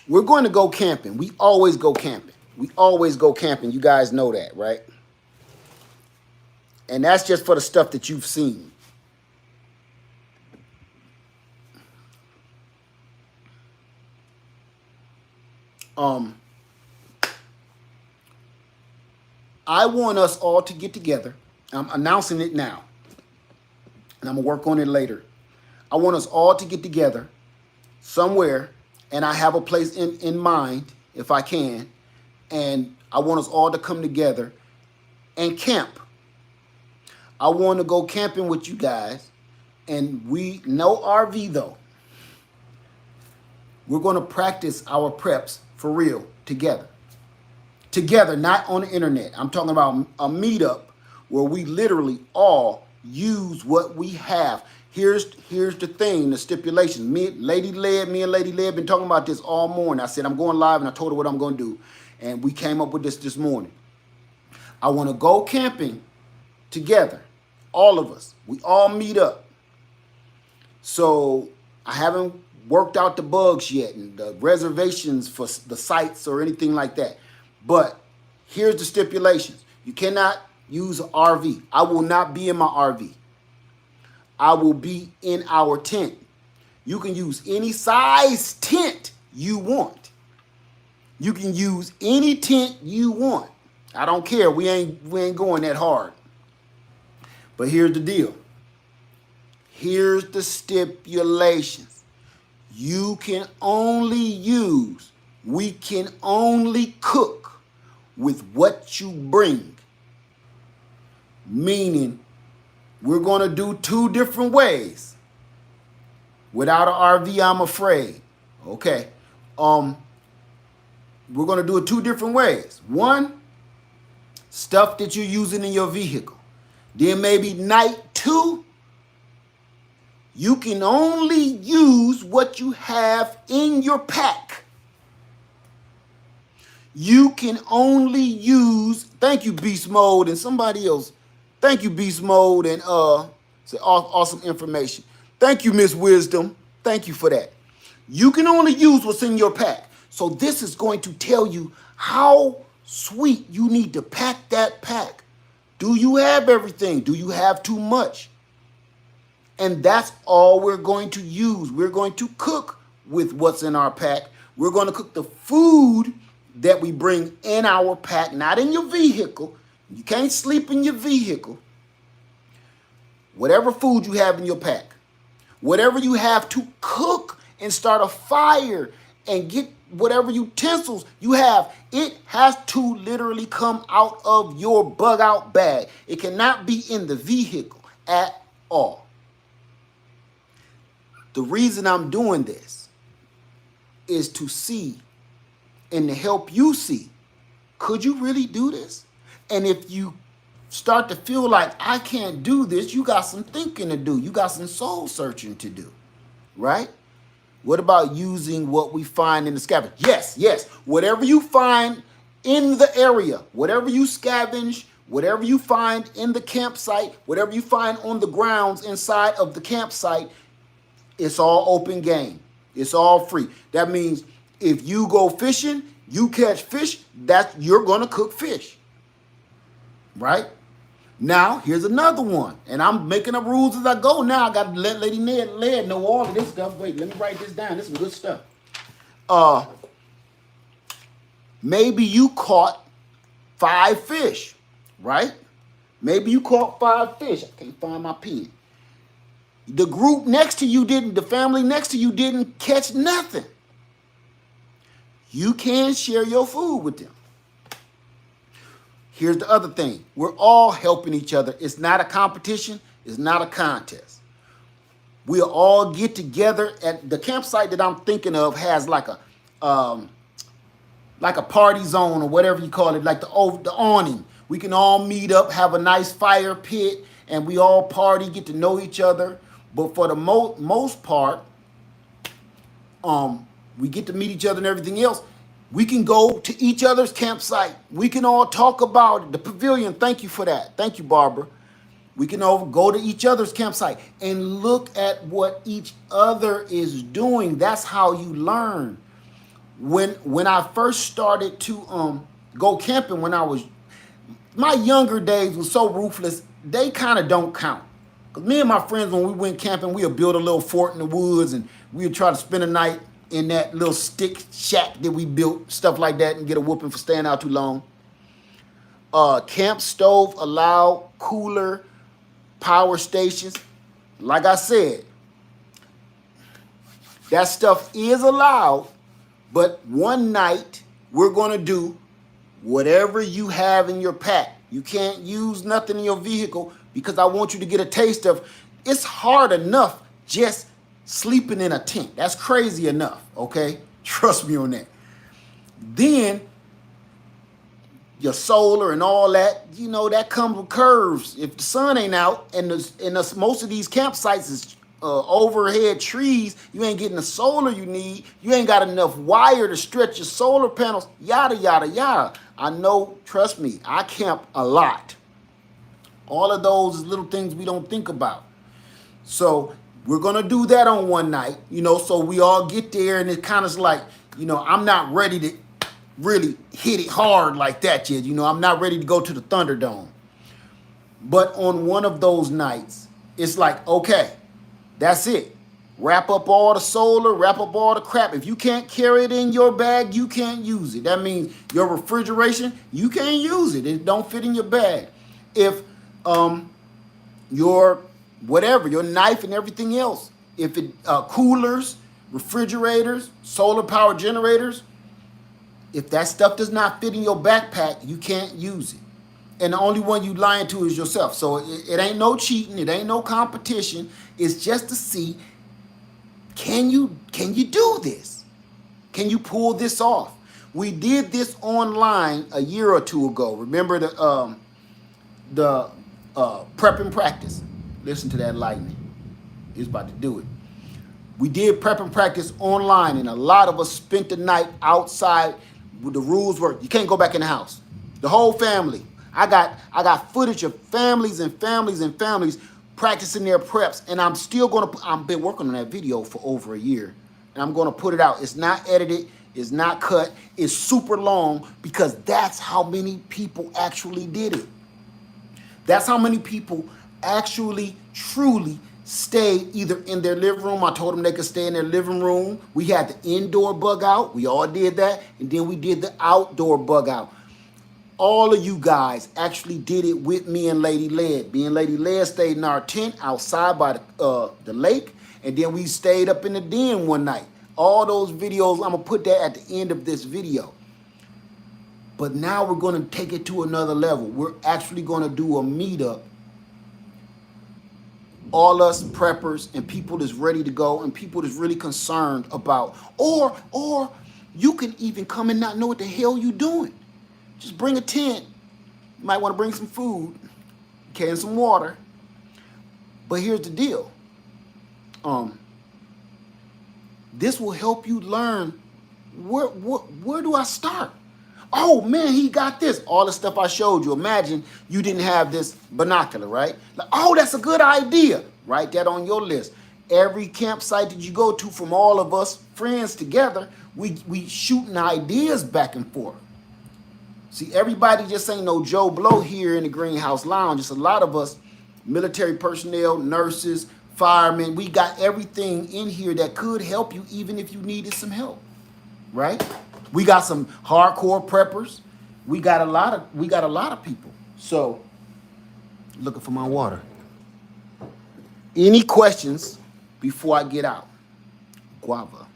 we're going to go camping. We always go camping. We always go camping. You guys know that, right? And that's just for the stuff that you've seen. I want us all to get together. I'm announcing it now, and I'm going to work on it later. I want us all to get together somewhere, and I have a place in mind, if I can, and I want us all to come together and camp. I want to go camping with you guys, and no RV, though. We're going to practice our preps for real together. Together, not on the internet. I'm talking about a meetup where we literally all use what we have. Here's the thing, the stipulations. Me and Lady Led been talking about this all morning. I said I'm going live, and I told her what I'm going to do. And we came up with this morning. I want to go camping together, all of us. We all meet up. So I haven't worked out the bugs yet and the reservations for the sites or anything like that. But here's the stipulations. You cannot use an RV. I will not be in my RV. I will be in our tent. You can use any size tent you want. You can use any tent you want. I don't care. We ain't going that hard. But here's the deal. Here's the stipulations. We can only cook with what you bring. Meaning, we're going to do 2 different ways. Without an RV, I'm afraid. Okay. We're going to do it two different ways. One, stuff that you're using in your vehicle. Then maybe night two, you can only use what you have in your pack. You can only use, thank you, Beast Mode, and somebody else. Thank you, Beast Mode, and awesome information. Thank you, Miss Wisdom. Thank you for that. You can only use what's in your pack. So this is going to tell you how sweet you need to pack that pack. Do you have everything? Do you have too much? And that's all we're going to use. We're going to cook with what's in our pack. We're going to cook the food that we bring in our pack, not in your vehicle. You can't sleep in your vehicle. Whatever food you have in your pack, whatever you have to cook and start a fire and get whatever utensils you have, it has to literally come out of your bug out bag. It cannot be in the vehicle at all. The reason I'm doing this is to see and to help you see, could you really do this? And if you start to feel like I can't do this, you got some thinking to do. You got some soul searching to do, right? What about using what we find in the scavenge? Yes, yes. Whatever you find in the area, whatever you scavenge, whatever you find in the campsite, whatever you find on the grounds inside of the campsite, it's all open game. It's all free. That means if you go fishing, you catch fish, you're going to cook fish, right? Now, here's another one. And I'm making up rules as I go now. I got to let Lady Led know all of this stuff. Wait, let me write this down. This is some good stuff. Maybe you caught 5 fish, right? Maybe you caught 5 fish. I can't find my pen. The group next to you didn't, the family next to you didn't catch nothing. You can share your food with them. Here's the other thing. We're all helping each other. It's not a competition. It's not a contest. We'll all get together at the campsite that I'm thinking of has like a party zone or whatever you call it, like the awning. We can all meet up, have a nice fire pit, and we all party, get to know each other. But for the most part, we get to meet each other and everything else. We can go to each other's campsite. We can all talk about it. The pavilion, thank you for that. Thank you, Barbara. We can all go to each other's campsite and look at what each other is doing. That's how you learn. When I first started to go camping, my younger days was so ruthless, they kind of don't count. Because me and my friends, when we went camping, we would build a little fort in the woods and we would try to spend a night in that little stick shack that we built, stuff like that, and get a whooping for staying out too long. Camp stove allowed, cooler, power stations. Like I said, that stuff is allowed, but one night we're going to do whatever you have in your pack. You can't use nothing in your vehicle because I want you to get a taste of, it's hard enough just sleeping in a tent. That's crazy enough, okay? Trust me on that. Then your solar and all that, you know, that comes with curves. If the sun ain't out and most of these campsites is overhead trees, you ain't getting the solar you need. You ain't got enough wire to stretch your solar panels, yada, yada, yada. I know, trust me, I camp a lot. All of those is little things we don't think about. So we're going to do that on one night, you know, so we all get there and it kind of like, you know, I'm not ready to really hit it hard like that yet. You know, I'm not ready to go to the Thunderdome. But on one of those nights, it's like, okay, that's it. Wrap up all the solar, wrap up all the crap. If you can't carry it in your bag, you can't use it. That means your refrigeration, you can't use it. It don't fit in your bag. If your whatever, your knife and everything else, if it coolers, refrigerators, solar power generators, if that stuff does not fit in your backpack, you can't use it. And the only one you lying to is yourself. So it ain't no cheating. It ain't no competition. It's just to see, Can you do this? Can you pull this off? We did this online a year or two ago. Remember the prep and practice? Listen to that lightning. He's about to do it. We did prep and practice online, and a lot of us spent the night outside. The rules were you can't go back in the house. The whole family. I got footage of families and families and families practicing their preps, and I'm still gonna. I've been working on that video for over a year, and I'm gonna put it out. It's not edited. It's not cut. It's super long because that's how many people actually did it. That's how many people actually truly stayed either in their living room. I told them they could stay in their living room. We had the indoor bug out. We all did that. And then we did the outdoor bug out. All of you guys actually did it with me and Lady Led. Me and Lady Led stayed in our tent outside by the lake. And then we stayed up in the den one night. All those videos, I'm going to put that at the end of this video. But now we're going to take it to another level. We're actually going to do a meetup. All us preppers and people that's ready to go and people that's really concerned about, or you can even come and not know what the hell you're doing. Just bring a tent. You might want to bring some food, can some water. But here's the deal. This will help you learn where do I start? Oh man, he got this. All the stuff I showed you. Imagine you didn't have this binocular, right? Like, oh, that's a good idea. Write that on your list. Every campsite that you go to from all of us friends together, we shooting ideas back and forth. See, everybody just ain't no Joe Blow here in the Greenhouse Lounge. It's a lot of us, military personnel, nurses, firemen. We got everything in here that could help you even if you needed some help, right? We got some hardcore preppers. We got a lot of people. So, looking for my water. Any questions before I get out? Guava.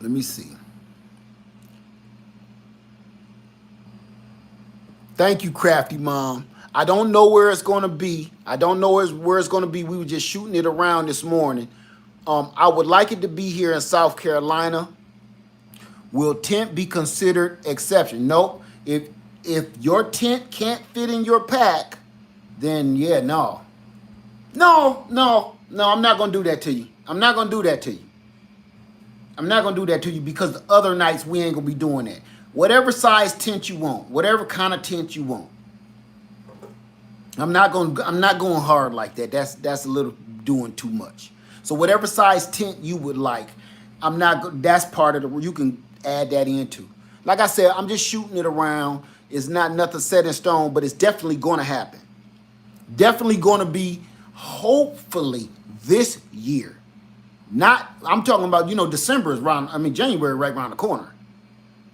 Let me see. Thank you, Crafty Mom. I don't know where it's going to be. I don't know where it's going to be. We were just shooting it around this morning. I would like it to be here in South Carolina. Will tent be considered exception? Nope. If your tent can't fit in your pack, then yeah, no. No, I'm not going to do that to you. I'm not going to do that to you. I'm not going to do that to you because the other nights we ain't going to be doing that. Whatever size tent you want, whatever kind of tent you want. I'm not going hard like that. That's a little doing too much. So whatever size tent you would like, that's part of the, you can add that into. Like I said, I'm just shooting it around. It's not nothing set in stone, but it's definitely going to happen. Definitely going to be hopefully this year. I'm talking about, December is January right around the corner.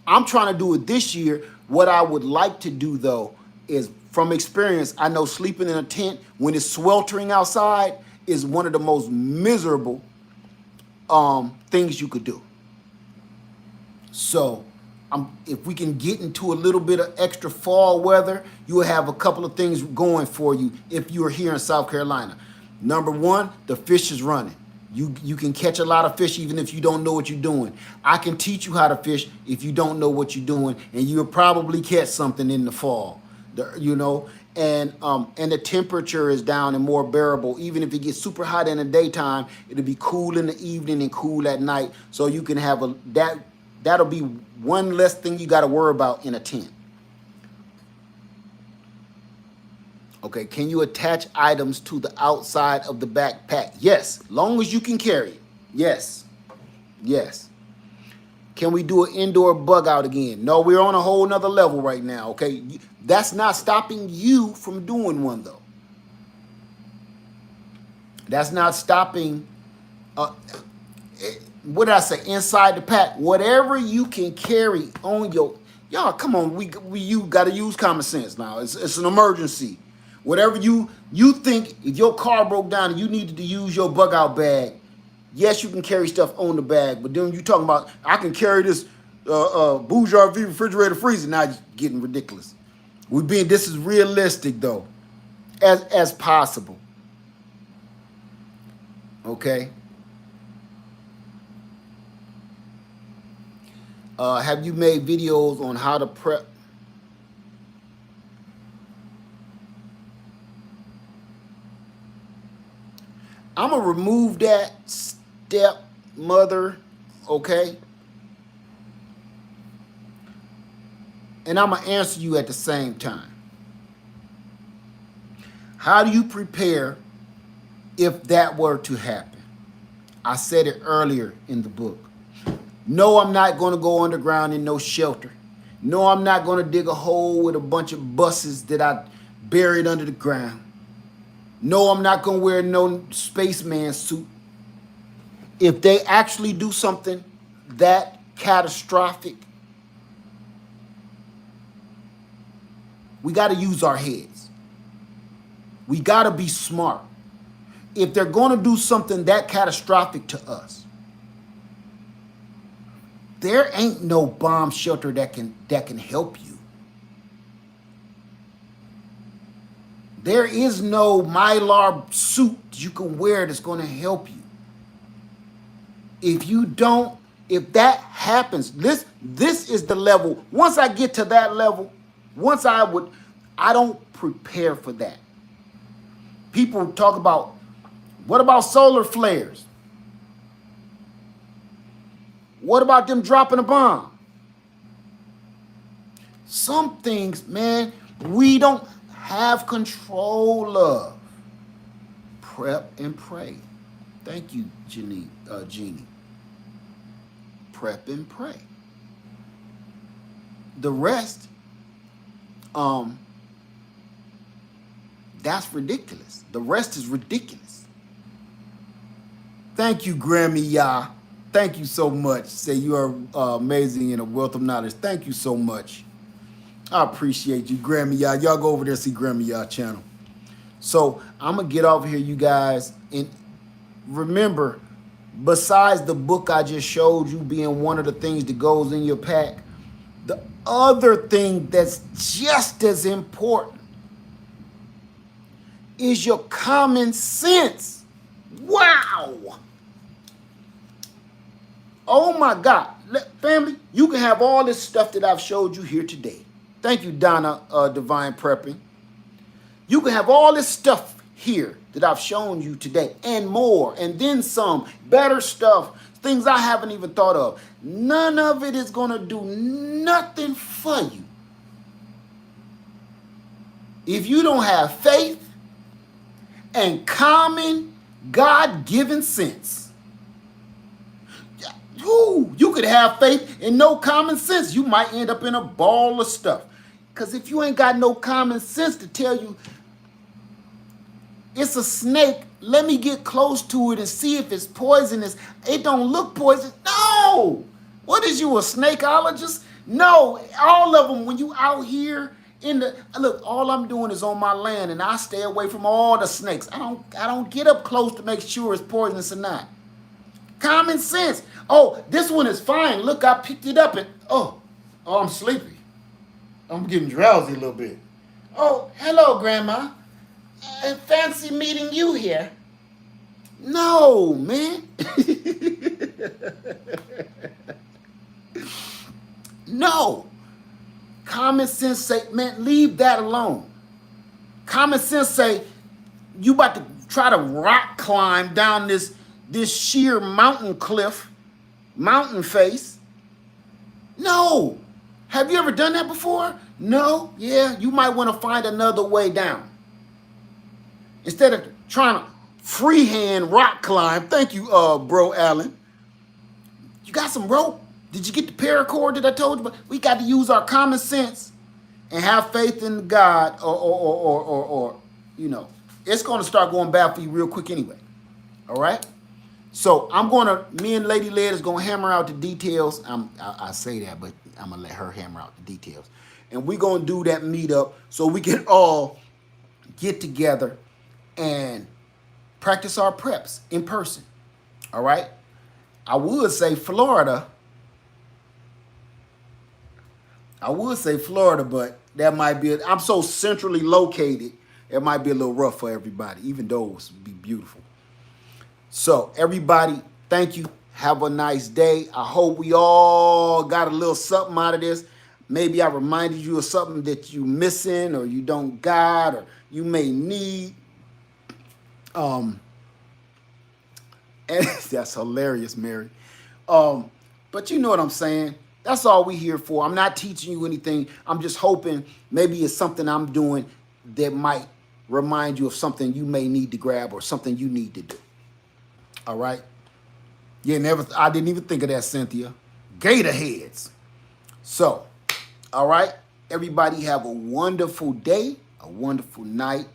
I'm trying to do it this year. What I would like to do, though, is from experience, I know sleeping in a tent when it's sweltering outside is one of the most miserable things you could do. So if we can get into a little bit of extra fall weather, you will have a couple of things going for you if you are here in South Carolina. Number one, the fish is running. You can catch a lot of fish even if you don't know what you're doing. I can teach you how to fish if you don't know what you're doing, and you'll probably catch something in the fall. And the temperature is down and more bearable. Even if it gets super hot in the daytime, it'll be cool in the evening and cool at night. So you can have that'll be one less thing you got to worry about in a tent. Okay, can you attach items to the outside of the backpack? Yes, long as you can carry it. Yes. Can we do an indoor bug out again? No, we're on a whole nother level right now, okay? That's not stopping you from doing one, though. That's not stopping, what did I say, inside the pack. Whatever you can carry on y'all, come on, you got to use common sense now. It's an emergency. Whatever you think, if your car broke down and you needed to use your bug out bag, Yes, you can carry stuff on the bag, but then you talking about, I can carry this Bourgeois refrigerator freezer. Now you're getting ridiculous. This is realistic though, as possible. Okay. Have you made videos on how to prep? I'm gonna remove that stepmother, okay? And I'm gonna answer you at the same time. How do you prepare if that were to happen? I said it earlier in the book. No, I'm not gonna go underground in no shelter. No, I'm not gonna dig a hole with a bunch of buses that I buried under the ground. No, I'm not gonna wear no spaceman suit. If they actually do something that catastrophic, we gotta use our heads. We gotta be smart. If they're gonna do something that catastrophic to us, there ain't no bomb shelter that can help you. There is no Mylar suit you can wear that's going to help you. If that happens, this is the level. Once I get to that level, I don't prepare for that. People talk about, what about solar flares? What about them dropping a bomb? Some things, man, we don't have control of. Prep and pray. Thank you, Jeannie. Prep and pray. The rest, that's ridiculous. The rest is ridiculous. Thank you, Grammy Ya. Thank you so much. Say you are amazing and a wealth of knowledge. Thank you so much. I appreciate you, Grammy Ya. Y'all go over there and see Grammy Ya channel. So I'm going to get off here, you guys. And remember, besides the book I just showed you being one of the things that goes in your pack, the other thing that's just as important is your common sense. Wow. Oh my God. Family, you can have all this stuff that I've showed you here today. Thank you, Donna, Divine Prepping. You can have all this stuff here that I've shown you today and more, and then some better stuff, things I haven't even thought of. None of it is going to do nothing for you if you don't have faith and common God-given sense. You could have faith and no common sense. You might end up in a ball of stuff. Because if you ain't got no common sense to tell you it's a snake, let me get close to it and see if it's poisonous. It don't look poisonous. No! What is you, a snakeologist? No, all of them, when you out here look, all I'm doing is on my land and I stay away from all the snakes. I don't get up close to make sure it's poisonous or not. Common sense. Oh, this one is fine. Look, I picked it up and, I'm sleepy. I'm getting drowsy a little bit. Oh, hello, Grandma. Fancy meeting you here. No, man. No. Common sense say, man, leave that alone. Common sense say, you about to try to rock climb down this sheer mountain face. No. Have you ever done that before? No. Yeah, you might want to find another way down. Instead of trying to freehand rock climb. Thank you, bro Allen. You got some rope? Did you get the paracord that I told you? But we got to use our common sense and have faith in God, or it's going to start going bad for you real quick anyway. All right? So me and Lady Led is going to hammer out the details. I say that, but I'm going to let her hammer out the details. And we're going to do that meetup so we can all get together and practice our preps in person. All right. I would say Florida. But that might be, I'm so centrally located, it might be a little rough for everybody, even though it would be beautiful. So everybody, thank you. Have a nice day. I hope we all got a little something out of this. Maybe I reminded you of something that you missing or you don't got or you may need. And that's hilarious, Mary. But you know what I'm saying. That's all we here for. I'm not teaching you anything. I'm just hoping maybe it's something I'm doing that might remind you of something you may need to grab or something you need to do. All right. Yeah, I didn't even think of that, Cynthia. Gator heads. So, all right. Everybody have a wonderful day, a wonderful night.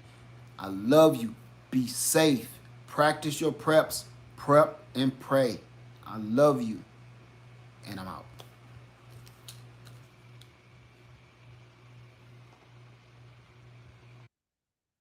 I love you. Be safe. Practice your preps. Prep and pray. I love you. And I'm out.